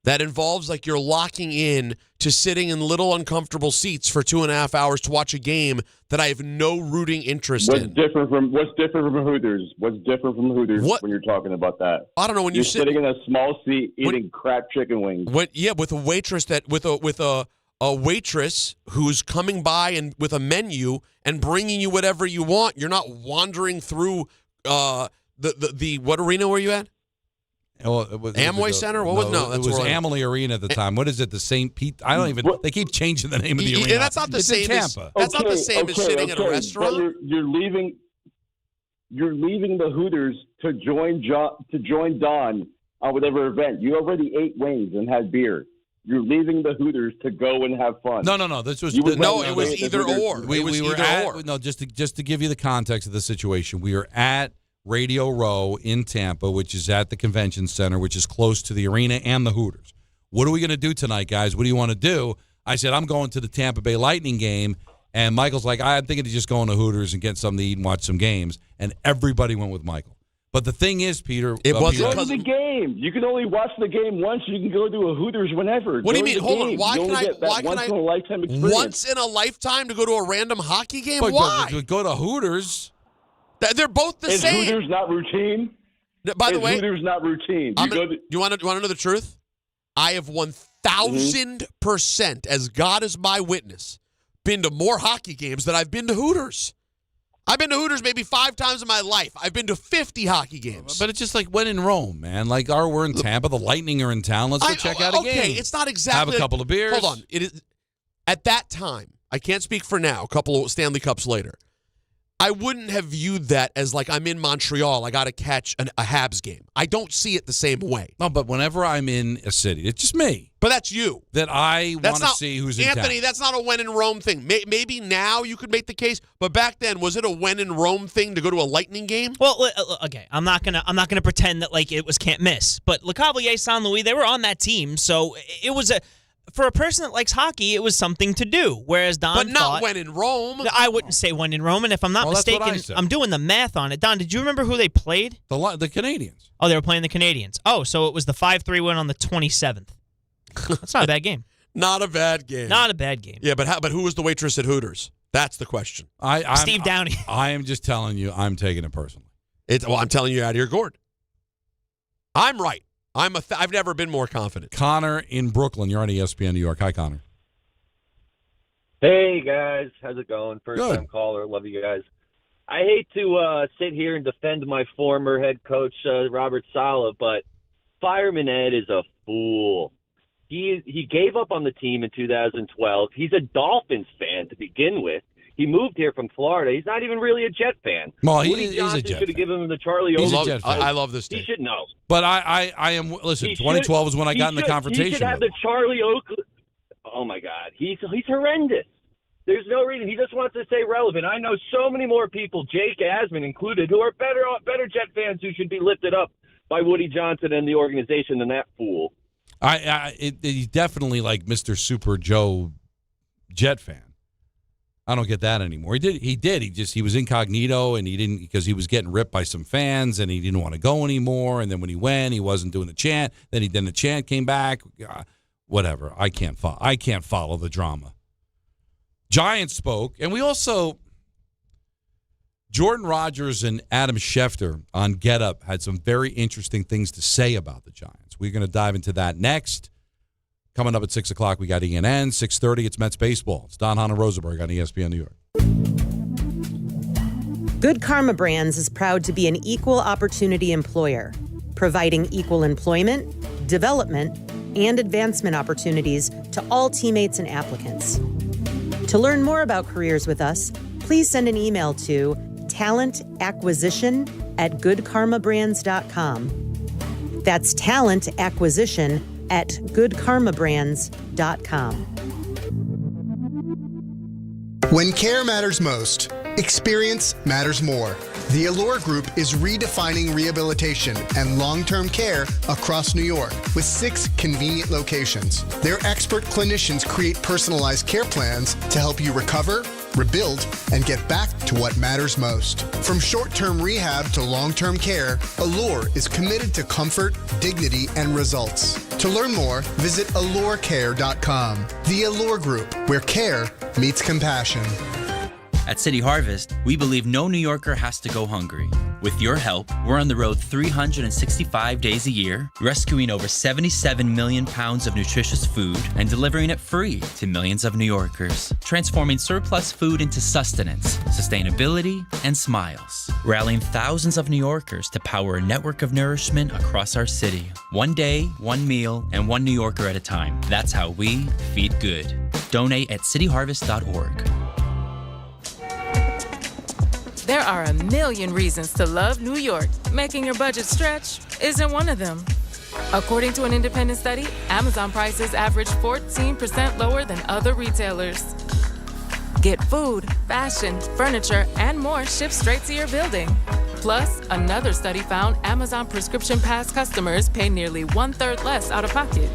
that involves like you're locking in to sitting in little uncomfortable seats for 2.5 hours to watch a game that I have no rooting interest in. What's different from Hooters? What's different from Hooters when you're talking about that? I don't know when you're sitting in a small seat eating crap chicken wings. With a waitress with a waitress who's coming by and with a menu and bringing you whatever you want. You're not wandering through the what arena were you at? Well, it was Amway Center? What was it was Amalie Arena at the time. What is it? The St. Pete? I don't even. They keep changing the name of the arena. That's not the same. Tampa. That's not the same as sitting at a restaurant. You're leaving the Hooters to join Don on whatever event. You already ate wings and had beer. You're leaving the Hooters to go and have fun. No. This was it was either or. We were at. No, just to give you the context of the situation, we were at Radio Row in Tampa, which is at the convention center, which is close to the arena and the Hooters. What are we going to do tonight, guys? What do you want to do? I said, I'm going to the Tampa Bay Lightning game. And Michael's like, I'm thinking of just going to Hooters and get something to eat and watch some games. And everybody went with Michael. But the thing is, Peter, it wasn't because of the game. You can only watch the game once. You can go to a Hooters whenever. What do you mean? Hold on. Why can I? Once in a lifetime experience. Once in a lifetime to go to a random hockey game? Why? Go to Hooters. They're both the same. Is Hooters not routine? By the way, Hooters not routine. You want to know the truth? I have 1,000%, as God is my witness, been to more hockey games than I've been to Hooters. I've been to Hooters maybe 5 times in my life. I've been to 50 hockey games. But it's just like when in Rome, man. Like, we're in Tampa. The Lightning are in town. Let's go check out a game. Okay, it's not exactly. Have a couple of beers. Hold on. It is at that time. I can't speak for now. A couple of Stanley Cups later. I wouldn't have viewed that as like I'm in Montreal. I got to catch a Habs game. I don't see it the same way. No, but whenever I'm in a city, it's just me. But that's you. That I want to see who's in town. Anthony, that's not a when in Rome thing. Maybe now you could make the case, but back then, was it a when in Rome thing to go to a Lightning game? Well, okay, I'm not gonna pretend that like it was can't miss. But Lecavalier, Saint Louis, they were on that team, so it was for a person that likes hockey, it was something to do. Whereas Don But not when in Rome. I wouldn't say when in Rome, and if I'm not mistaken, I'm doing the math on it. Don, did you remember who they played? The Canadiens. Oh, they were playing the Canadiens. Oh, so it was the 5-3 win on the 27th. That's not a bad game. Not a bad game. Not a bad game. Yeah, but who was the waitress at Hooters? That's the question. Steve Downey. I am just telling you, I'm taking it personally. I'm telling you out of your gourd. I'm right. I've never been more confident. Connor in Brooklyn. You're on ESPN New York. Hi, Connor. Hey, guys. How's it going? First-time caller. Love you guys. I hate to sit here and defend my former head coach, Robert Saleh, but Fireman Ed is a fool. He gave up on the team in 2012. He's a Dolphins fan to begin with. He moved here from Florida. He's not even really a Jet fan. Well, Woody Johnson should have given him the Charlie Oakley. I love this team. He should know. But I am. Listen, 2012 was when I got in the confrontation. He should have the Charlie Oakley. Oh my God, he's horrendous. There's no reason. He just wants to stay relevant. I know so many more people, Jake Asman included, who are better Jet fans who should be lifted up by Woody Johnson and the organization than that fool. He's definitely like Mr. Super Joe Jet fan. I don't get that anymore. He did. He was incognito, and he didn't, because he was getting ripped by some fans, and he didn't want to go anymore. And then when he went, he wasn't doing the chant. Then the chant came back. Whatever. I can't follow the drama. Giants spoke, and we also, Jordan Rodgers and Adam Schefter on Get Up had some very interesting things to say about the Giants. We're going to dive into that next. Coming up at 6 o'clock, we got ENN. 6:30, it's Mets baseball. It's Don, Hahn, and Rosenberg on ESPN New York. Good Karma Brands is proud to be an equal opportunity employer, providing equal employment, development, and advancement opportunities to all teammates and applicants. To learn more about careers with us, please send an email to talentacquisition@goodkarmabrands.com. That's talentacquisition@goodkarmabrands.com. When care matters most, experience matters more. The Allure Group is redefining rehabilitation and long-term care across New York with 6 convenient locations. Their expert clinicians create personalized care plans to help you recover, rebuild, and get back to what matters most. From short-term rehab to long-term care, Allure is committed to comfort, dignity, and results. To learn more, visit allurecare.com. The Allure Group, where care meets compassion. At City Harvest, we believe no New Yorker has to go hungry. With your help, we're on the road 365 days a year, rescuing over 77 million pounds of nutritious food and delivering it free to millions of New Yorkers, transforming surplus food into sustenance, sustainability, and smiles, rallying thousands of New Yorkers to power a network of nourishment across our city. One day, one meal, and one New Yorker at a time. That's how we feed good. Donate at cityharvest.org. There are a million reasons to love New York. Making your budget stretch isn't one of them. According to an independent study, Amazon prices average 14% lower than other retailers. Get food, fashion, furniture, and more shipped straight to your building. Plus, another study found Amazon Prescription Pass customers pay nearly 1/3 less out of pocket.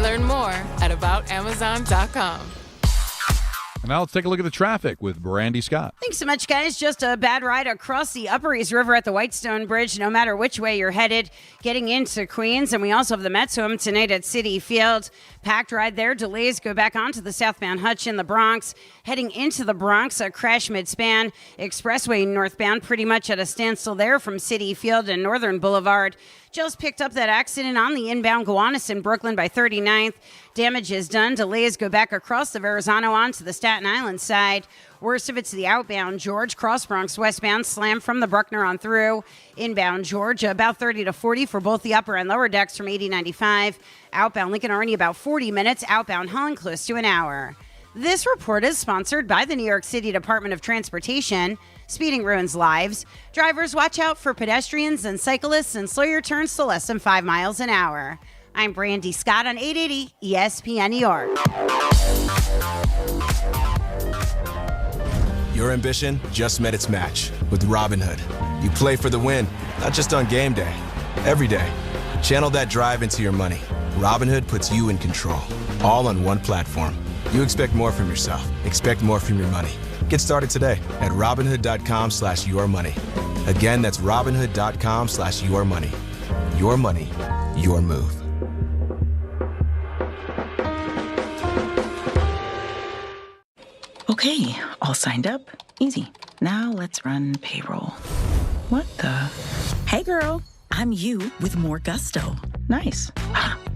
Learn more at aboutamazon.com. Now let's take a look at the traffic with Brandy Scott. Thanks so much, guys. Just a bad ride across the Upper East River at the Whitestone Bridge, no matter which way you're headed, getting into Queens. And we also have the Mets home tonight at Citi Field. Packed ride there. Delays go back onto the southbound Hutch in the Bronx. Heading into the Bronx, a crash mid-span. Expressway northbound pretty much at a standstill there from Citi Field and Northern Boulevard. Just picked up that accident on the inbound Gowanus in Brooklyn by 39th. Damage is done. Delays go back across the Verrazano onto the Staten Island side. Worst of it's the outbound George, Cross Bronx westbound, slam from the Bruckner on through. Inbound George, about 30 to 40 for both the upper and lower decks from 80-95. Outbound Lincoln Arnie, about 40 minutes. Outbound Holland, close to an hour. This report is sponsored by the New York City Department of Transportation. Speeding ruins lives. Drivers, watch out for pedestrians and cyclists and slow your turns to less than 5 miles an hour. I'm Brandy Scott on 880 ESPN New York. Your ambition just met its match with Robinhood. You play for the win, not just on game day, every day. Channel that drive into your money. Robinhood puts you in control, all on one platform. You expect more from yourself. Expect more from your money. Get started today at Robinhood.com/yourmoney. Again, that's Robinhood.com/yourmoney. Your money, your move. Okay, all signed up. Easy. Now let's run payroll. What the? Hey, girl. I'm you with more gusto. Nice.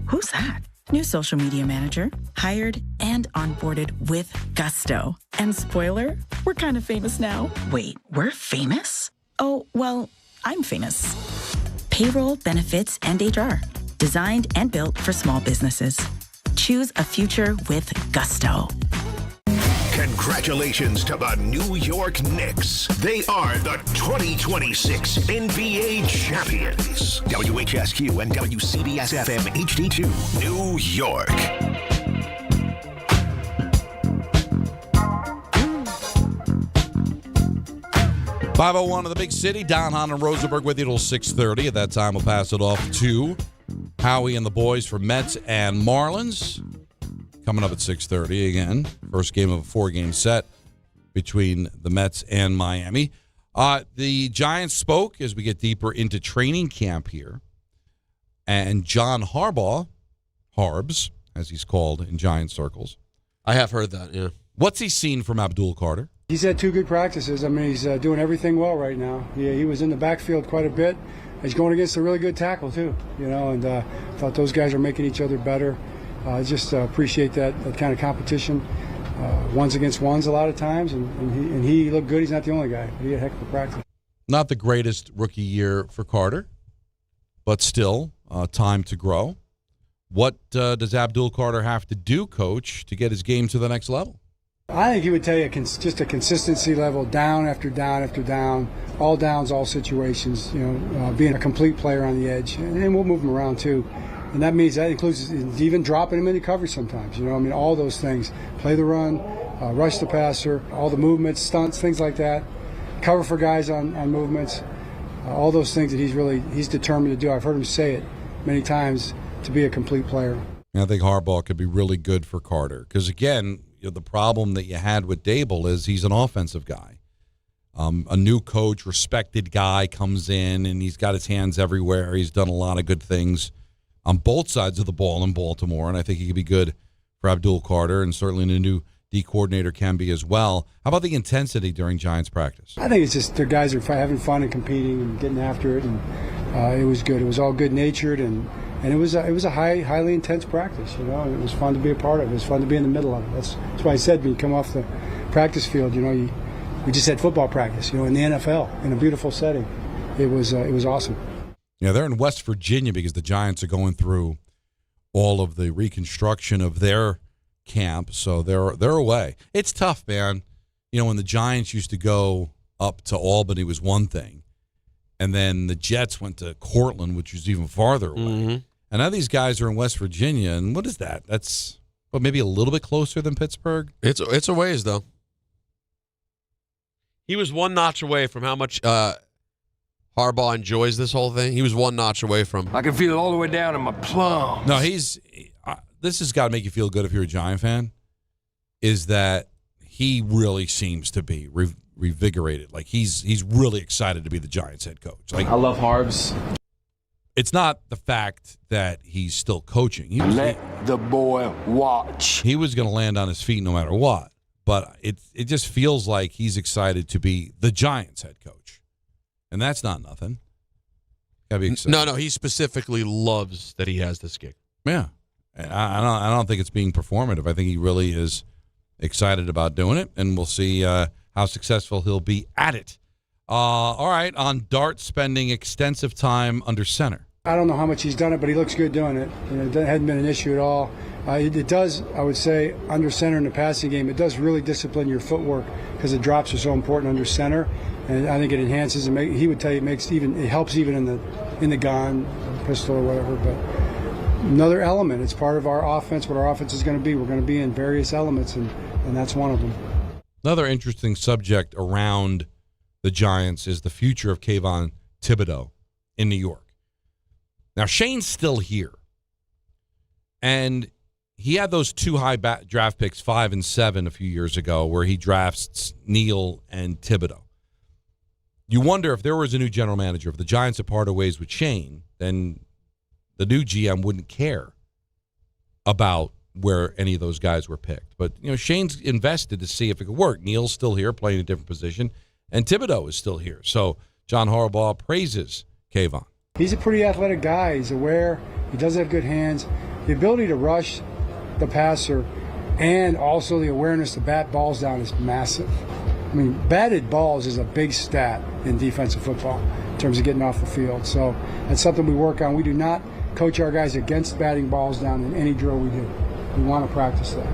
Who's that? New social media manager, hired and onboarded with gusto. And spoiler, we're kind of famous now. Wait, we're famous? Oh, well, I'm famous. Payroll, benefits, and HR. Designed and built for small businesses. Choose a future with gusto. Congratulations to the New York Knicks. They are the 2026 NBA champions. WHSQ and WCBS FM HD2, New York. .501 of the big city. Don, Hahn, and Rosenberg with you till 6:30. At that time, we'll pass it off to Howie and the boys for Mets and Marlins. Coming up at 6:30 again. First game of a 4-game set between the Mets and Miami. The Giants spoke as we get deeper into training camp here. And John Harbaugh, Harbs, as he's called in Giant circles. I have heard that, yeah. What's he seen from Abdul Carter? He's had 2 good practices. I mean, he's doing everything well right now. He was in the backfield quite a bit. He's going against a really good tackle, too, and thought those guys are making each other better. I just appreciate that kind of competition, ones against ones a lot of times, and he looked good. He's not the only guy. He had a heck of a practice. Not the greatest rookie year for Carter, but still time to grow. What does Abdul Carter have to do, Coach, to get his game to the next level? I think he would tell you just a consistency level, down after down after down, all downs, all situations, being a complete player on the edge. And we'll move him around, too. And that includes even dropping him into coverage sometimes. All those things. Play the run, rush the passer, all the movements, stunts, things like that. Cover for guys on movements. All those things that he's determined to do. I've heard him say it many times, to be a complete player. I think Harbaugh could be really good for Carter because, again, the problem that you had with Dable is he's an offensive guy. A new coach, respected guy comes in, and he's got his hands everywhere. He's done a lot of good things on both sides of the ball in Baltimore, and I think he could be good for Abdul Carter, and certainly the new D coordinator can be as well. How about the intensity during Giants practice? I think it's just the guys are having fun and competing and getting after it, and it was good. It was all good-natured, and it was a highly intense practice, and it was fun to be a part of. It was fun to be in the middle of it. That's why I said when you come off the practice field, we just had football practice, in the NFL, in a beautiful setting. It was awesome. Yeah, they're in West Virginia because the Giants are going through all of the reconstruction of their camp, so they're away. It's tough, man. When the Giants used to go up to Albany was one thing, and then the Jets went to Cortland, which was even farther away. Mm-hmm. And now these guys are in West Virginia, and what is that? That's maybe a little bit closer than Pittsburgh? It's a ways, though. He was one notch away from how much Harbaugh enjoys this whole thing. He was one notch away from. I can feel it all the way down in my plum. No, this has got to make you feel good if you're a Giant fan, is that he really seems to be revigorated. Like he's really excited to be the Giants head coach. Like, I love Harbs. It's not the fact that he's still coaching. Let the boy watch. He was going to land on his feet no matter what. But it just feels like he's excited to be the Giants head coach. And that's not nothing. Gotta be excited. No, he specifically loves that he has this gig. Yeah. I don't think it's being performative. I think he really is excited about doing it, and we'll see how successful he'll be at it. All right, on Dart spending extensive time under center. I don't know how much he's done it, but he looks good doing it. It hasn't been an issue at all. It does, I would say, under center in the passing game, it does really discipline your footwork because the drops are so important under center, and I think it enhances and he would tell you it helps even in the gun, pistol or whatever. But another element, it's part of our offense. What our offense is going to be, we're going to be in various elements, and that's one of them. Another interesting subject around the Giants is the future of Kayvon Thibodeau in New York. Now, Shane's still here, and he had those 2 high draft picks, 5 and 7, a few years ago, where he drafts Neal and Thibodeau. You wonder if there was a new general manager, if the Giants had parted ways with Shane, then the new GM wouldn't care about where any of those guys were picked. But, Shane's invested to see if it could work. Neal's still here, playing a different position, and Thibodeau is still here. So John Harbaugh praises Kayvon. He's a pretty athletic guy. He's aware. He does have good hands. The ability to rush the passer and also the awareness to bat balls down is massive. I mean, batted balls is a big stat in defensive football in terms of getting off the field. So that's something we work on. We do not coach our guys against batting balls down in any drill we do. We want to practice that.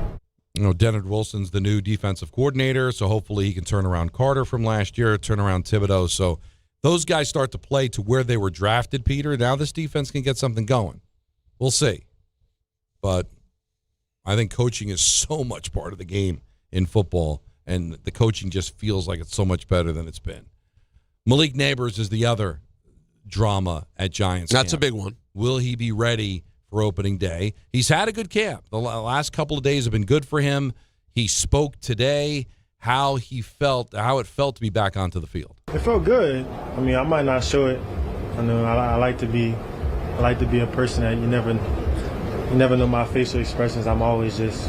You know, Dennard Wilson's the new defensive coordinator, so hopefully he can turn around Carter from last year, turn around Thibodeau. So those guys start to play to where they were drafted, Peter. Now this defense can get something going. We'll see. But I think coaching is so much part of the game in football, and the coaching just feels like it's so much better than it's been. Malik Nabers is the other drama at Giants That's camp. a big one. Will he be ready for opening day? He's had a good camp. The last couple of days have been good for him. He spoke today how it felt to be back onto the field. It felt good. I mean, I might not show it. I know I like to be a person that you never know my facial expressions. I'm always just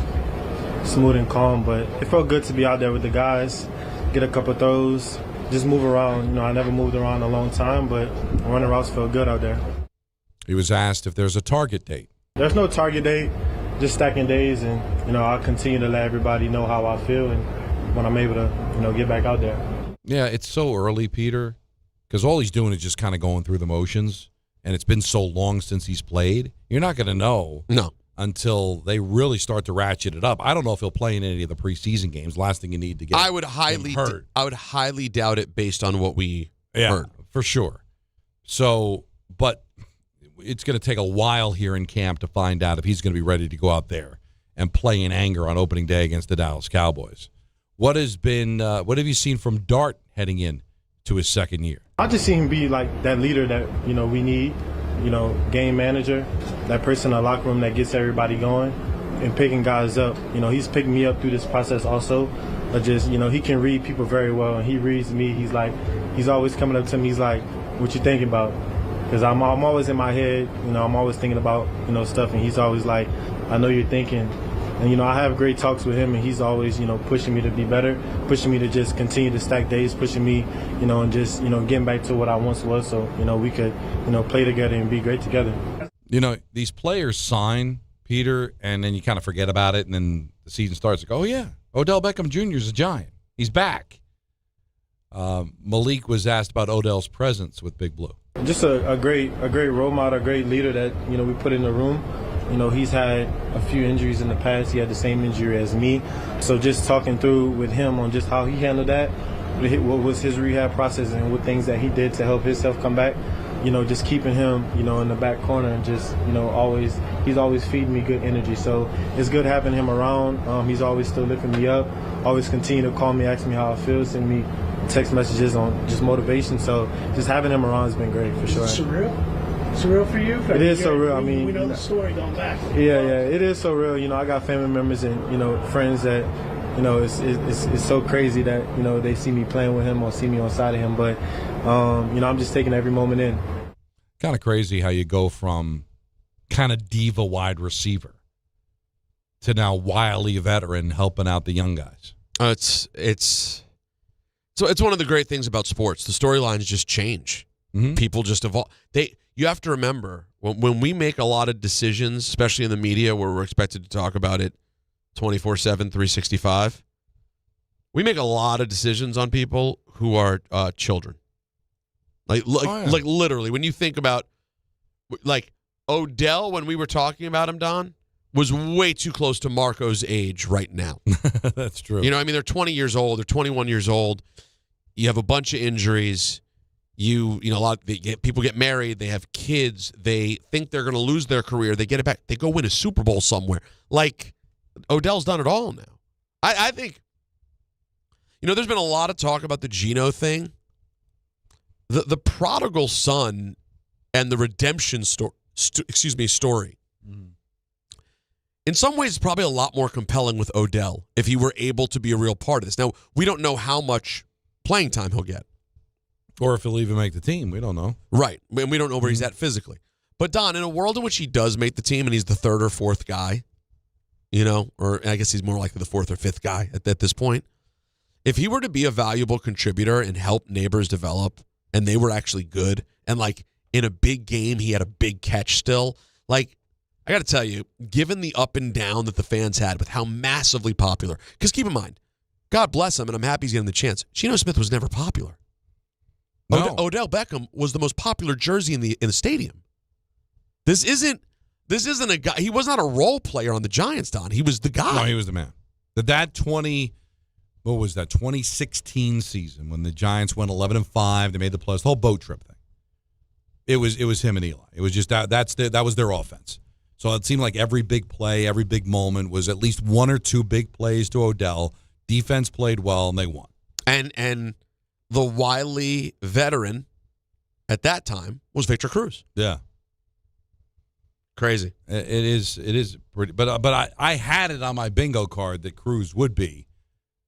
smooth and calm, but it felt good to be out there with the guys, get a couple throws, just move around. You know, I never moved around in a long time, but running routes felt good out there. He was asked if there's a target date. There's no target date, just stacking days, and you know, I'll continue to let everybody know how I feel and when I'm able to, get back out there. Yeah, it's so early, Peter, because all he's doing is just kind of going through the motions, and it's been so long since he's played. You're not going to know until they really start to ratchet it up. I don't know if he'll play in any of the preseason games. Last thing you need to get I would highly doubt it based on what we heard. For sure. So, but it's going to take a while here in camp to find out if he's going to be ready to go out there and play in anger on opening day against the Dallas Cowboys. What have you seen from Dart heading in to his second year? I just see him be like that leader that, we need, game manager, that person in the locker room that gets everybody going and picking guys up. He's picking me up through this process also. But just, he can read people very well, and he reads me. He's always coming up to me. He's like, what you thinking about? Because I'm always in my head, I'm always thinking about, stuff, and he's always like, I know you're thinking. And, I have great talks with him, and he's always, pushing me to be better, pushing me to just continue to stack days, pushing me, and just, getting back to what I once was so, we could, play together and be great together. These players sign, Peter, and then you kind of forget about it, and then the season starts. Like, oh, yeah, Odell Beckham Jr. is a Giant. He's back. Malik was asked about Odell's presence with Big Blue. Just a great role model, a great leader that, we put in the room. He's had a few injuries in the past. He had the same injury as me. So just talking through with him on just how he handled that, what was his rehab process and what things that he did to help himself come back, just keeping him, in the back corner and just, he's always feeding me good energy. So it's good having him around. He's always still lifting me up, always continue to call me, ask me how I feel, send me text messages on just motivation. So just having him around has been great for sure. Surreal for you? It is so real. I mean, we know the story going back. Yeah, it is so real. I got family members and friends that it's so crazy that they see me playing with him or see me on side of him. But I'm just taking every moment in. Kind of crazy how you go from kind of diva wide receiver to now wily veteran helping out the young guys. It's one of the great things about sports. The storylines just change. Mm-hmm. People just evolve. You have to remember, when we make a lot of decisions, especially in the media where we're expected to talk about it 24/7, 365, we make a lot of decisions on people who are children. Like literally, when you think about, like, Odell, when we were talking about him, Don, was way too close to Marco's age right now. That's true. They're 20 years old. They're 21 years old. You have a bunch of injuries. People get married, they have kids, they think they're going to lose their career, they get it back, they go win a Super Bowl somewhere. Like, Odell's done it all now. I think, there's been a lot of talk about the Geno thing. The prodigal son and the redemption story, in some ways, probably a lot more compelling with Odell if he were able to be a real part of this. Now, we don't know how much playing time he'll get. Or if he'll even make the team. We don't know. Right. And we don't know where he's at physically. But, Don, in a world in which he does make the team and he's the third or fourth guy, or I guess he's more likely the fourth or fifth guy at this point, if he were to be a valuable contributor and help Nabers develop and they were actually good and, like, in a big game, he had a big catch still. Like, I got to tell you, given the up and down that the fans had with how massively popular, because keep in mind, God bless him, and I'm happy he's getting the chance. Geno Smith was never popular. No. Odell Beckham was the most popular jersey in the stadium. This isn't a guy. He was not a role player on the Giants, Don. He was the guy. No, he was the man. That 2016 season when the Giants went 11-5, they made the playoffs, the whole boat trip thing. It was him and Eli. It was just that was their offense. So it seemed like every big play, every big moment was at least one or two big plays to Odell. Defense played well, and they won. And the wily veteran at that time was Victor Cruz. Yeah. Crazy. It is pretty. But I had it on my bingo card that Cruz would be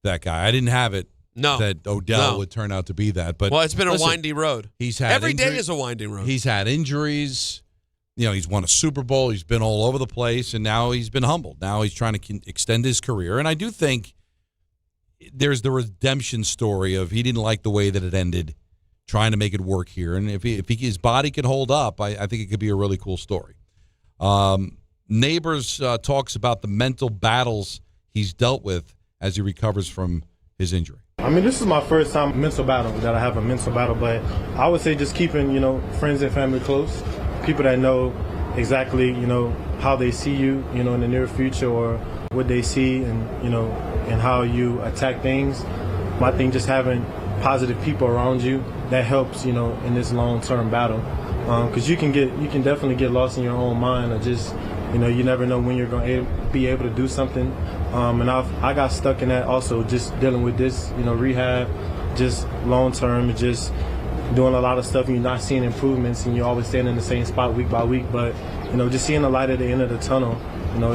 that guy. I didn't have it that Odell would turn out to be that. But it's been a windy road. He's had every day is a winding road. He's had injuries. He's won a Super Bowl. He's been all over the place, and now he's been humbled. Now he's trying to extend his career. And I do think there's the redemption story of he didn't like the way that it ended, trying to make it work here. And if his body could hold up, I think it could be a really cool story. Nabers talks about the mental battles he's dealt with as he recovers from his injury. I mean, this is my first time mental battle that I have a mental battle, but I would say just keeping, friends and family close, people that know exactly, how they see you, in the near future or what they see and, and how you attack things. I think just having positive people around you, that helps, in this long-term battle. Because you can definitely get lost in your own mind or just, you never know when you're going to be able to do something. And I got stuck in that also, just dealing with this, rehab, just long-term, just doing a lot of stuff and you're not seeing improvements and you're always staying in the same spot week by week. But, just seeing the light at the end of the tunnel,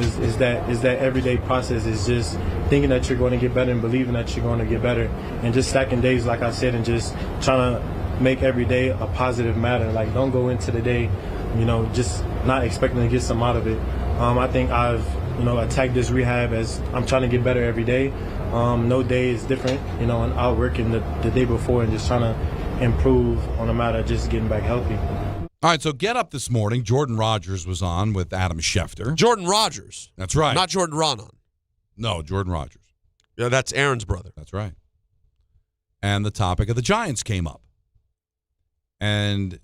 is that everyday process is just thinking that you're going to get better and believing that you're going to get better and just stacking days, like I said, and just trying to make every day a positive matter. Like, don't go into the day, just not expecting to get some out of it. I think I've, attacked this rehab as I'm trying to get better every day. No day is different, and I'll work in the day before and just trying to improve on a matter of just getting back healthy. All right, so Get Up this morning, Jordan Rogers was on with Adam Schefter. Jordan Rogers. That's right. Not Jordan Ronan. No, Jordan Rogers. Yeah, that's Aaron's brother. That's right. And the topic of the Giants came up. And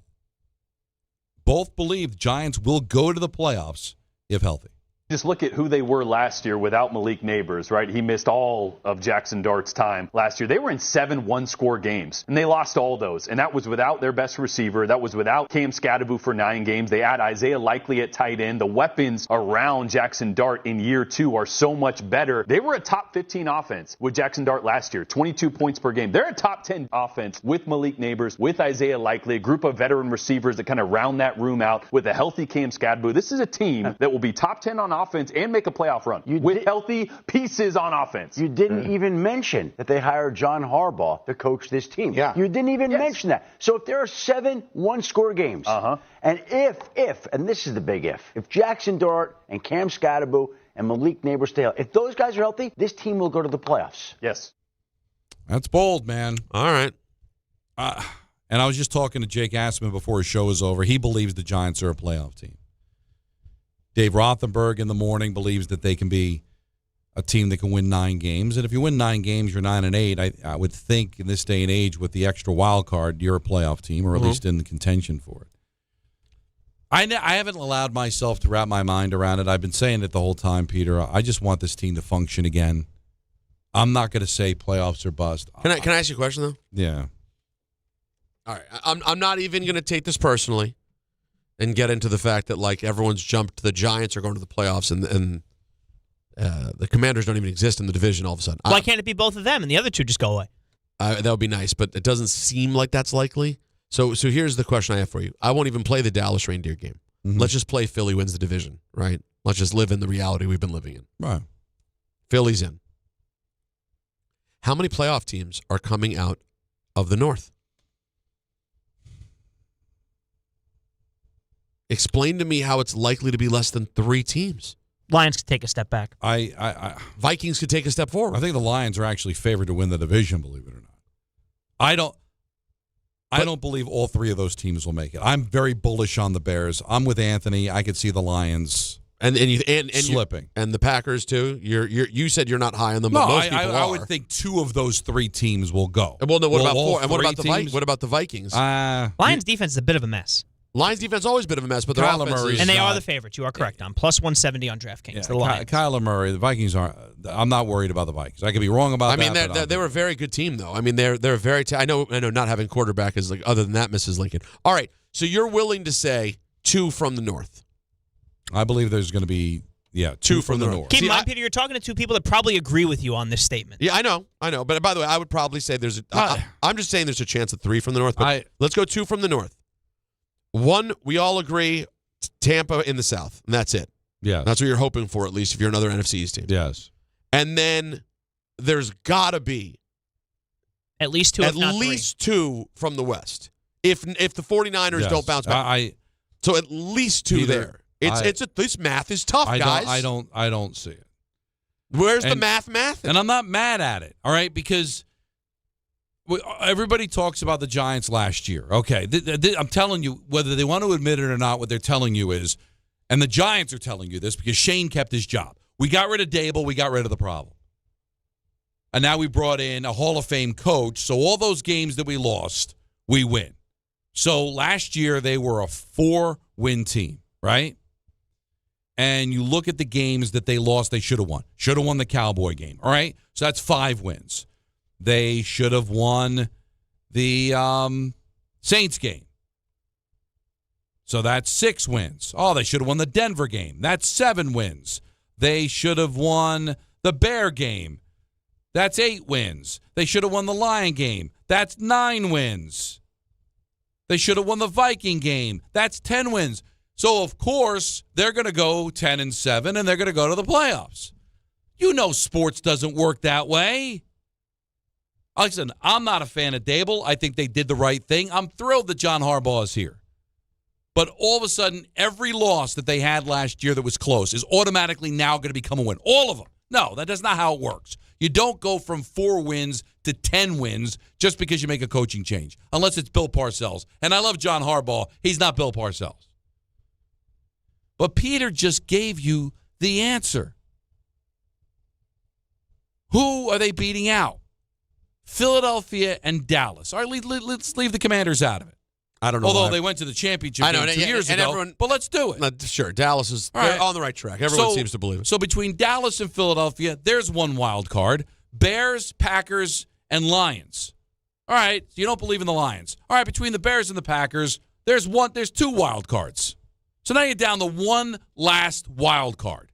both believe Giants will go to the playoffs if healthy. Just look at who they were last year without Malik Nabers, right? He missed all of Jackson Dart's time last year. They were in 7 one-score games, and they lost all those. And that was without their best receiver. That was without Cam Scadaboo for 9 games. They add Isaiah Likely at tight end. The weapons around Jackson Dart in year 2 are so much better. They were a top 15 offense with Jackson Dart last year, 22 points per game. They're a top 10 offense with Malik Nabers, with Isaiah Likely, a group of veteran receivers that kind of round that room out with a healthy Cam Scadaboo. This is a team that will be top 10 on offense and make a playoff run with healthy pieces on offense. You didn't even mention that they hired John Harbaugh to coach this team. Yeah. You didn't even mention that. So if there are 7 one-score games, and if, and this is the big if Jackson Dart and Cam Scadaboo and Malik Nabers stay healthy, if those guys are healthy, this team will go to the playoffs. Yes. That's bold, man. All right. And I was just talking to Jake Assman before his show was over. He believes the Giants are a playoff team. Dave Rothenberg in the morning believes that they can be a team that can win 9 games. And if you win 9 games, you're 9-8. I would think in this day and age with the extra wild card, you're a playoff team, or at least in the contention for it. I haven't allowed myself to wrap my mind around it. I've been saying it the whole time, Peter. I just want this team to function again. I'm not going to say playoffs or bust. Can I ask you a question, though? Yeah. All right. I'm not even going to take this personally and get into the fact that, like, everyone's jumped. The Giants are going to the playoffs, and the Commanders don't even exist in the division all of a sudden. Why can't it be both of them and the other two just go away? That would be nice, but it doesn't seem like that's likely. So here's the question I have for you. I won't even play the Dallas Reindeer game. Mm-hmm. Let's just play Philly wins the division, right? Let's just live in the reality we've been living in. Right. Philly's in. How many playoff teams are coming out of the North? Explain to me how it's likely to be less than 3 teams. Lions could take a step back. Vikings could take a step forward. I think the Lions are actually favored to win the division, believe it or not. I don't believe all three of those teams will make it. I'm very bullish on the Bears. I'm with Anthony. I could see the Lions and slipping. And the Packers, too? You said you're not high on them, no, but most people are. I would think two of those three teams will go. Well, no, what about four? And what about the Vikings? Lions defense is a bit of a mess. Lions defense is always a bit of a mess, but their offense is... And they are the favorites. You are correct on plus 170 on DraftKings. Yeah, the Lions. Kyler Murray, the Vikings aren't... I'm not worried about the Vikings. I could be wrong about that. They were a very good team, though. I mean, they're very... I know not having quarterback is like... Other than that, Mrs. Lincoln. All right, so you're willing to say two from the North. I believe there's going to be... Yeah, two from the North. Keep in mind, Peter, you're talking to two people that probably agree with you on this statement. Yeah, I know. But by the way, I would probably say there's... I'm just saying there's a chance of three from the North. But let's go two from the North. One, we all agree, Tampa in the South, and that's it. Yeah. That's what you're hoping for, at least, if you're another NFC East team. Yes. And then there's got to be... At least two, At least two from the West. If the 49ers don't bounce back. So at least two there. This math is tough, guys. I don't see it. Where's the math? And I'm not mad at it, all right? Because... everybody talks about the Giants last year. Okay, I'm telling you, whether they want to admit it or not, what they're telling you is, and the Giants are telling you this because Shane kept his job. We got rid of Dable. We got rid of the problem. And now we brought in a Hall of Fame coach. So all those games that we lost, we win. So last year they were a 4-win team, right? And you look at the games that they lost, they should have won. Should have won the Cowboy game, all right? So that's 5 wins. They should have won the Saints game. So that's 6 wins. Oh, they should have won the Denver game. That's 7 wins. They should have won the Bear game. That's 8 wins. They should have won the Lion game. That's 9 wins. They should have won the Viking game. That's 10 wins. So, of course, they're going to go 10-7, and they're going to go to the playoffs. You know sports doesn't work that way. Listen, I'm not a fan of Dable. I think they did the right thing. I'm thrilled that John Harbaugh is here. But all of a sudden, every loss that they had last year that was close is automatically now going to become a win. All of them. No, that's not how it works. You don't go from 4 wins to 10 wins just because you make a coaching change, unless it's Bill Parcells. And I love John Harbaugh. He's not Bill Parcells. But Peter just gave you the answer. Who are they beating out? Philadelphia and Dallas. All right, let's leave the Commanders out of it. I don't know. Although they went to the championship game 2 years ago. But let's do it. Sure, Dallas is on the right track. Everyone seems to believe it. So between Dallas and Philadelphia, there's one wild card. Bears, Packers, and Lions. All right, you don't believe in the Lions. All right, between the Bears and the Packers, there's 2 wild cards. So now you're down to one last wild card.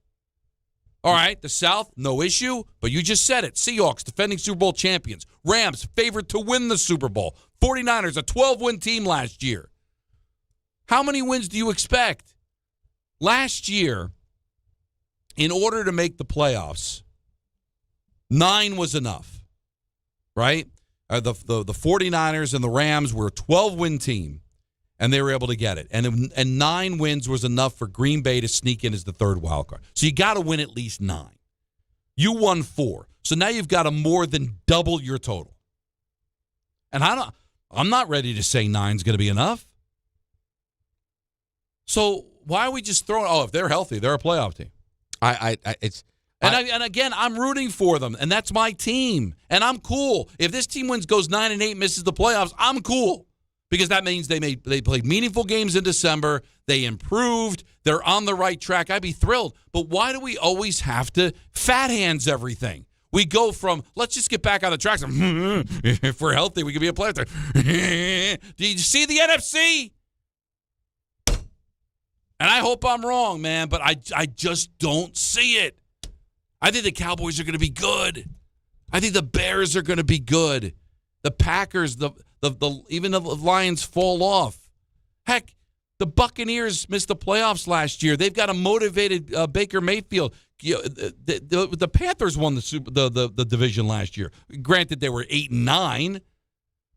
All right, the South, no issue, but you just said it. Seahawks, defending Super Bowl champions. Rams, favored to win the Super Bowl. 49ers, a 12-win team last year. How many wins do you expect? Last year, in order to make the playoffs, 9 was enough, right? The 49ers and the Rams were a 12-win team, and they were able to get it. And 9 wins was enough for Green Bay to sneak in as the 3rd wild card. So you got to win at least 9. You won 4. So now you've got to more than double your total. And I'm not ready to say 9's going to be enough. So why are we just throwing, if they're healthy, they're a playoff team. And again, I'm rooting for them, and that's my team, and I'm cool. If this team goes 9-8, misses the playoffs, I'm cool. Because that means they played meaningful games in December. They improved. They're on the right track. I'd be thrilled. But why do we always have to fat hands everything? We go from, let's just get back on the tracks. If we're healthy, we can be a player. Do you see the NFC? And I hope I'm wrong, man, but I just don't see it. I think the Cowboys are going to be good. I think the Bears are going to be good. The Packers, even the Lions fall off. Heck, the Buccaneers missed the playoffs last year. They've got a motivated Baker Mayfield. The Panthers won the division last year. Granted, they were 8-9,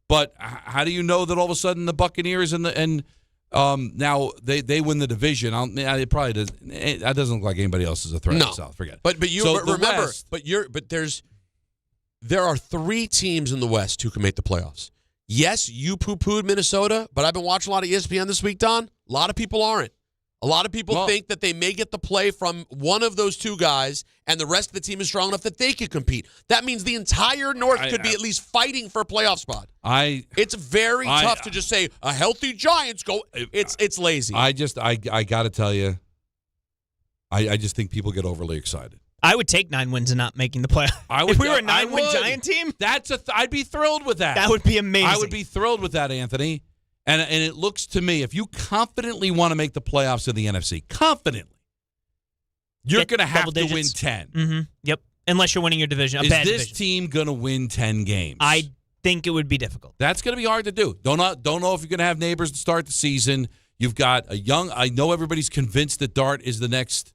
but how do you know that all of a sudden the Buccaneers and now they win the division? It probably doesn't. That doesn't look like anybody else is a threat. No, South. Forget it. But remember, West, there are 3 teams in the West who can make the playoffs. yes, you poo-pooed Minnesota, but I've been watching a lot of ESPN this week, Don. A lot of people aren't. A lot of people think that they may get the play from one of those two guys, and the rest of the team is strong enough that they could compete. That means the entire North could be at least fighting for a playoff spot. It's very tough to just say a healthy Giants go. It's lazy. I got to tell you, I just think people get overly excited. I would take 9 wins and not making the playoff. If we were a 9-win Giant team, I'd be thrilled with that. That would be amazing. I would be thrilled with that, Anthony. And it looks to me, if you confidently want to make the playoffs in the NFC, you're going to have to win 10. Mm-hmm. Yep. Unless you're winning your division. Is this team going to win 10 games? I think it would be difficult. That's going to be hard to do. Don't know if you're going to have Nabers to start the season. You've got I know everybody's convinced that Dart is the next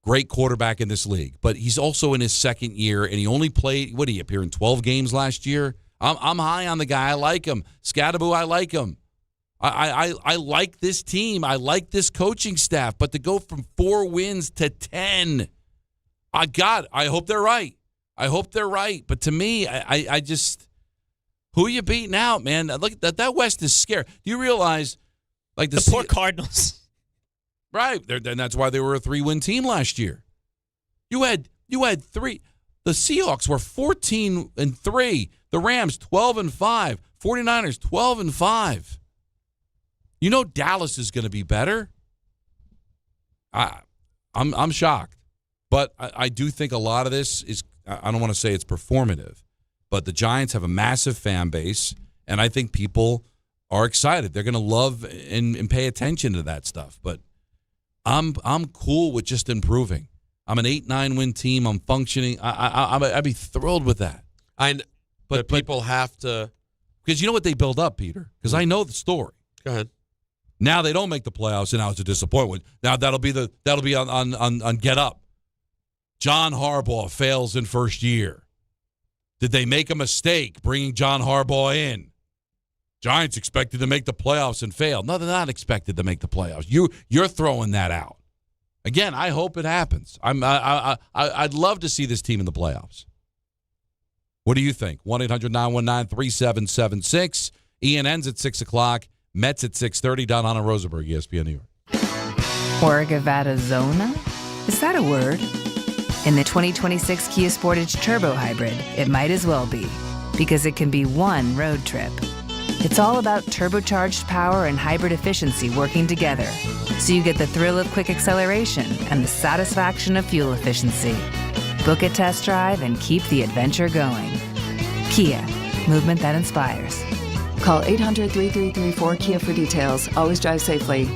great quarterback in this league, but he's also in his second year, and he only played, what did he appear in 12 games last year? I'm high on the guy. I like him. Scatteraboo, I like him. I like this team. I like this coaching staff. But to go from 4 wins to 10, I hope they're right. I hope they're right. But to me, I just, who are you beating out, man? Look, that West is scary. Do you realize, like the poor Cardinals, right? And that's why they were a 3-win team last year. You had 3. The Seahawks were 14-3. The Rams 12-5. 49ers 12-5. You know Dallas is going to be better. I'm shocked, but I do think a lot of this is, I don't want to say it's performative, but the Giants have a massive fan base, and I think people are excited. They're going to love and pay attention to that stuff. But I'm cool with just improving. I'm an 8-9 win team. I'm functioning. I'd be thrilled with that. But people have to, because you know what they build up, Peter. Because I know the story. Go ahead. Now they don't make the playoffs, and now it's a disappointment. Now that'll be on Get Up. John Harbaugh fails in first year. Did they make a mistake bringing John Harbaugh in? Giants expected to make the playoffs and failed. No, they're not expected to make the playoffs. You're throwing that out. Again, I hope it happens. I'd love to see this team in the playoffs. What do you think? 1-800-919-3776. Ian ends at 6 o'clock. Mets at 6:30. Don Hahn Rosenberg, ESPN New York. Zona? Is that a word? In the 2026 Kia Sportage Turbo Hybrid, it might as well be, because it can be one road trip. It's all about turbocharged power and hybrid efficiency working together, so you get the thrill of quick acceleration and the satisfaction of fuel efficiency. Book a test drive and keep the adventure going. Kia, movement that inspires. Call 800-3334-KIA for details. Always drive safely.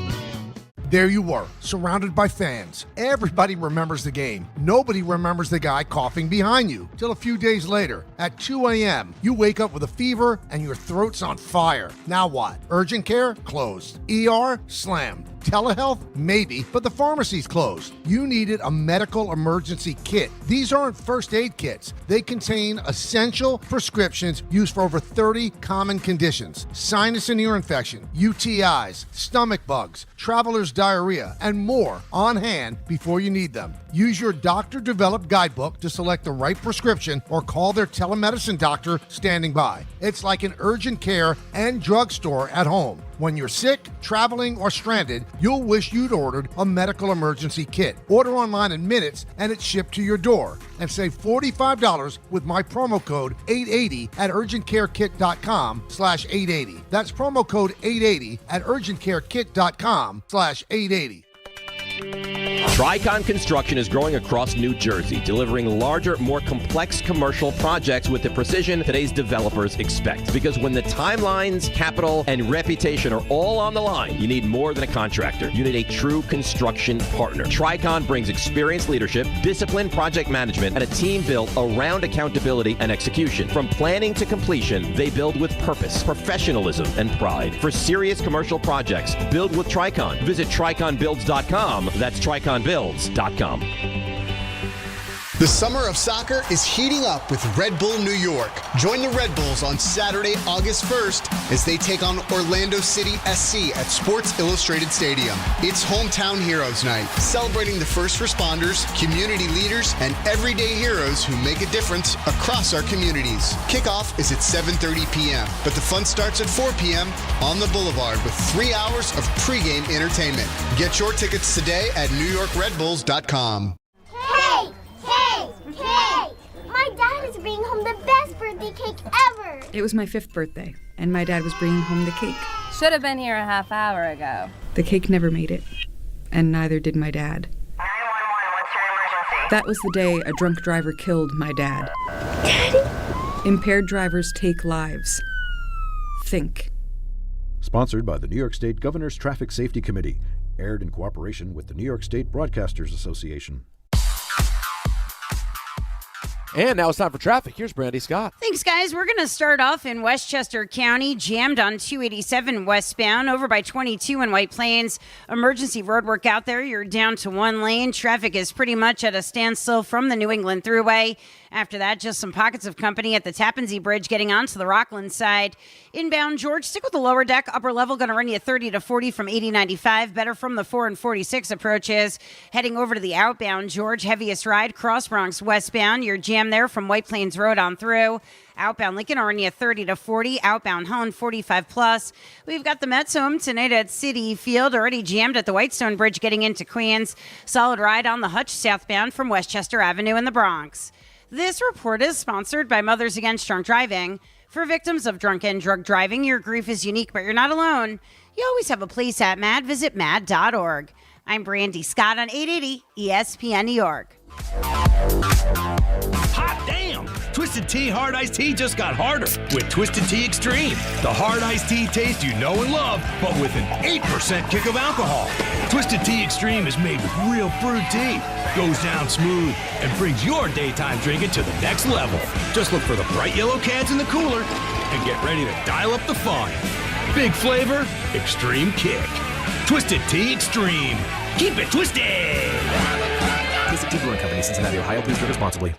There you were, surrounded by fans. Everybody remembers the game. Nobody remembers the guy coughing behind you. Till a few days later, at 2 a.m., you wake up with a fever and your throat's on fire. Now what? Urgent care? Closed. ER? Slammed. Telehealth? Maybe, but the pharmacy's closed. You needed a medical emergency kit. These aren't first aid kits. They contain essential prescriptions used for over 30 common conditions. Sinus and ear infection, UTIs, stomach bugs, traveler's diarrhea, and more on hand before you need them. Use your doctor-developed guidebook to select the right prescription or call their telemedicine doctor standing by. It's like an urgent care and drugstore at home. When you're sick, traveling, or stranded, you'll wish you'd ordered a medical emergency kit. Order online in minutes and it's shipped to your door. And save $45 with my promo code 880 at urgentcarekit.com/880. That's promo code 880 at urgentcarekit.com/880. Tricon Construction is growing across New Jersey, delivering larger, more complex commercial projects with the precision today's developers expect. Because when the timelines, capital, and reputation are all on the line, you need more than a contractor. You need a true construction partner. Tricon brings experienced leadership, disciplined project management, and a team built around accountability and execution. From planning to completion, they build with purpose, professionalism, and pride. For serious commercial projects, build with Tricon. Visit triconbuilds.com. That's triconbuilds.com. The summer of soccer is heating up with Red Bull New York. Join the Red Bulls on Saturday, August 1st as they take on Orlando City SC at Sports Illustrated Stadium. It's Hometown Heroes Night, celebrating the first responders, community leaders, and everyday heroes who make a difference across our communities. Kickoff is at 7:30 p.m., but the fun starts at 4 p.m. on the Boulevard with 3 hours of pregame entertainment. Get your tickets today at NewYorkRedBulls.com. Hey! My dad is bringing home the best birthday cake ever! It was my 5th birthday, and my dad was bringing home the cake. Should have been here a half hour ago. The cake never made it, and neither did my dad. 911, what's your emergency? That was the day a drunk driver killed my dad. Daddy? Impaired drivers take lives. Think. Sponsored by the New York State Governor's Traffic Safety Committee. Aired in cooperation with the New York State Broadcasters Association. And now it's time for traffic. Here's Brandy Scott. Thanks, guys. We're going to start off in Westchester County, jammed on 287 westbound, over by 22 in White Plains. Emergency roadwork out there. You're down to 1 lane. Traffic is pretty much at a standstill from the New England Thruway. After that, just some pockets of company at the Tappan Zee Bridge getting onto the Rockland side. Inbound, George, stick with the lower deck. Upper level going to run you 30 to 40 from 80-95. Better from the 4 and 46 approaches. Heading over to the outbound, George, heaviest ride, Cross Bronx westbound. You're jammed there from White Plains Road on through. Outbound Lincoln are you 30 to 40. Outbound Hone 45 plus. We've got the Mets home tonight at Citi Field, already jammed at the Whitestone Bridge getting into Queens. Solid ride on the Hutch southbound from Westchester Avenue in the Bronx. This report is sponsored by Mothers Against Drunk Driving. For victims of drunk and drug driving, your grief is unique, but you're not alone. You always have a place at MAD. Visit mad.org. I'm Brandy Scott on 880 ESPN New York. Hot damn! Twisted Tea Hard Iced Tea just got harder with Twisted Tea Extreme. The hard iced tea taste you know and love, but with an 8% kick of alcohol. Twisted Tea Extreme is made with real brewed tea, goes down smooth, and brings your daytime drinking to the next level. Just look for the bright yellow cans in the cooler and get ready to dial up the fun. Big flavor, extreme kick. Twisted Tea Extreme. Keep it twisted! Twisted Tea Brewing Company, Cincinnati, Ohio. Please drink responsibly.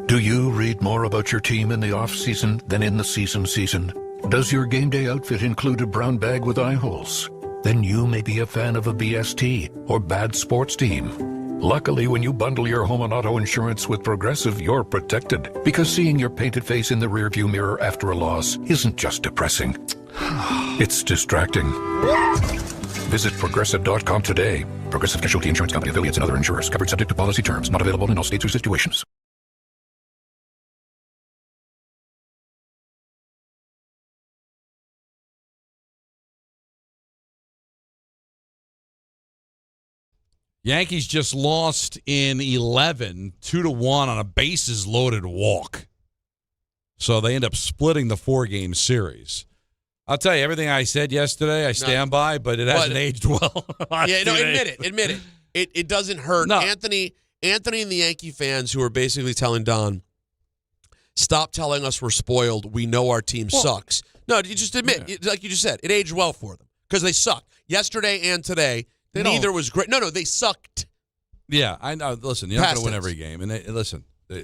Do you read more about your team in the off-season than in the season? Does your game day outfit include a brown bag with eye holes? Then you may be a fan of a BST or bad sports team. Luckily, when you bundle your home and auto insurance with Progressive, you're protected. Because seeing your painted face in the rearview mirror after a loss isn't just depressing. It's distracting. Visit Progressive.com today. Progressive Casualty Insurance Company, affiliates, and other insurers. Covered subject to policy terms. Not available in all states or situations. Yankees just lost in 11, 2-1 on a bases-loaded walk. So they end up splitting the 4-game series. I'll tell you, everything I said yesterday, I stand by, but it hasn't aged well. Yeah, no, admit it. It doesn't hurt. No. Anthony and the Yankee fans who are basically telling Don, stop telling us we're spoiled. We know our team sucks. No, you just admit, like you just said, it aged well for them because they suck. Yesterday and today, neither was great. No, they sucked. Yeah, I know. Listen, you're not going to win every game. And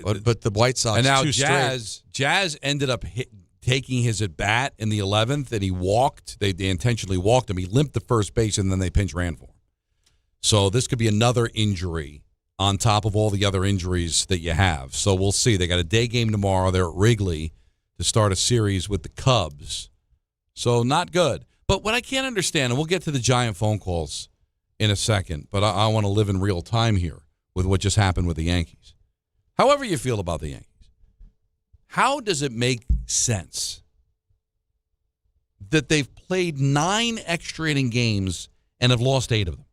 but the White Sox, and now Jazz ended up taking his at bat in the 11th, and he walked. They intentionally walked him. He limped to first base, and then they pinch ran for him. So this could be another injury on top of all the other injuries that you have. So we'll see. They got a day game tomorrow. They're at Wrigley to start a series with the Cubs. So not good. But what I can't understand, and we'll get to the Giant phone calls in a second, but I want to live in real time here with what just happened with the Yankees. However you feel about the Yankees, how does it make sense that they've played 9 extra inning games and have lost 8 of them?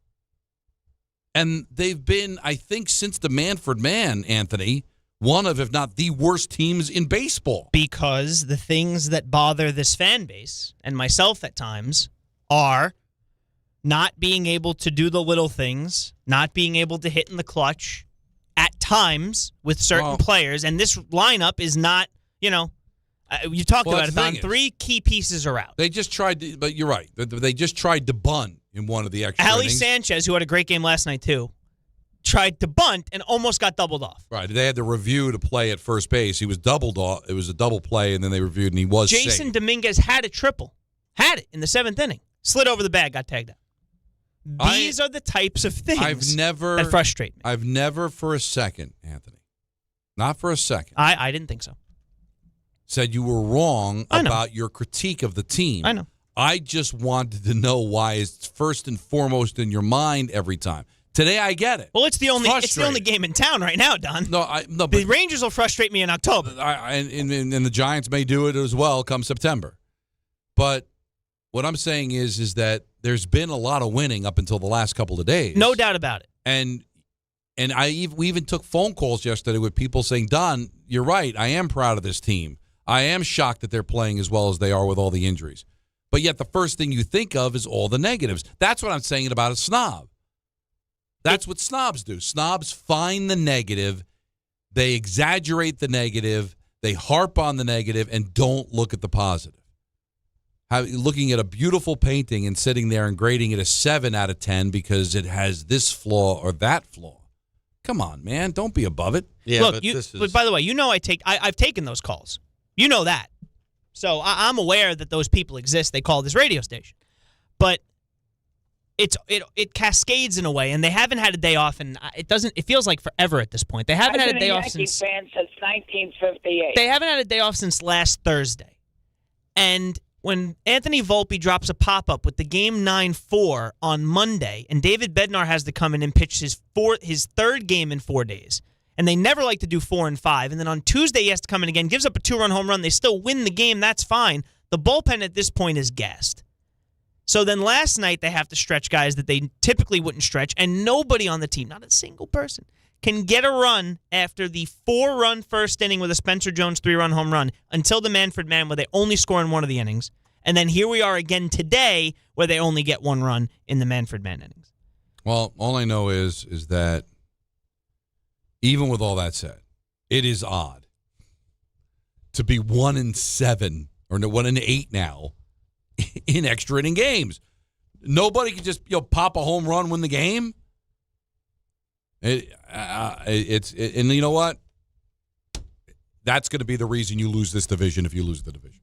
And they've been, I think, since the Manfred Man, Anthony, one of, if not the worst teams in baseball. Because the things that bother this fan base, and myself at times, are not being able to do the little things, not being able to hit in the clutch at times with certain players. And this lineup is not, you talked about it, Don. 3 key pieces are out. They just tried to, but you're right. They just tried to bunt in one of the extra Ali innings. Sanchez, who had a great game last night, too. tried to bunt and almost got doubled off. Right. They had the review to play at first base. He was doubled off. It was a double play, and then they reviewed, and he was Jason saved. Dominguez had a triple. Had it in the 7th inning. Slid over the bag, got tagged out. These are the types of things that frustrate me. I've never for a second, Anthony, not for a second. I didn't think so. Said you were wrong about your critique of the team. I know. I just wanted to know why it's first and foremost in your mind every time. Today I get it. Well, it's the only game in town right now, Don. No, the Rangers will frustrate me in October. And the Giants may do it as well come September. But what I'm saying is that there's been a lot of winning up until the last couple of days. No doubt about it. And we even took phone calls yesterday with people saying, Don, you're right. I am proud of this team. I am shocked that they're playing as well as they are with all the injuries. But yet the first thing you think of is all the negatives. That's what I'm saying about a snob. That's what snobs do. Snobs find the negative. They exaggerate the negative. They harp on the negative and don't look at the positive. Looking at a beautiful painting and sitting there and grading it a 7 out of 10 because it has this flaw or that flaw. Come on, man. Don't be above it. Yeah, look, but by the way, you know I've taken those calls. You know that. So I'm aware that those people exist. They call this radio station. But it cascades in a way, and they haven't had a day off, and it feels like forever at this point. They haven't had a day off since 1958. They haven't had a day off since last Thursday. And when Anthony Volpe drops a pop-up with the game 9-4 on Monday, and David Bednar has to come in and pitch his 3rd game in 4 days, and they never like to do 4 and 5, and then on Tuesday he has to come in again, gives up a 2-run home run, they still win the game, that's fine. The bullpen at this point is gassed. So then last night they have to stretch guys that they typically wouldn't stretch, and nobody on the team, not a single person, can get a run after the 4-run first inning with a Spencer Jones 3-run home run until the Manfred Man where they only score in one of the innings. And then here we are again today where they only get 1 run in the Manfred Man innings. Well, all I know is that even with all that said, it is odd to be 1-7 or 1-8 now in extra inning games. Nobody can just pop a home run, win the game. And you know what? That's going to be the reason you lose this division if you lose the division.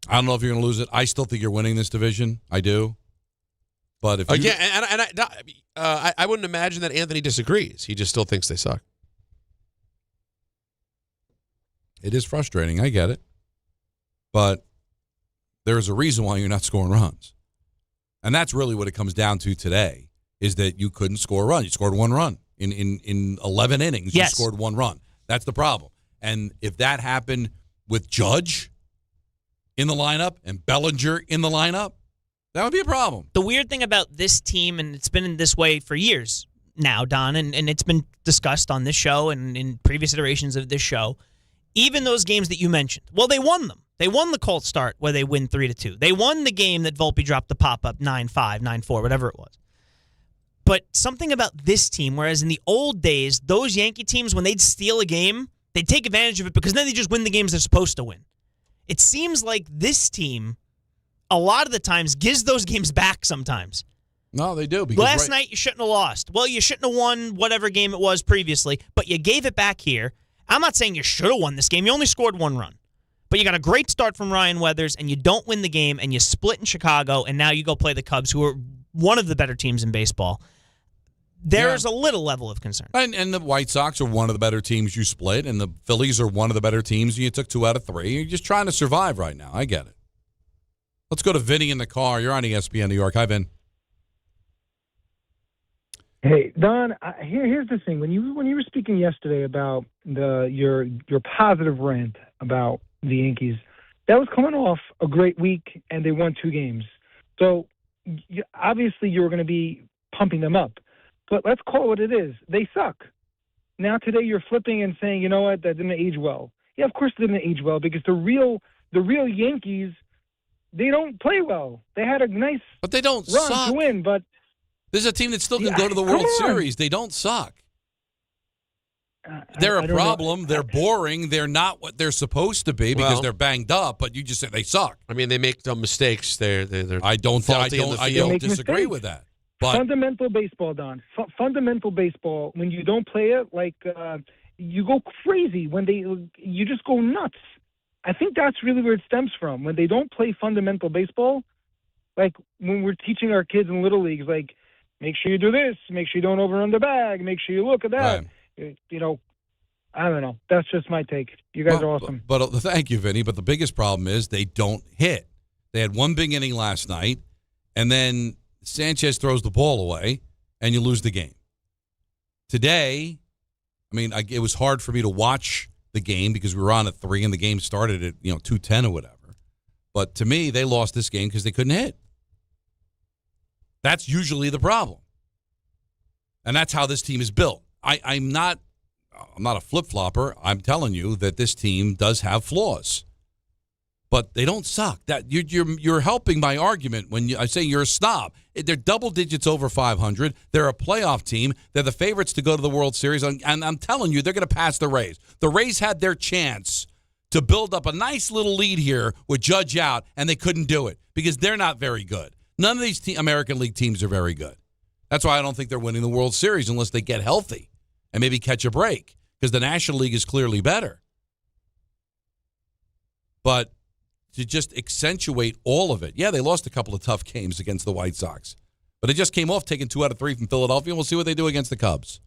I don't know if you're going to lose it. I still think you're winning this division. I do. But if I wouldn't imagine that Anthony disagrees. He just still thinks they suck. It is frustrating. I get it. But there's a reason why you're not scoring runs. And that's really what it comes down to today, is that you couldn't score a run. You scored 1 run. In 11 innings, yes. You scored 1 run. That's the problem. And if that happened with Judge in the lineup and Bellinger in the lineup, that would be a problem. The weird thing about this team, and it's been in this way for years now, Don, and it's been discussed on this show and in previous iterations of this show, even those games that you mentioned, well, they won them. They won the Colts start where they win 3-2. They won the game that Volpe dropped the pop-up 9-5, 9-4, whatever it was. But something about this team, whereas in the old days, those Yankee teams, when they'd steal a game, they'd take advantage of it because then they just win the games they're supposed to win. It seems like this team, a lot of the times, gives those games back sometimes. No, they do. Because Last night, you shouldn't have lost. Well, you shouldn't have won whatever game it was previously, but you gave it back here. I'm not saying you should have won this game. You only scored 1 run. But you got a great start from Ryan Weathers, and you don't win the game, and you split in Chicago, and now you go play the Cubs, who are one of the better teams in baseball. There's a little level of concern. And the White Sox are one of the better teams you split, and the Phillies are one of the better teams, and you took 2 out of 3. You're just trying to survive right now. I get it. Let's go to Vinny in the car. You're on ESPN New York. Hi, Vin. Hey, Don, here's the thing. When you were speaking yesterday about your positive rant about the Yankees, that was coming off a great week, and they won 2 games. So obviously you were going to be pumping them up. But let's call it what it is. They suck. Now today you're flipping and saying, you know what, that didn't age well. Yeah, of course it didn't age well because the real Yankees, they don't play well. They had a nice but they don't run suck. to win, but this is a team that still can go to the World Series. They don't suck. They're a problem. They're boring. They're not what they're supposed to be because they're banged up. But you just said they suck. I mean, they make dumb mistakes. They're I don't faulty in the field. disagree with that. fundamental baseball, Don. Fundamental baseball. When you don't play it, you go crazy. You just go nuts. I think that's really where it stems from. When they don't play fundamental baseball, like when we're teaching our kids in little leagues, like make sure you do this, make sure you don't overrun the bag, make sure you look at that. Right. I don't know. That's just my take. You guys are awesome. But thank you, Vinny. But the biggest problem is they don't hit. They had one big inning last night, and then Sanchez throws the ball away, and you lose the game. Today, it was hard for me to watch the game because we were on at 3 and the game started at 2:10 or whatever. But to me, they lost this game because they couldn't hit. That's usually the problem, and that's how this team is built. I'm not a flip-flopper. I'm telling you that this team does have flaws, but they don't suck. That you're helping my argument when I say you're a snob. They're double digits over 500. They're a playoff team. They're the favorites to go to the World Series, and I'm telling you, they're going to pass the Rays. The Rays had their chance to build up a nice little lead here with Judge out, and they couldn't do it because they're not very good. None of these American League teams are very good. That's why I don't think they're winning the World Series unless they get healthy and maybe catch a break, because the National League is clearly better. But to just accentuate all of it, yeah, they lost a couple of tough games against the White Sox, but they just came off taking 2 out of 3 from Philadelphia, and we'll see what they do against the Cubs.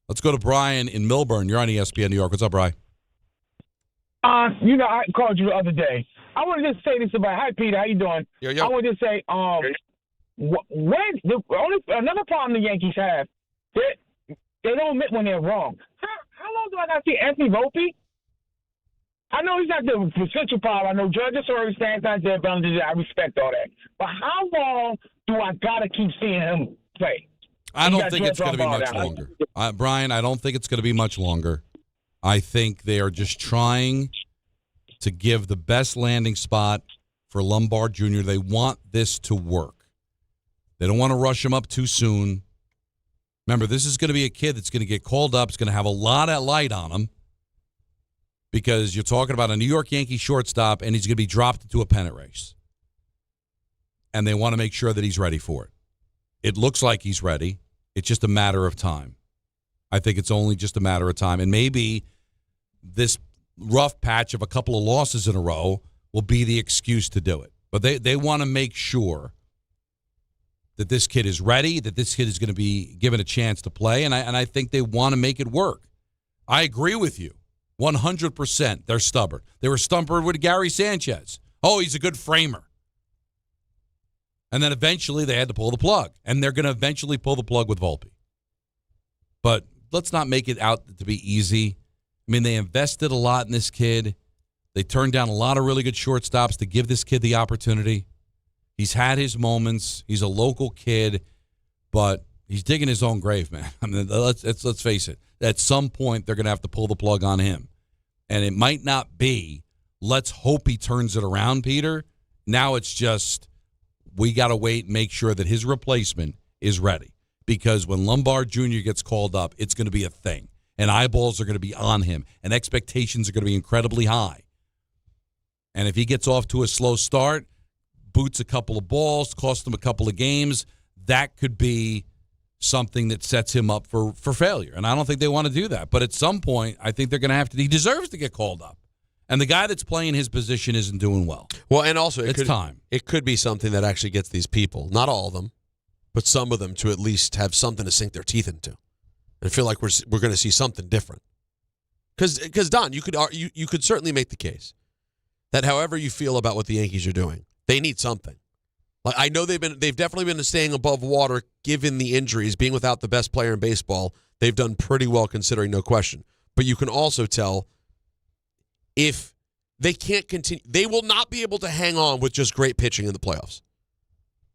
Let's go to Brian in Millburn. You're on ESPN New York. What's up, Brian? I called you the other day. I want to just say this about, hi, Peter, how you doing? Yo. I want to just say, another problem the Yankees have, they don't admit when they're wrong. How long do I got to see Anthony Volpe? I know he's not the potential problem. I know Judge already stands out there, but I respect all that. But how long do I got to keep seeing him play? I don't think it's going to be much longer. Brian, I don't think it's going to be much longer. I think they are just trying to give the best landing spot for Lombard Jr. They want this to work. They don't want to rush him up too soon. Remember, this is going to be a kid that's going to get called up. It's going to have a lot of light on him because you're talking about a New York Yankee shortstop, and he's going to be dropped into a pennant race. And they want to make sure that he's ready for it. It looks like he's ready. It's just a matter of time. I think it's only just a matter of time. And maybe this rough patch of a couple of losses in a row will be the excuse to do it. But they want to make sure that this kid is ready, that this kid is going to be given a chance to play, and I think they want to make it work. I agree with you 100%. They're stubborn. They were stubborn with Gary Sanchez. Oh, he's a good framer. And then eventually they had to pull the plug, and they're going to eventually pull the plug with Volpe. But let's not make it out to be easy. They invested a lot in this kid. They turned down a lot of really good shortstops to give this kid the opportunity. He's had his moments. He's a local kid, but he's digging his own grave, man. Let's face it. At some point, they're going to have to pull the plug on him. And it might not be, let's hope he turns it around, Peter. Now it's just, we got to wait and make sure that his replacement is ready. Because when Lombard Jr. gets called up, it's going to be a thing. And eyeballs are going to be on him. And expectations are going to be incredibly high. And if he gets off to a slow start, boots a couple of balls, costs him a couple of games, that could be something that sets him up for failure. And I don't think they want to do that. But at some point, I think they're going to have to. He deserves to get called up. And the guy that's playing his position isn't doing well. Well, and also, it's time. It could be something that actually gets these people, not all of them, but some of them, to at least have something to sink their teeth into. And I feel like we're going to see something different. Because Don, you could certainly make the case that however you feel about what the Yankees are doing, they need something. Like, I know they've definitely been staying above water given the injuries, being without the best player in baseball. They've done pretty well considering, no question. But you can also tell if they can't continue, they will not be able to hang on with just great pitching in the playoffs.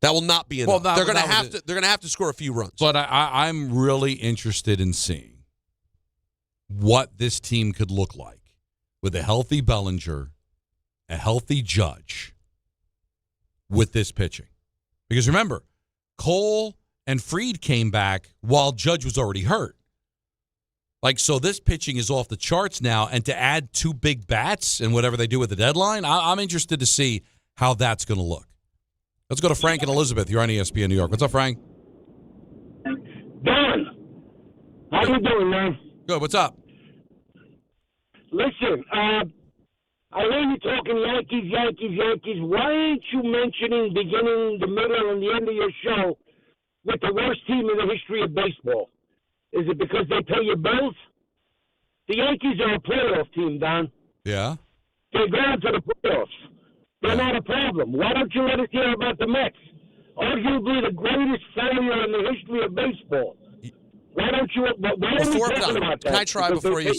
That will not be enough. They're going to have to score a few runs. But I'm really interested in seeing what this team could look like with a healthy Bellinger, a healthy Judge, with this pitching. Because remember, Cole and Fried came back while Judge was already hurt. So this pitching is off the charts now, and to add 2 big bats and whatever they do with the deadline, I'm interested to see how that's going to look. Let's go to Frank and Elizabeth. You're on ESPN New York. What's up, Frank? Don, how you doing, man? Good. What's up? Listen, I hear you talking Yankees. Why ain't you mentioning beginning, the middle, and the end of your show with the worst team in the history of baseball? Is it because they pay your bills? The Yankees are a playoff team, Don. Yeah. They're going to the playoffs. They're not a problem. Why don't you let us hear about the Mets? Arguably the greatest failure in the history of baseball. Why don't you? Can I try before you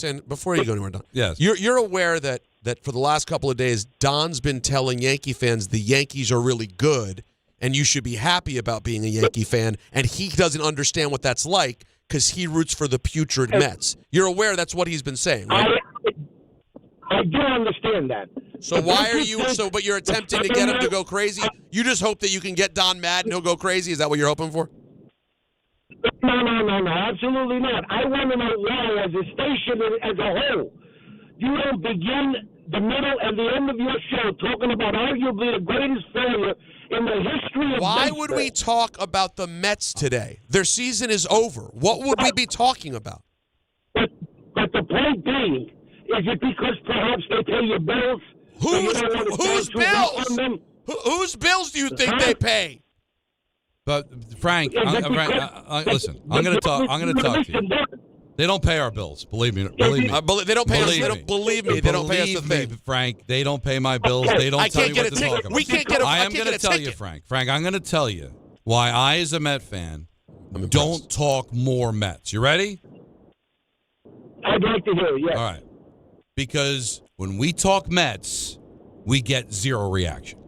go anywhere, Don? Yes. You're aware that for the last couple of days, Don's been telling Yankee fans the Yankees are really good, and you should be happy about being a Yankee fan, and he doesn't understand what that's like because he roots for the putrid Mets. You're aware that's what he's been saying, right? I do understand that. So why are you but you're attempting to get him to go crazy? You just hope that you can get Don mad and he'll go crazy? Is that what you're hoping for? No, absolutely not. I want to know why, as a station as a whole, you don't begin the middle and the end of your show talking about arguably the greatest failure in the history of Why baseball. would we talk about the Mets today? Their season is over. What would we be talking about? But the point being, is it because perhaps they pay your bills? Whose bills? Whose bills do you think they pay? But Frank, listen, I'm going to talk to you. They don't pay our bills. Believe me. They don't pay us. Believe me. They don't pay us a thing. Frank, they don't pay my bills. They don't tell you what to talk about. We can't get a I am going to tell you, Frank. Frank, I'm going to tell you why I, as a Met fan, don't talk more Mets. You ready? I'd like to hear it, yes. All right. Because when we talk Mets, we get zero reaction.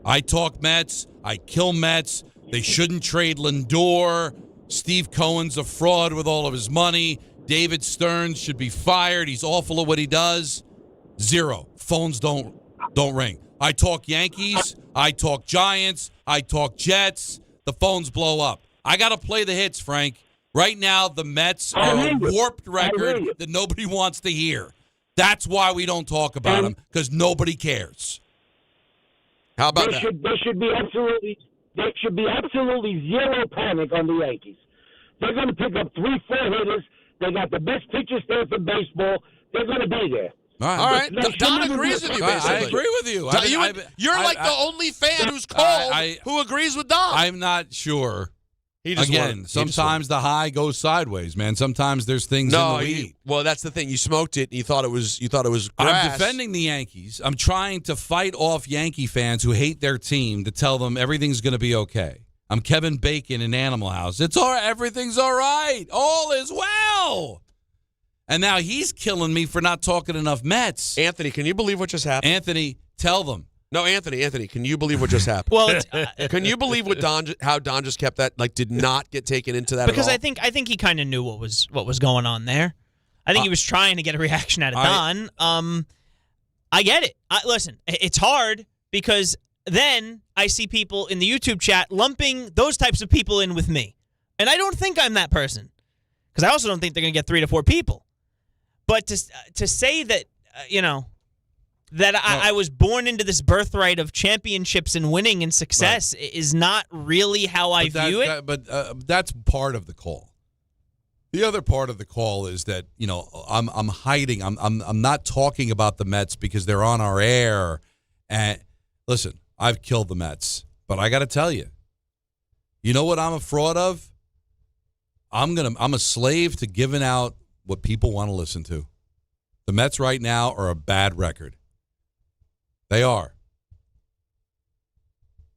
I talk Mets. I kill Mets. They shouldn't trade Lindor. Steve Cohen's a fraud with all of his money. David Stearns should be fired. He's awful at what he does. Zero. Phones don't ring. I talk Yankees. I talk Giants. I talk Jets. The phones blow up. I got to play the hits, Frank. Right now, the Mets are a warped record that nobody wants to hear. That's why we don't talk about them, because nobody cares. How about that? There should be absolutely zero panic on the Yankees. They're going to pick up 3-4 hitters. They got the best pitcher staff in baseball. They're going to be there. All right. Don agrees with you, basically. I agree with you. You're like the only fan who's called who agrees with Don. I'm not sure. Sometimes the high goes sideways, man. Sometimes there's things in the weed. Well, that's the thing. You smoked it and you thought it was grass. I'm defending the Yankees. I'm trying to fight off Yankee fans who hate their team to tell them everything's going to be okay. I'm Kevin Bacon in Animal House. It's all right. Everything's all right. All is well. And now he's killing me for not talking enough Mets. Anthony, can you believe what just happened? Anthony, tell them. No, Anthony, can you believe what just happened? Well, can you believe how Don just kept that? Like, did not get taken into that because at all? I think he kind of knew what was going on there. I think he was trying to get a reaction out of Don. I get it. Listen, it's hard because then I see people in the YouTube chat lumping those types of people in with me, and I don't think I'm that person because I also don't think they're going to get 3 to 4 people. But to say that I was born into this birthright of championships and winning and success is not really how I view it. But that's part of the call. The other part of the call is that I'm hiding. I'm not talking about the Mets because they're on our air. And listen, I've killed the Mets, but I got to tell you, you know what I'm a fraud of? I'm a slave to giving out what people want to listen to. The Mets right now are a bad record. They are.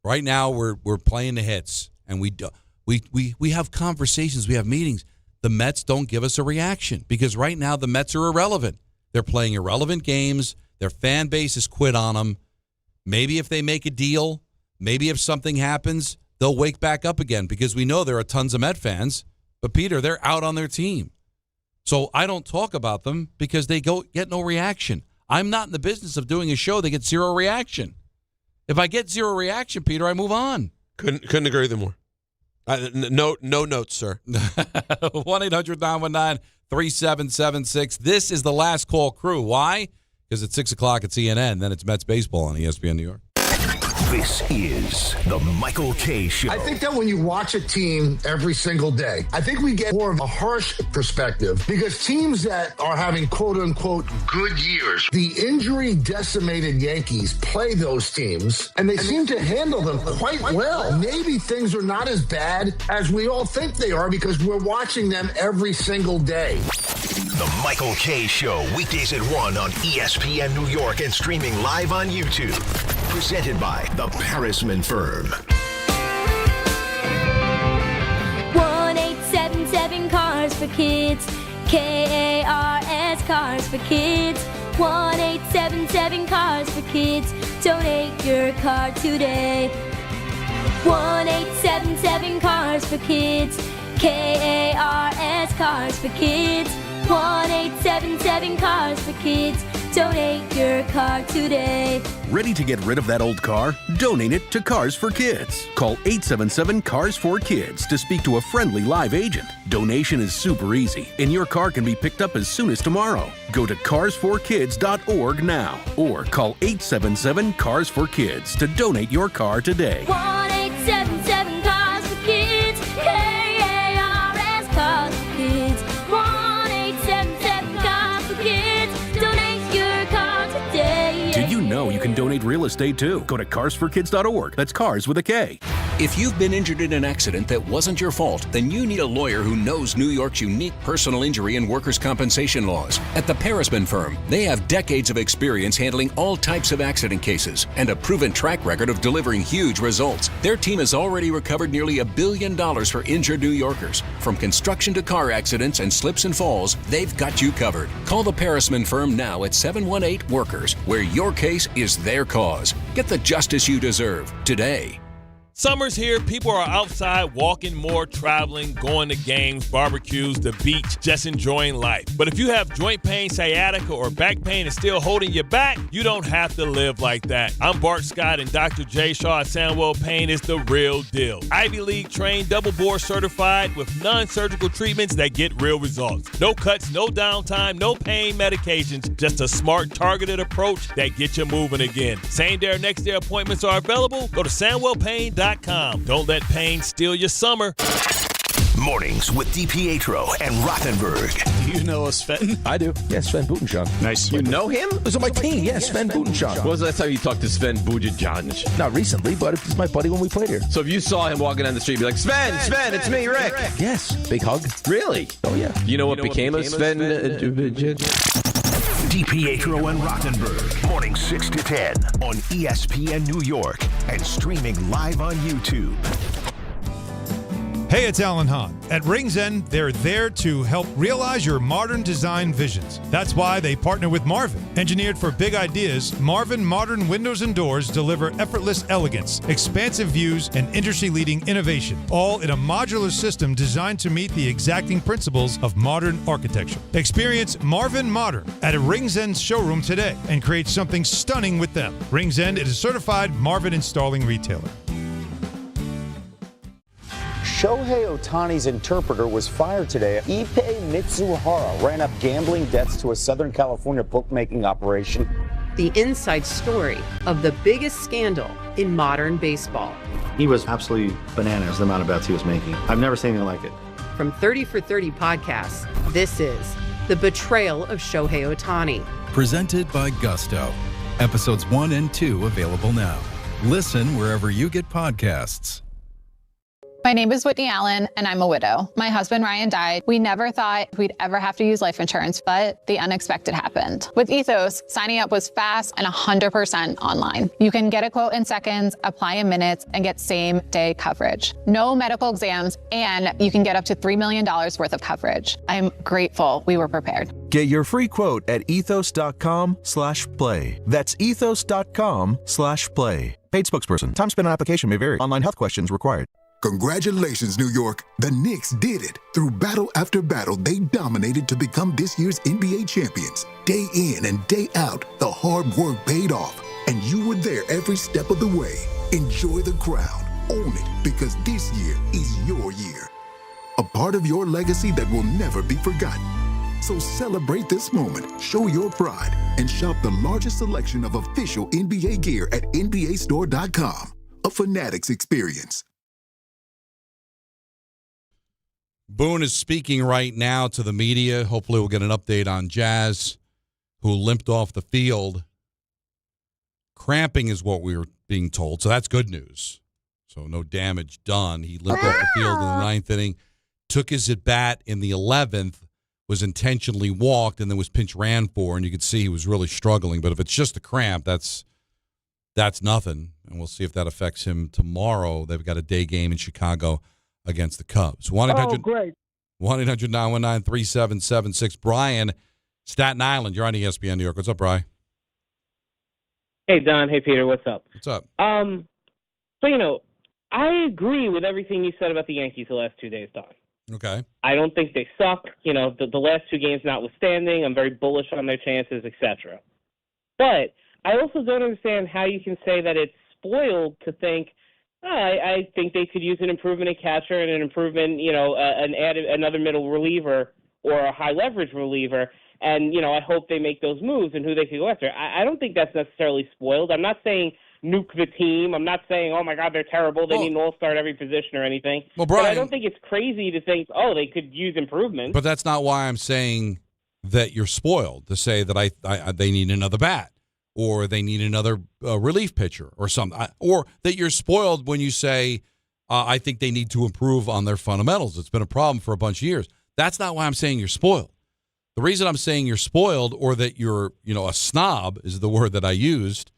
Right now, we're playing the hits, and we have conversations, we have meetings. The Mets don't give us a reaction because right now the Mets are irrelevant. They're playing irrelevant games. Their fan base has quit on them. Maybe if they make a deal, maybe if something happens, they'll wake back up again because we know there are tons of Met fans. But Peter, they're out on their team, so I don't talk about them because they get no reaction. I'm not in the business of doing a show that gets zero reaction. If I get zero reaction, Peter, I move on. Couldn't agree with you more. No notes, sir. 1-800-919-3776. This is the Last Call crew. Why? Because at 6 o'clock at CNN, then it's Mets baseball on ESPN New York. This is the Michael K. Show. I think that when you watch a team every single day, I think we get more of a harsh perspective because teams that are having quote-unquote good years, the injury-decimated Yankees play those teams, and they seem to handle them quite well. Maybe things are not as bad as we all think they are because we're watching them every single day. The Michael K. Show, weekdays at 1 on ESPN New York and streaming live on YouTube. Presented by the Parisman Firm. 1877 Cars for Kids. KARS Cars for Kids. 1877 Cars for Kids. Donate your car today. 1877 Cars for Kids. KARS Cars for Kids. 1877 Cars for Kids. Donate your car today. Ready to get rid of that old car? Donate it to Cars for Kids. Call 877 Cars for Kids to speak to a friendly live agent. Donation is super easy, and your car can be picked up as soon as tomorrow. Go to carsforkids.org now or call 877 Cars for Kids to donate your car today. 1877 Cars for Kids. KARS Cars for Kids. 1877 Cars for Kids. Donate your car today. Did you know you can donate real estate too? Go to carsforkids.org. That's cars with a K. If you've been injured in an accident that wasn't your fault, then you need a lawyer who knows New York's unique personal injury and workers' compensation laws. At the Parisman Firm, they have decades of experience handling all types of accident cases and a proven track record of delivering huge results. Their team has already recovered nearly $1 billion for injured New Yorkers. From construction to car accidents and slips and falls, they've got you covered. Call the Parisman Firm now at 718-WORKERS, where your case is their cause. Get the justice you deserve today. Summer's here. People are outside walking more, traveling, going to games, barbecues, the beach, just enjoying life. But if you have joint pain, sciatica, or back pain is still holding you back, you don't have to live like that. I'm Bart Scott, and Dr. J. Shaw at Sandwell Pain is the real deal. Ivy League trained, double board certified with non-surgical treatments that get real results. No cuts, no downtime, no pain medications, just a smart, targeted approach that gets you moving again. Same day or next day appointments are available. Go to SandwellPain.com. Don't let pain steal your summer. Mornings with DiPietro and Rothenberg. Do you know Sven? I do. Yeah, Sven Butenschon. Nice. You know him? He was on my team. Yeah, Sven Butenschon. When was the last time you talked to Sven Butenschon? Not recently, but he's my buddy when we played here. So if you saw him walking down the street, be like, Sven, it's me, Rick. Yes. Big hug. Really? Oh, yeah. You know what became of Sven? DiPietro and Rothenberg. Morning 6 to 10 on ESPN New York and streaming live on YouTube. Hey, it's Alan Hahn. At Rings End, they're there to help realize your modern design visions. That's why they partner with Marvin. Engineered for big ideas, Marvin modern windows and doors deliver effortless elegance, expansive views, and industry-leading innovation, all in a modular system designed to meet the exacting principles of modern architecture. Experience Marvin Modern at a Rings End showroom today and create something stunning with them. Rings End is a certified Marvin installing retailer. Shohei Ohtani's interpreter was fired today. Ippei Mitsuhara ran up gambling debts to a Southern California bookmaking operation. The inside story of the biggest scandal in modern baseball. He was absolutely bananas, the amount of bets he was making. I've never seen anything like it. From 30 for 30 podcasts, this is The Betrayal of Shohei Ohtani. Presented by Gusto. Episodes 1 and 2 available now. Listen wherever you get podcasts. My name is Whitney Allen, and I'm a widow. My husband, Ryan, died. We never thought we'd ever have to use life insurance, but the unexpected happened. With Ethos, signing up was fast and 100% online. You can get a quote in seconds, apply in minutes, and get same-day coverage. No medical exams, and you can get up to $3 million worth of coverage. I'm grateful we were prepared. Get your free quote at ethos.com/play. That's ethos.com/play. Paid spokesperson. Time spent on application may vary. Online health questions required. Congratulations, New York. The Knicks did it. Through battle after battle, they dominated to become this year's NBA champions. Day in and day out, the hard work paid off, and you were there every step of the way. Enjoy the crown. Own it, because this year is your year. A part of your legacy that will never be forgotten. So celebrate this moment, show your pride, and shop the largest selection of official NBA gear at NBAstore.com. A Fanatics experience. Boone is speaking right now to the media. Hopefully we'll get an update on Jazz, who limped off the field. Cramping is what we were being told, so that's good news. So no damage done. He limped off the field in the 9th inning, took his at-bat in the 11th, was intentionally walked, and then was pinch ran for, and you could see he was really struggling. But if it's just a cramp, that's nothing, and we'll see if that affects him tomorrow. They've got a day game in Chicago against the Cubs. 1-800-919-3776. Brian, Staten Island, you're on ESPN New York. What's up, Brian? Hey, Don. Hey, Peter. What's up? What's up? So, I agree with everything you said about the Yankees the last 2 days, Don. Okay. I don't think they suck. The last 2 games notwithstanding, I'm very bullish on their chances, etc. But I also don't understand how you can say that it's spoiled to think, I think they could use an improvement in catcher and an improvement, another middle reliever or a high leverage reliever. And, I hope they make those moves and who they could go after. I don't think that's necessarily spoiled. I'm not saying nuke the team. I'm not saying, oh, my God, they're terrible. They need an all-star at every position or anything. Well, Brian, but I don't think it's crazy to think, they could use improvement. But that's not why I'm saying that you're spoiled, to say that they need another bat or they need another relief pitcher or something. Or that you're spoiled when you say, I think they need to improve on their fundamentals. It's been a problem for a bunch of years. That's not why I'm saying you're spoiled. The reason I'm saying you're spoiled, or that you're, a snob is the word that I used,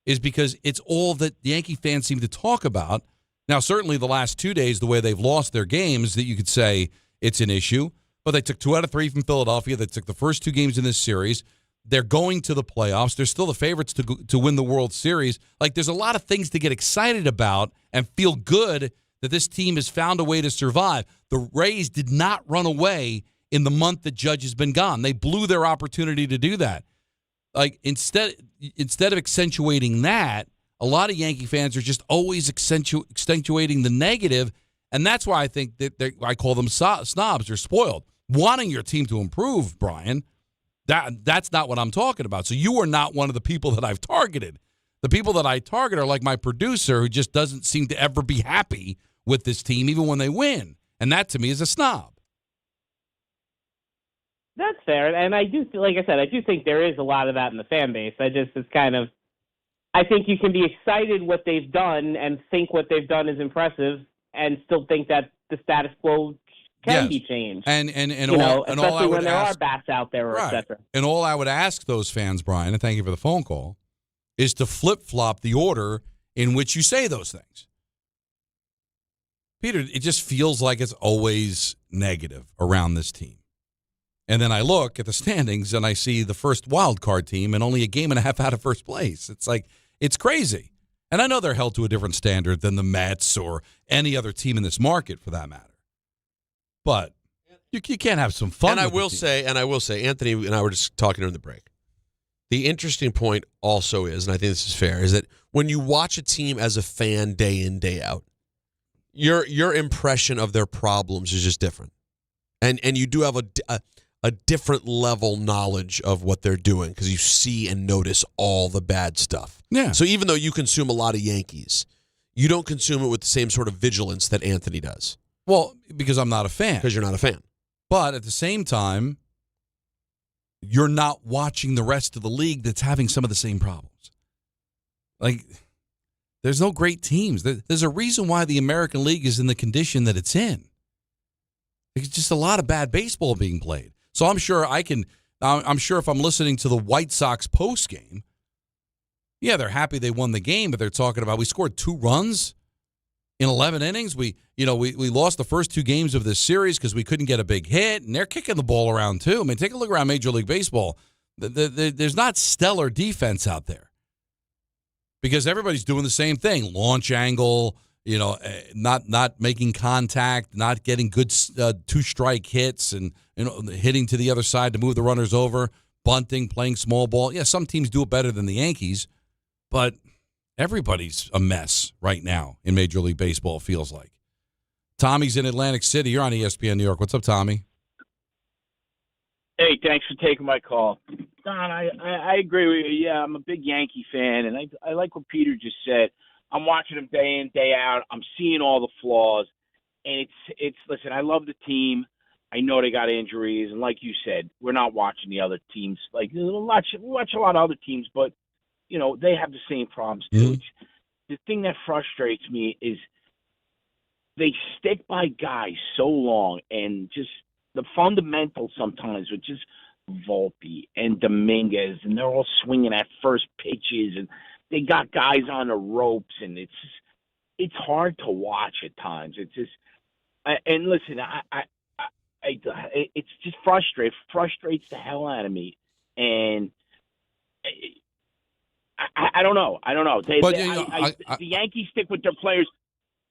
is because it's all that the Yankee fans seem to talk about. Now, certainly the last 2 days, the way they've lost their games, that you could say it's an issue. But they took 2 out of 3 from Philadelphia. They took the first 2 games in this series. They're going to the playoffs. They're still the favorites to win the World Series. Like, there's a lot of things to get excited about and feel good that this team has found a way to survive. The Rays did not run away in the month that Judge has been gone. They blew their opportunity to do that. Like, instead of accentuating that, a lot of Yankee fans are just always accentuating the negative, and that's why I think that I call them snobs. They're spoiled. Wanting your team to improve, Brian, that's not what I'm talking about. So you are not one of the people that I've targeted. The people that I target are like my producer, who just doesn't seem to ever be happy with this team, even when they win. And that, to me, is a snob. That's fair, and I do, like I said, I do think there is a lot of that in the fan base. I think you can be excited what they've done and think what they've done is impressive, and still think that the status quo can be changed. Especially when there are bats out there, or et cetera. And all I would ask those fans, Brian, and thank you for the phone call, is to flip-flop the order in which you say those things. Peter, it just feels like it's always negative around this team. And then I look at the standings and I see the first wild card team and only a game and a half out of first place. It's like, it's crazy. And I know they're held to a different standard than the Mets or any other team in this market, for that matter. But you can't have some fun. And I will say, Anthony and I were just talking during the break. The interesting point also is, and I think this is fair, is that when you watch a team as a fan day in, day out, your impression of their problems is just different. And you do have a different level knowledge of what they're doing because you see and notice all the bad stuff. Yeah. So even though you consume a lot of Yankees, you don't consume it with the same sort of vigilance that Anthony does. Well, because I'm not a fan. Because you're not a fan. But at the same time, you're not watching the rest of the league that's having some of the same problems. Like, there's no great teams. There's a reason why the American League is in the condition that it's in. There's just a lot of bad baseball being played. So I'm sure if I'm listening to the White Sox postgame, yeah, they're happy they won the game, but they're talking about we scored 2 runs in 11 innings. We lost the first 2 games of this series because we couldn't get a big hit, and they're kicking the ball around too. I mean, take a look around Major League Baseball. There's not stellar defense out there because everybody's doing the same thing. Launch angle, not making contact, not getting good 2-strike hits, and hitting to the other side to move the runners over, bunting, playing small ball. Yeah, some teams do it better than the Yankees, but everybody's a mess right now in Major League Baseball, feels like. Tommy's in Atlantic City. You're on ESPN New York. What's up, Tommy? Hey, Hey, thanks for taking my call. Don, I agree with you. Yeah, I'm a big Yankee fan, and I like what Peter just said. I'm watching them day in, day out. I'm seeing all the flaws. And it's listen, I love the team. I know they got injuries, and like you said, we're not watching the other teams. Like we watch a lot of other teams, but they have the same problems too. The thing that frustrates me is they stick by guys so long, and just the fundamentals sometimes with just Volpe and Dominguez, and they're all swinging at first pitches, and they got guys on the ropes, and it's hard to watch at times. It's just, and listen, it's just frustrates the hell out of me, and I don't know. The Yankees stick with their players.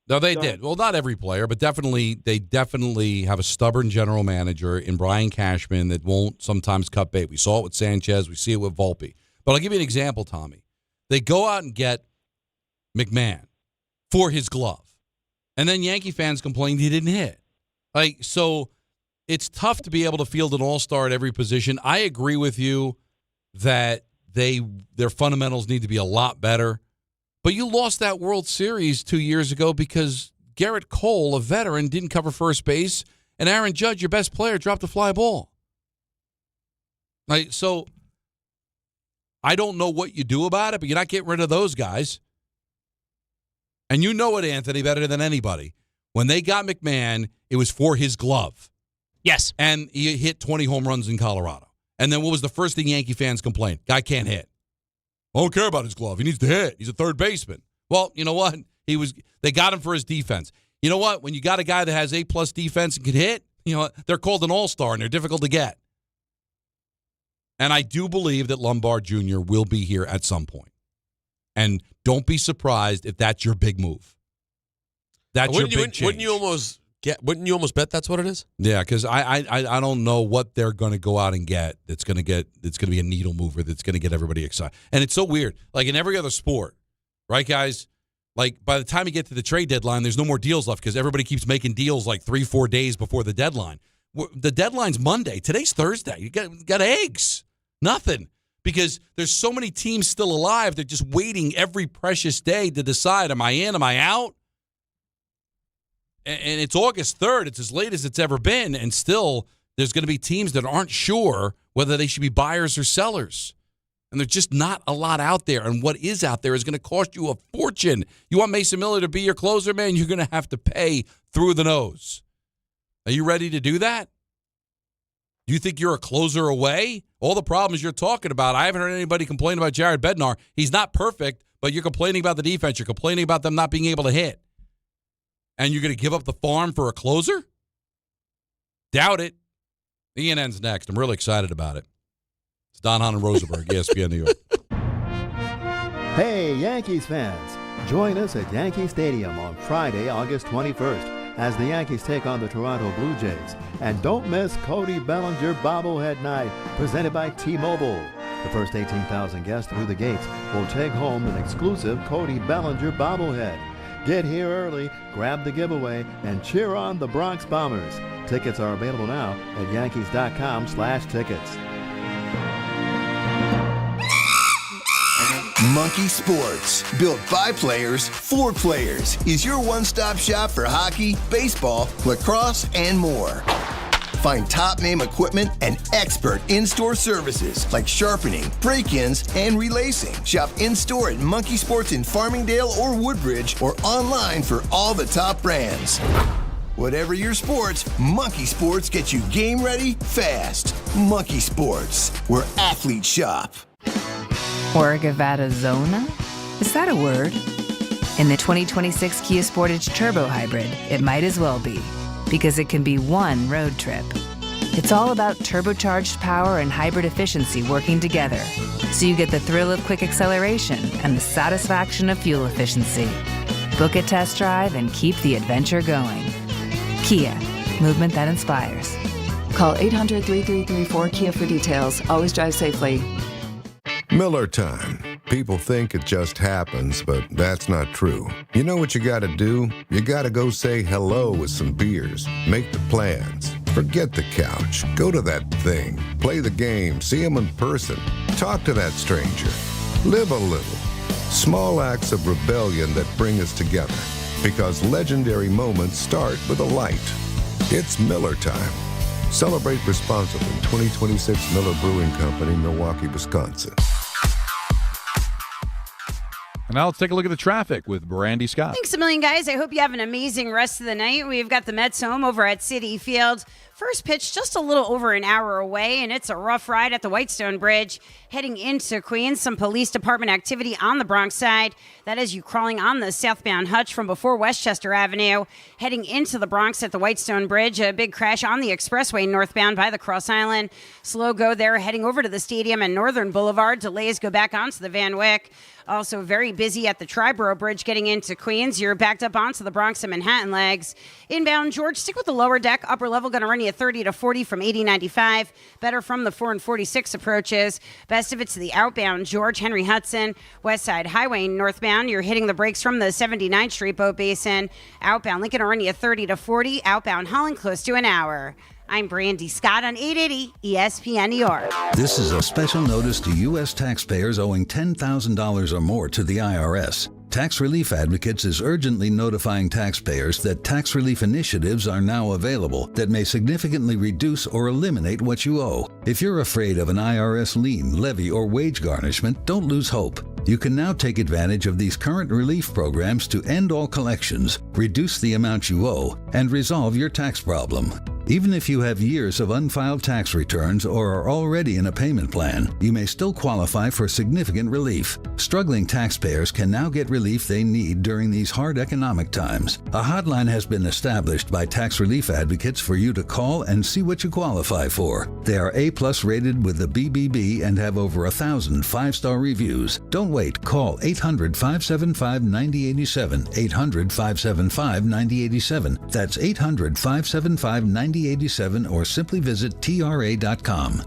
No, they did. Well, not every player, but they definitely have a stubborn general manager in Brian Cashman that won't sometimes cut bait. We saw it with Sanchez. We see it with Volpe. But I'll give you an example, Tommy. They go out and get McMahon for his glove, and then Yankee fans complained he didn't hit. So it's tough to be able to field an all-star at every position. I agree with you that their fundamentals need to be a lot better. But you lost that World Series 2 years ago because Garrett Cole, a veteran, didn't cover first base, and Aaron Judge, your best player, dropped a fly ball. So I don't know what you do about it, but you're not getting rid of those guys. And you know it, Anthony, better than anybody. When they got McMahon, it was for his glove. Yes. And he hit 20 home runs in Colorado. And then what was the first thing Yankee fans complained? Guy can't hit. I don't care about his glove. He needs to hit. He's a third baseman. Well, you know what? They got him for his defense. You know what? When you got a guy that has A+ defense and can hit, they're called an all-star, and they're difficult to get. And I do believe that Lombard Jr. will be here at some point. And don't be surprised if that's your big move. That's your big change. Wouldn't you almost bet that's what it is? Yeah, because I don't know what they're going to go out and get. It's going to be a needle mover. That's going to get everybody excited. And it's so weird. Like in every other sport, right, guys? Like by the time you get to the trade deadline, there's no more deals left because everybody keeps making deals like 3-4 days before the deadline. The deadline's Monday. Today's Thursday. You got eggs. Nothing. Because there's so many teams still alive. They're just waiting every precious day to decide, am I in, am I out? And it's August 3rd. It's as late as it's ever been. And still, there's going to be teams that aren't sure whether they should be buyers or sellers. And there's just not a lot out there. And what is out there is going to cost you a fortune. You want Mason Miller to be your closer, man? You're going to have to pay through the nose. Are you ready to do that? Do you think you're a closer away? All the problems you're talking about, I haven't heard anybody complain about Jared Bednar. He's not perfect, but you're complaining about the defense. You're complaining about them not being able to hit. And you're going to give up the farm for a closer? Doubt it. ENN's next. I'm really excited about it. It's Don, Hahn, and Rosenberg, ESPN New York. Hey, Yankees fans. Join us at Yankee Stadium on Friday, August 21st, as the Yankees take on the Toronto Blue Jays. And don't miss Cody Bellinger Bobblehead Night, presented by T-Mobile. The first 18,000 guests through the gates will take home an exclusive Cody Bellinger bobblehead. Get here early, grab the giveaway, and cheer on the Bronx Bombers. Tickets are available now at Yankees.com/tickets. Monkey Sports, built by players for players, is your one-stop shop for hockey, baseball, lacrosse, and more. Find top-name equipment and expert in-store services like sharpening, break-ins, and relacing. Shop in-store at Monkey Sports in Farmingdale or Woodbridge, or online for all the top brands. Whatever your sports, Monkey Sports gets you game ready fast. Monkey Sports, where athletes shop. Zona? Is that a word? In the 2026 Kia Sportage Turbo Hybrid, it might as well be, because it can be one road trip. It's all about turbocharged power and hybrid efficiency working together, so you get the thrill of quick acceleration and the satisfaction of fuel efficiency. Book a test drive and keep the adventure going. Kia, movement that inspires. Call 800-3334-KIA for details. Always drive safely. Miller time. People think it just happens, but that's not true. You know what you gotta do? You gotta go say hello with some beers. Make the plans. Forget the couch. Go to that thing. Play the game. See him in person. Talk to that stranger. Live a little. Small acts of rebellion that bring us together. Because legendary moments start with a light. It's Miller time. Celebrate responsibly. 2026 Miller Brewing Company, Milwaukee, Wisconsin. And now let's take a look at the traffic with Brandy Scott. Thanks a million, guys. I hope you have an amazing rest of the night. We've got the Mets home over at Citi Field. First pitch just a little over an hour away, and it's a rough ride at the Whitestone Bridge. Heading into Queens, some police department activity on the Bronx side. That is you crawling on the southbound Hutch from before Westchester Avenue. Heading into the Bronx at the Whitestone Bridge, a big crash on the expressway northbound by the Cross Island. Slow go there heading over to the stadium and Northern Boulevard. Delays go back onto the Van Wyck. Also very busy at the Triborough Bridge getting into Queens. You're backed up onto the Bronx and Manhattan legs. Inbound, George, stick with the lower deck. Upper level going to run you 30 to 40 from 80-95. Better from the 4 and 46 approaches. Best of it's the outbound, George, Henry Hudson, West Side Highway northbound. You're hitting the brakes from the 79th Street Boat Basin. Outbound, Lincoln will run you 30 to 40. Outbound, Holland, close to an hour. I'm Brandy Scott on 880 ESPN New York. This is a special notice to U.S. taxpayers owing $10,000 or more to the IRS. Tax Relief Advocates is urgently notifying taxpayers that tax relief initiatives are now available that may significantly reduce or eliminate what you owe. If you're afraid of an IRS lien, levy, or wage garnishment, don't lose hope. You can now take advantage of these current relief programs to end all collections, reduce the amount you owe, and resolve your tax problem. Even if you have years of unfiled tax returns or are already in a payment plan, you may still qualify for significant relief. Struggling taxpayers can now get relief they need during these hard economic times. A hotline has been established by Tax Relief Advocates for you to call and see what you qualify for. They are A+ rated with the BBB and have over 1,000 5-star reviews. Don't wait. Call 800-575-9087. 800-575-9087. That's 800-575-9087 or simply visit tra.com.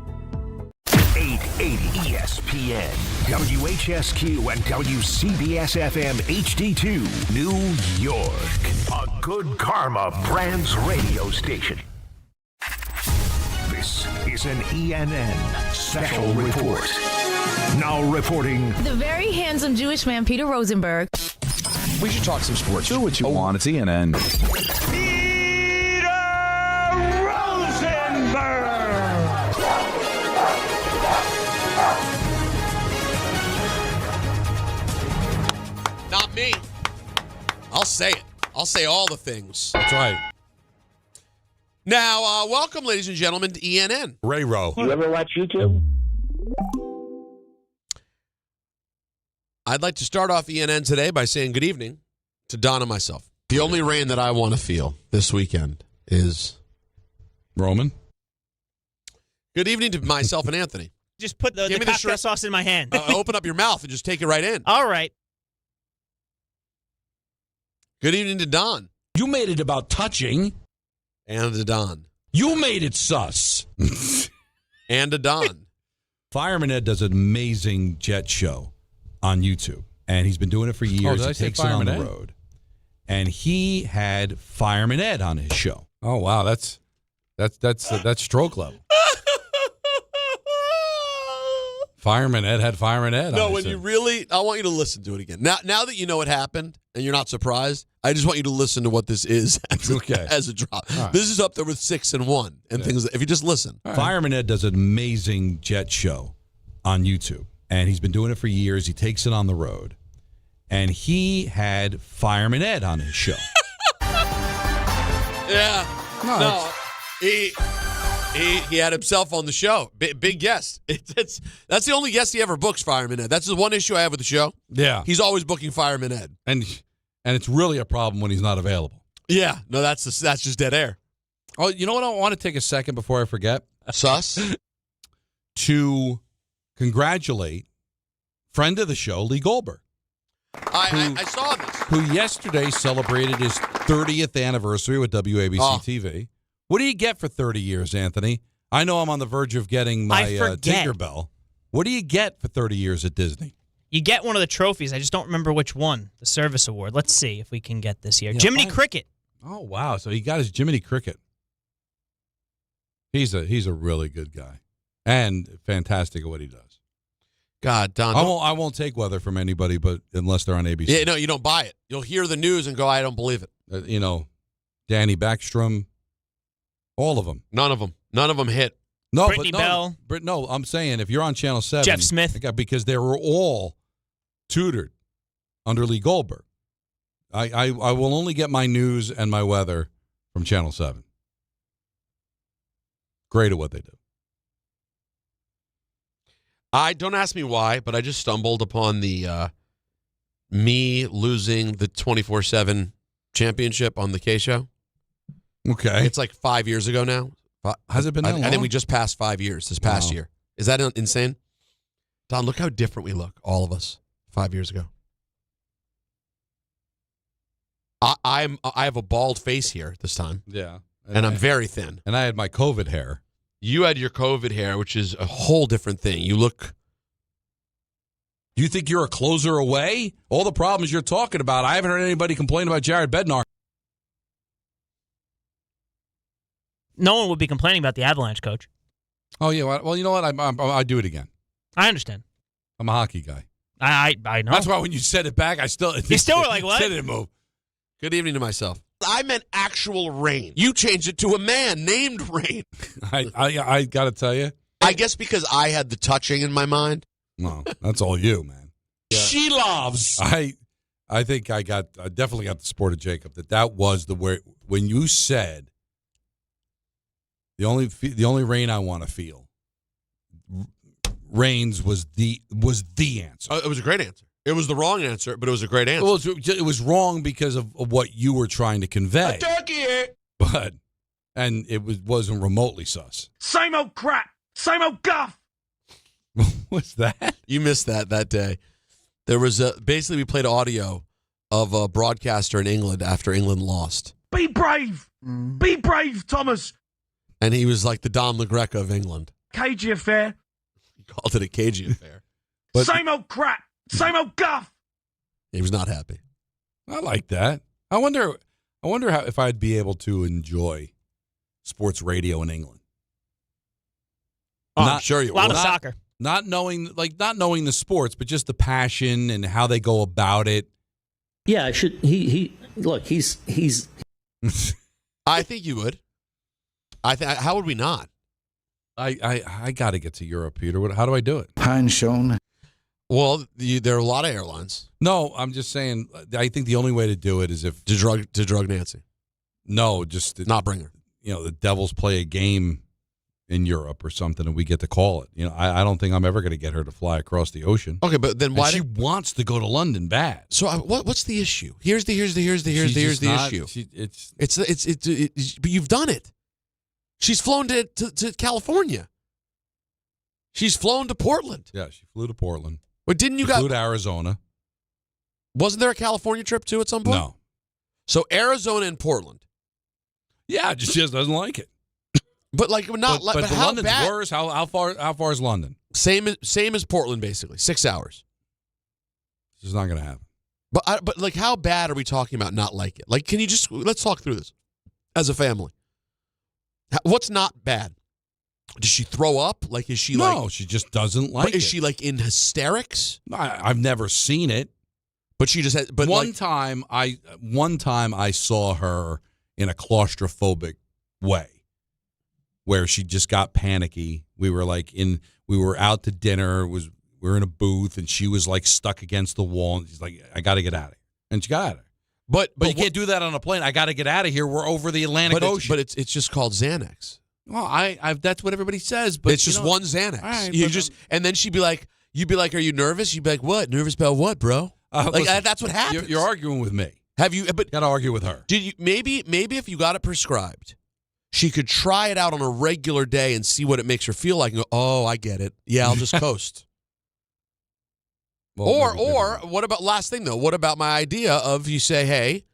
880 ESPN, WHSQ, and WCBS FM HD2, New York. A Good Karma Brands radio station. This is an ENN Special Report. Now reporting. The very handsome Jewish man, Peter Rosenberg. We should talk some sports. Do what you want. It's ENN. Not me. I'll say it. I'll say all the things. That's right. Now, welcome, ladies and gentlemen, to ENN. Ray Rowe. You ever watch YouTube? I'd like to start off ENN today by saying good evening to Don and myself. The only rain that I want to feel this weekend is Roman. Good evening to myself and Anthony. Just put the cocktail sauce in my hand. Open up your mouth and just take it right in. All right. Good evening to Don. You made it about touching. And to Don. You made it sus. And to Don. Fireman Ed does an amazing jet show on YouTube. And he's been doing it for years. He takes it on the road. And he had Fireman Ed on his show. Oh, wow. That's stroke level. Fireman Ed had Fireman Ed. No, when you really, I want you to listen to it again. Now that you know what happened and you're not surprised, I just want you to listen to what this is as a drop. Right. This is up there with 6 and 1 and things. If you just listen. Right. Fireman Ed does an amazing jet show on YouTube. And he's been doing it for years. He takes it on the road. And he had Fireman Ed on his show. Yeah. No. He had himself on the show. Big guest. That's the only guest he ever books, Fireman Ed. That's the one issue I have with the show. Yeah. He's always booking Fireman Ed. And it's really a problem when he's not available. Yeah. No, that's just dead air. Oh, you know what? I want to take a second before I forget. Sus? To congratulate friend of the show, Lee Goldberg. I saw this. Who yesterday celebrated his 30th anniversary with WABC TV. What do you get for 30 years, Anthony? I know I'm on the verge of getting my Tinkerbell. What do you get for 30 years at Disney? You get one of the trophies. I just don't remember which one. The service award. Let's see if we can get this here. Jiminy Cricket. Oh, wow. So he got his Jiminy Cricket. He's a really good guy and fantastic at what he does. God, Don. I won't take weather from anybody, but unless they're on ABC. Yeah, no, you don't buy it. You'll hear the news and go, I don't believe it. Danny Backstrom, all of them. None of them hit. No, Brittany Bell. No, I'm saying if you're on Channel 7. Jeff Smith. Because they were all tutored under Lee Goldberg. I will only get my news and my weather from Channel 7. Great at what they do. Don't ask me why, but I just stumbled upon the me losing the 24/7 championship on the K Show. Okay. It's like 5 years ago now. Has it been that long? I think we just passed 5 years this past year. Is that insane? Don, look how different we look, all of us, 5 years ago. I have a bald face here this time. Yeah. And I'm very thin. And I had my COVID hair. You had your COVID hair, which is a whole different thing. You look... You think you're a closer away? All the problems you're talking about, I haven't heard anybody complain about Jared Bednar. No one would be complaining about the Avalanche, Coach. Oh, yeah. Well, you know what? I do it again. I understand. I'm a hockey guy. I know. That's why when you said it back, you still were like, what? Didn't move. Good evening to myself. I meant actual rain. You changed it to a man named Rain. I got to tell you. I guess because I had the touching in my mind. No, that's all you, man. Yeah. She loves. I think I definitely got the support of Jacob that was the way when you said the only rain I want to feel. Rains was the answer. It was a great answer. It was the wrong answer, but it was a great answer. Well, it was wrong because of what you were trying to convey. A turkey! And it wasn't remotely sus. Same old crap. Same old guff. What's that? You missed that day. There was basically we played audio of a broadcaster in England after England lost. Be brave. Be brave, Thomas. And he was like the Don LaGreca of England. Cagey affair. He called it a cagey affair. Same old crap. Same old guff. He was not happy. I like that. I wonder how if I'd be able to enjoy sports radio in England. I'm sure you would. A lot of soccer. Not knowing the sports, but just the passion and how they go about it. Yeah, I should. He's. I think you would. How would we not? I got to get to Europe, Peter. How do I do it? Hahn shown. Well, there are a lot of airlines. No, I'm just saying. I think the only way to do it is if to drug Nancy. No, just not bring her. The Devils play a game in Europe or something, and we get to call it. I don't think I'm ever going to get her to fly across the ocean. Okay, but then why she wants to go to London bad? So what's the issue? Here's the issue. But you've done it. She's flown to California. She's flown to Portland. Yeah, she flew to Portland. But didn't you flew to Arizona? Wasn't there a California trip too at some point? No. So Arizona and Portland. Yeah, she just doesn't like it. But but how London's bad? Worse. How far is London? Same as Portland, basically 6 hours. This is not going to happen. But how bad are we talking about? Not like it. Can you let's talk through this as a family. What's not bad? Does she throw up? Is she No, she just doesn't like it. Is she in hysterics? I've never seen it. But she just had. But one time I saw her in a claustrophobic way, where she just got panicky. We were we were out to dinner. We were in a booth, and she was stuck against the wall. And she's like, "I got to get out of here," and she got out of here. But you can't do that on a plane. I got to get out of here. We're over the Atlantic Ocean. But it's just called Xanax. Well, that's what everybody says. But it's just one Xanax. Right, and then you'd be like, "Are you nervous?" You'd be like, "What? Nervous about what, bro?" Listen, that's what happens. You're arguing with me. Have you? But got to argue with her. Did you? Maybe if you got it prescribed, she could try it out on a regular day and see what it makes her feel like. And go, oh, I get it. Yeah, I'll just coast. Or what about last thing though? What about my idea of you say, hey,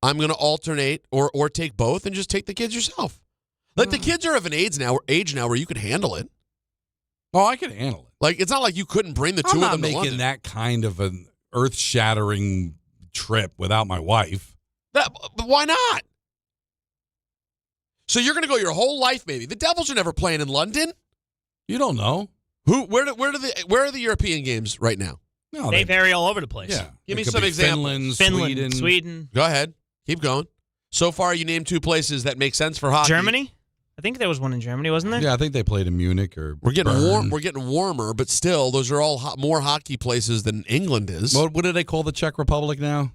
I'm going to alternate or take both and just take the kids yourself. The kids are of an age now where you could handle it. Oh, I could handle it. It's not like you couldn't bring the two of them to London. I'm not making that kind of an earth-shattering trip without my wife. But why not? So you're going to go your whole life, maybe. The Devils are never playing in London. You don't know. Where are the European games right now? No, they vary all over the place. Yeah. Give me some examples. Finland, Sweden. Go ahead. Keep going. So far, you named 2 places that make sense for hockey. Germany? I think there was one in Germany, wasn't there? Yeah, I think they played in Munich or We're getting Bern. warm. We're getting warmer, but still, those are all more hockey places than England is. What do they call the Czech Republic now?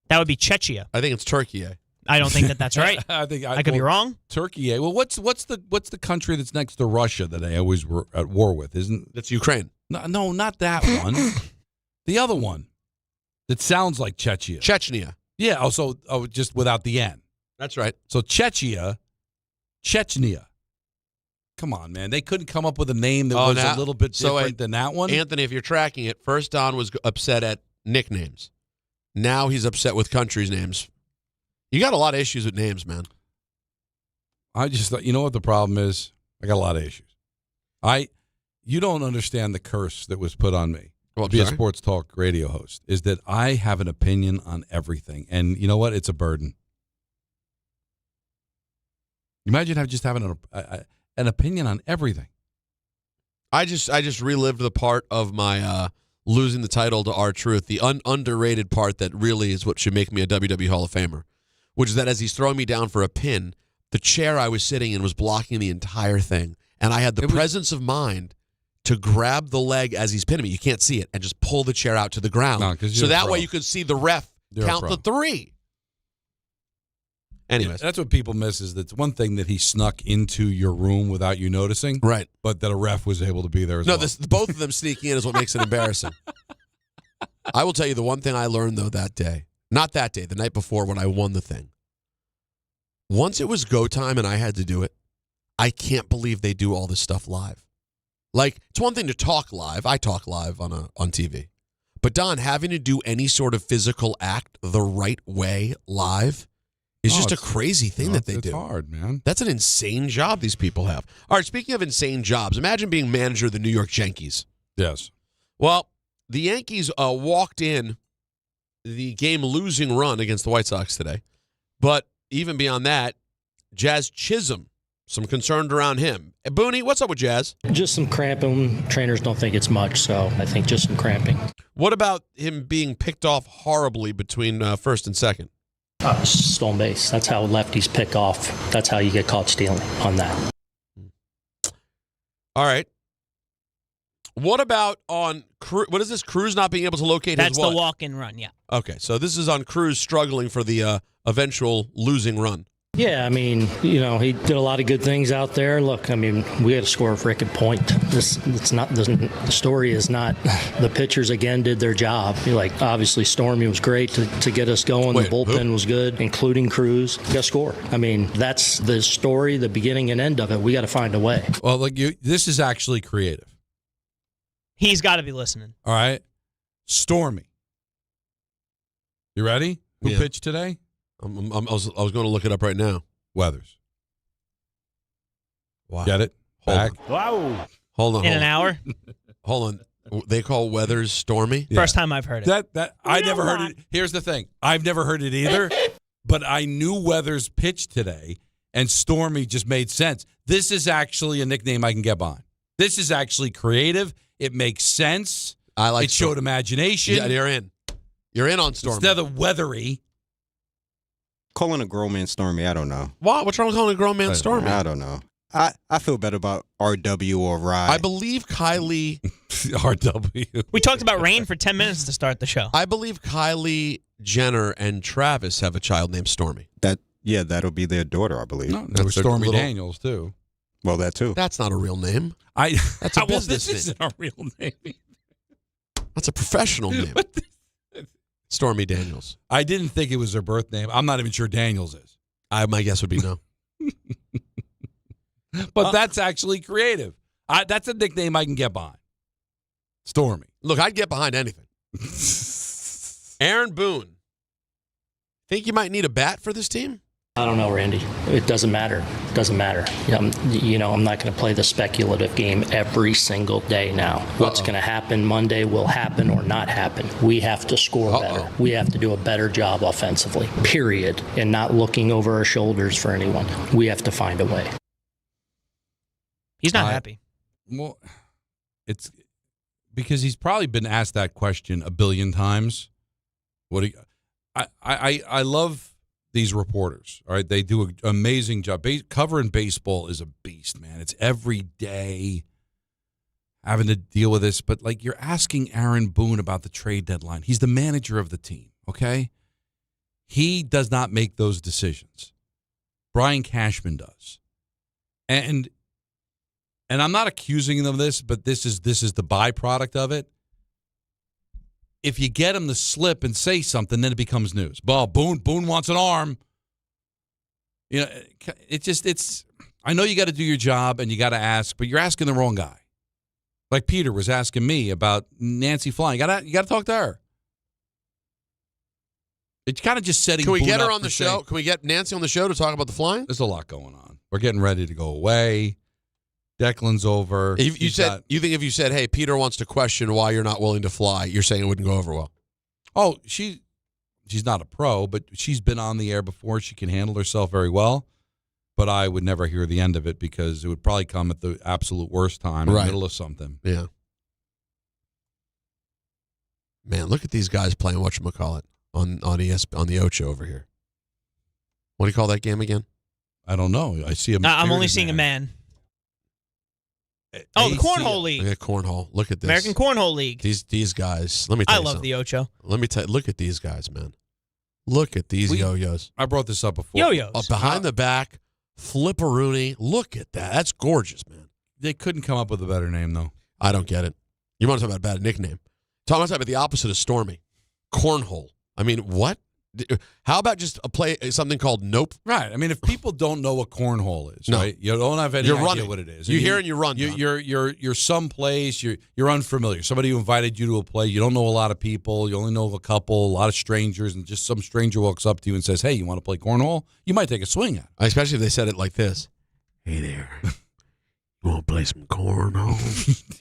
That would be Czechia. I think it's Turkey. I don't think that's right. I think I could be wrong. Turkey. Well, what's the country that's next to Russia that they always were at war with? That's Ukraine? No, not that one. The other one that sounds like Czechia. Chechnya. Yeah. Also, just without the N. That's right. So Chechnya. Come on, man. They couldn't come up with a name that was a little bit different than that one. Anthony, if you're tracking it, first Don was upset at nicknames. Now he's upset with countries' names. You got a lot of issues with names, man. I just thought, you know what the problem is? I got a lot of issues. You don't understand the curse that was put on me to be a sports talk radio host, is that I have an opinion on everything. And you know what? It's a burden. Imagine having an opinion on everything. I just relived the part of my losing the title to R-Truth, the underrated part that really is what should make me a WWE Hall of Famer, which is that as he's throwing me down for a pin, the chair I was sitting in was blocking the entire thing. And I had the presence of mind to grab the leg as he's pinning me. You can't see it. And just pull the chair out to the ground. So that way you could see the ref count the 3. Anyways. That's what people miss is that's one thing that he snuck into your room without you noticing. Right. But that a ref was able to be there as well. Both of them sneaking in is what makes it embarrassing. I will tell you the one thing I learned, though, that day. Not that day, the night before when I won the thing. Once it was go time and I had to do it, I can't believe they do all this stuff live. Like, it's one thing to talk live. I talk live on TV. But, Don, having to do any sort of physical act the right way live is just a crazy thing that they do. It's hard, man. That's an insane job these people have. All right, speaking of insane jobs, imagine being manager of the New York Yankees. Yes. Well, the Yankees walked in the game-losing run against the White Sox today. But even beyond that, Jazz Chisholm, some concern around him. Boone, what's up with Jazz? Just some cramping. Trainers don't think it's much, so I think just some cramping. What about him being picked off horribly between first and second? Stolen base. That's how lefties pick off. That's how you get caught stealing on that. All right. What about on what is this? Cruz not being able to locate That's his what? the walk-in run, yeah. Okay, so this is on Cruz struggling for the eventual losing run. Yeah, I mean, he did a lot of good things out there. Look, I mean, we had to score a freaking point. The story is not the pitchers again did their job. Obviously Stormy was great to get us going. The bullpen was good, including Cruz. We got to score. I mean, that's the story, the beginning and end of it. We got to find a way. Well, this is actually creative. He's got to be listening. All right. Stormy. You ready? Who pitched today? I was going to look it up right now. Weathers. Wow. Get it? Wow. Hold on. In an hour? Hold on. They call Weathers Stormy? Yeah. First time I've heard it. I never heard it. Here's the thing. I've never heard it either, but I knew Weathers pitched today, and Stormy just made sense. This is actually a nickname I can get behind. This is actually creative. It makes sense. I like it. Showed imagination. Yeah, you're in. You're in on Stormy. Instead of weathery. Calling a grown man Stormy, I don't know. What? What's wrong with calling a grown man Stormy? I don't know. I feel better about RW or Rye. I believe Kylie RW. We talked about rain for 10 minutes to start the show. I believe Kylie Jenner and Travis have a child named Stormy. That'll be their daughter, I believe. No, there was Stormy Daniels too. Well, that too. That's not a real name. That's a business this name. isn't a real name. That's a professional name. Stormy Daniels. I didn't think it was her birth name. I'm not even sure Daniels is. My guess would be no. But that's actually creative. That's a nickname I can get behind. Stormy. Look, I'd get behind anything. Aaron Boone. Think you might need a bat for this team? I don't know, Randy. It doesn't matter. Doesn't matter. I'm not going to play the speculative game every single day now. What's going to happen Monday will happen or not happen. We have to score better. We have to do a better job offensively, period, and not looking over our shoulders for anyone. We have to find a way. He's not happy. Well, it's because he's probably been asked that question a billion times. I love these reporters, all right? They do an amazing job. Covering baseball is a beast, man. It's every day having to deal with this. But, like, you're asking Aaron Boone about the trade deadline. He's the manager of the team, okay? He does not make those decisions. Brian Cashman does. And I'm not accusing them of this, but this is the byproduct of it. If you get him to slip and say something, then it becomes news. Well, Boone wants an arm. It's. I know you got to do your job and you got to ask, but you're asking the wrong guy. Like Peter was asking me about Nancy Flying. You got to talk to her. It's kind of just setting. Can we Boone get her up on the for show? saying, Can we get Nancy on the show to talk about the flying? There's a lot going on. We're getting ready to go away. Declan's over. You think if you said, "Hey, Peter wants to question why you're not willing to fly," you're saying it wouldn't go over well? Oh, she's not a pro, but she's been on the air before. She can handle herself very well. But I would never hear the end of it because it would probably come at the absolute worst time in the middle of something. Yeah. Man, look at these guys playing whatchamacallit on the Ocho over here. What do you call that game again? I don't know. I see a I'm only seeing a man. Oh, the Cornhole League. Yeah, Cornhole. Look at this. American Cornhole League. These guys. Let me tell you I love something. the Ocho. Let me tell you. Look at these guys, man. Look at these yo-yos. I brought this up before. Yo-yos. Behind the back, flipperoonie. Look at that. That's gorgeous, man. They couldn't come up with a better name, though. I don't get it. You want to talk about a bad nickname? Talk about the opposite of Stormy. Cornhole. I mean, what? How about just something called Nope? Right. I mean, if people don't know what cornhole is, right? You don't have any idea running. what it is. You hear and you run. You're someplace. You're unfamiliar. Somebody who invited you to a play. You don't know a lot of people. You only know a couple. A lot of strangers, and just some stranger walks up to you and says, "Hey, you want to play cornhole?" You might take a swing at it. Especially if they said it like this. Hey there. You want to play some cornhole?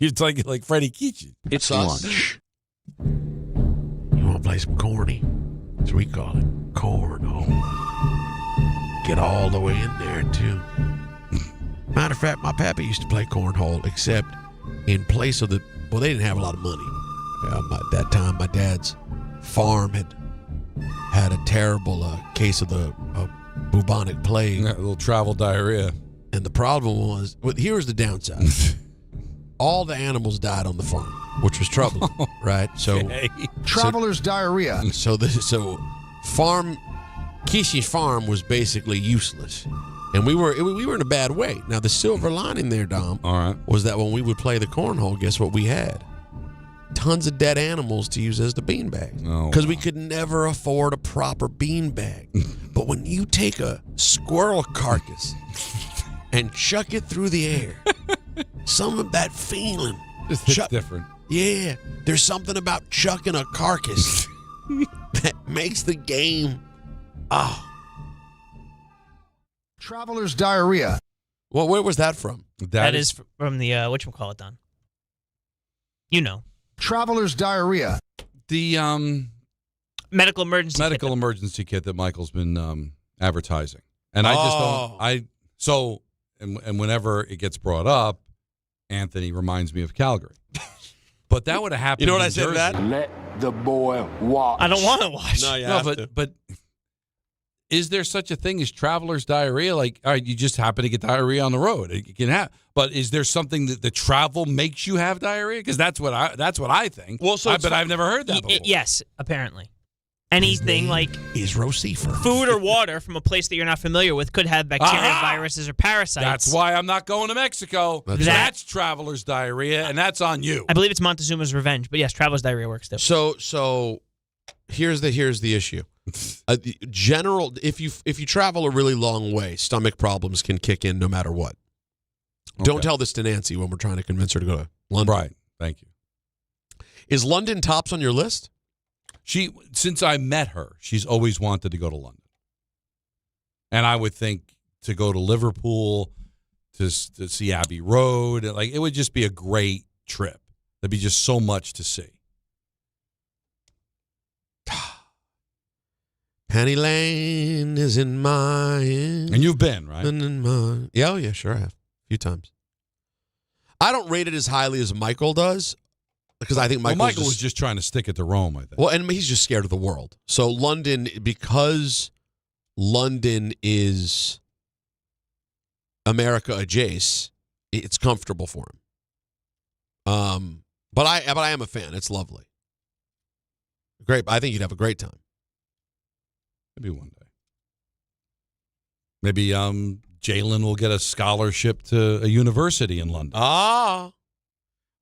It's like Freddie Keachin. It's lunch. You want to play some corny? That's what we call it. Cornhole. Get all the way in there, too. Matter of fact, my pappy used to play cornhole, except in place of they didn't have a lot of money. At that time, my dad's farm had a terrible case of the bubonic plague. Yeah, a little travel diarrhea. And the problem was, here was the downside. All the animals died on the farm, which was troubling, right? So, traveler's diarrhea. So Kishi's farm was basically useless, and we were in a bad way. Now the silver lining there, Dom, was that when we would play the cornhole, guess what we had? Tons of dead animals to use as the beanbags, because we could never afford a proper beanbag. But when you take a squirrel carcass and chuck it through the air. Some of that feeling. Just hits different. Yeah. There's something about chucking a carcass that makes the game. Traveler's diarrhea. Well, where was that from? That is from the, whatchamacallit, Don? You know. Traveler's diarrhea. The medical emergency kit that Michael's been advertising. And I just don't. And whenever it gets brought up, Anthony reminds me of Calgary. But that would have happened. You know what in I said to that? Let the boy watch. I don't want to watch. No, you have to. But is there such a thing as traveler's diarrhea? Like, all right, you just happen to get diarrhea on the road. It can happen. But is there something that the travel makes you have diarrhea? Because that's what I think. Well, but I've never heard that before. Yes, apparently. Anything like is Rosifer. Food or water from a place that you're not familiar with could have bacteria, viruses, or parasites. That's why I'm not going to Mexico. That's traveler's diarrhea, and that's on you. I believe it's Montezuma's revenge, but yes, traveler's diarrhea works too. So here's the issue. General, if you travel a really long way, stomach problems can kick in no matter what. Okay. Don't tell this to Nancy when we're trying to convince her to go to London. Right. Thank you. Is London tops on your list? Since I met her, she's always wanted to go to London. And I would think to go to Liverpool to see Abbey Road. Like, it would just be a great trip. There'd be just so much to see. Penny Lane is in mine. And you've been, right? Yeah, oh yeah, sure I have. A few times. I don't rate it as highly as Michael does, because I think Michael was just trying to stick it to Rome, I think. Well, and he's just scared of the world. So London, because London is America adjacent, it's comfortable for him. But I am a fan. It's lovely. Great. I think you'd have a great time. Maybe one day. Maybe Jalen will get a scholarship to a university in London. All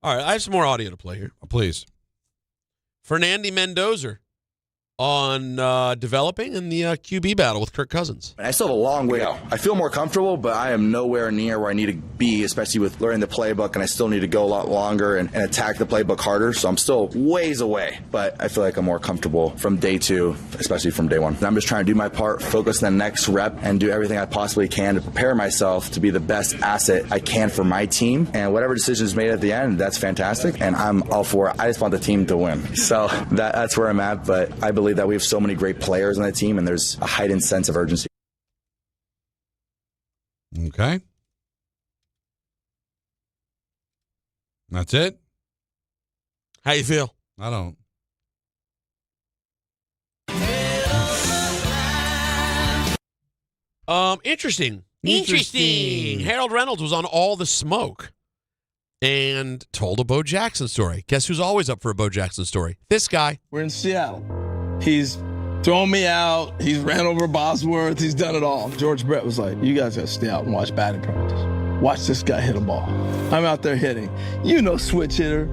right, I have some more audio to play here. Please. Fernandy Mendoza on developing in the QB battle with Kirk Cousins. I still have a long way to go. I feel more comfortable, but I am nowhere near where I need to be, especially with learning the playbook, and I still need to go a lot longer and attack the playbook harder, so I'm still ways away, but I feel like I'm more comfortable from day 2, especially from day 1. And I'm just trying to do my part, focus on the next rep, and do everything I possibly can to prepare myself to be the best asset I can for my team, and whatever decision is made at the end, that's fantastic, and I'm all for it. I just want the team to win. So that's where I'm at, but I believe that we have so many great players on the team, and there's a heightened sense of urgency. Okay. That's it? How you feel? I don't. Interesting. Harold Reynolds was on All the Smoke and told a Bo Jackson story. Guess who's always up for a Bo Jackson story? This guy. We're in Seattle. He's thrown me out. He's ran over Bosworth. He's done it all. George Brett was like, you guys got to stay out and watch batting practice. Watch this guy hit a ball. I'm out there hitting. Switch hitter.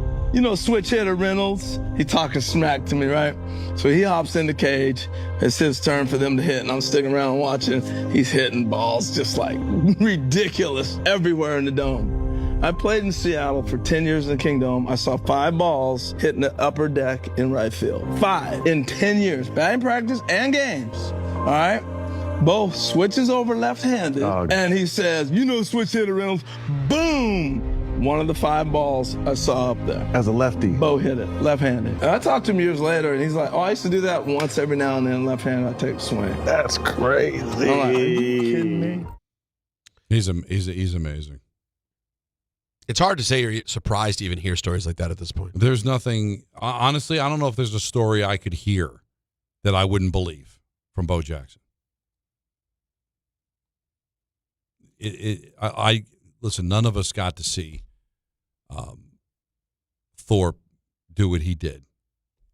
Switch hitter Reynolds. He talking smack to me, right? So he hops in the cage. It's his turn for them to hit, and I'm sticking around and watching. He's hitting balls just like ridiculous everywhere in the dome. I played in Seattle for 10 years in the Kingdom. I saw 5 balls hitting the upper deck in right field. 5 in 10 years. Batting practice and games. All right? Bo switches over left-handed, and he says, switch hitter Reynolds. Boom! One of the 5 balls I saw up there. As a lefty. Bo hit it, left-handed. And I talked to him years later, and he's like, I used to do that once every now and then, left-handed, I take a swing. That's crazy. I'm like, are you kidding me? He's amazing. It's hard to say you're surprised to even hear stories like that at this point. There's nothing, honestly, I don't know if there's a story I could hear that I wouldn't believe from Bo Jackson. Listen, none of us got to see Thorpe do what he did,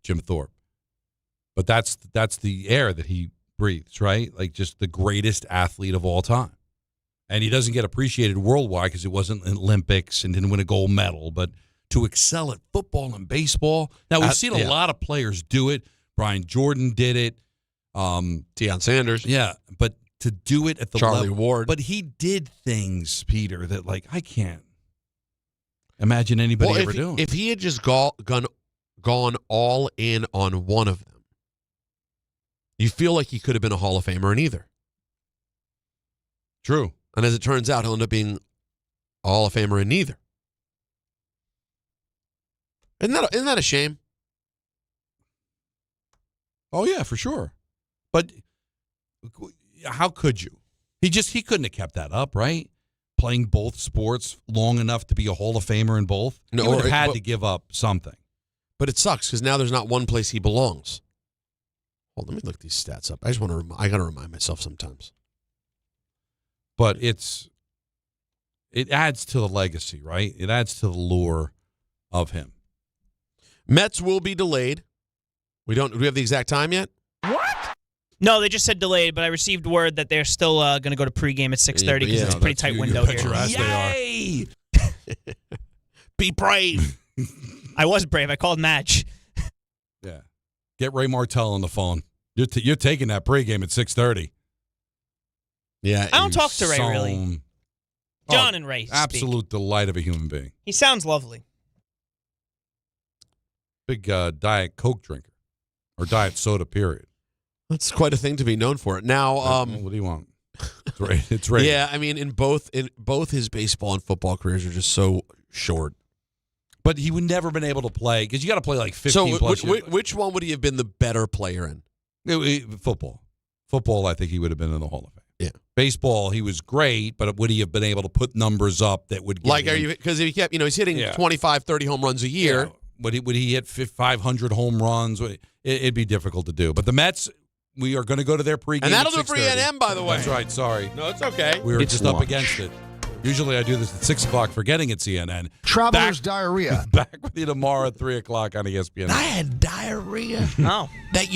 Jim Thorpe. But that's the air that he breathes, right? Like, just the greatest athlete of all time. And he doesn't get appreciated worldwide because it wasn't in Olympics and didn't win a gold medal. But to excel at football and baseball, now we've seen a lot of players do it. Brian Jordan did it. Deion Sanders. Yeah, but to do it at the Charlie level. Ward. But he did things, Peter, that, like, I can't imagine anybody ever doing. If he had just gone all in on one of them, you feel like he could have been a Hall of Famer in either. True. And as it turns out, he'll end up being a Hall of Famer in neither. Isn't that a shame? Oh, yeah, for sure. But how could you? He couldn't have kept that up, right? Playing both sports long enough to be a Hall of Famer in both. No, he would have had to give up something. But it sucks because now there's not one place he belongs. Hold on, let me look these stats up. I got to remind myself sometimes. But it adds to the legacy, right? It adds to the lure of him. Mets will be delayed. Do we have the exact time yet? What? No, they just said delayed, but I received word that they're still going to go to pregame at 6:30 because it's a pretty tight window here. Yay! Be brave. I was brave. I called Match. Yeah. Get Ray Martell on the phone. You're taking that pregame at 6:30. Yeah, I don't talk to Ray really. John and Ray. Absolute delight of a human being. He sounds lovely. Big Diet Coke drinker or Diet Soda, period. That's quite a thing to be known for. Now, what do you want? It's right. Yeah, I mean, in both his baseball and football careers are just so short. But he would never been able to play because you got to play like 15 so plus years. Which one would he have been the better player in? Football. Football, I think he would have been in the Hall of Fame. Yeah. Baseball, he was great, but would he have been able to put numbers up that would like? Are you because he kept he's hitting 25, 30 home runs a year. Yeah. Would he hit 500 home runs? It'd be difficult to do. But the Mets, we are going to go to their pregame. And that'll at do for ENM, by the way. That's right. Sorry. No, it's okay. We were just up against it. Usually I do this at 6 o'clock, forgetting it's CNN. Traveler's diarrhea. Back with you tomorrow at 3 o'clock on ESPN. I had diarrhea. Oh. That you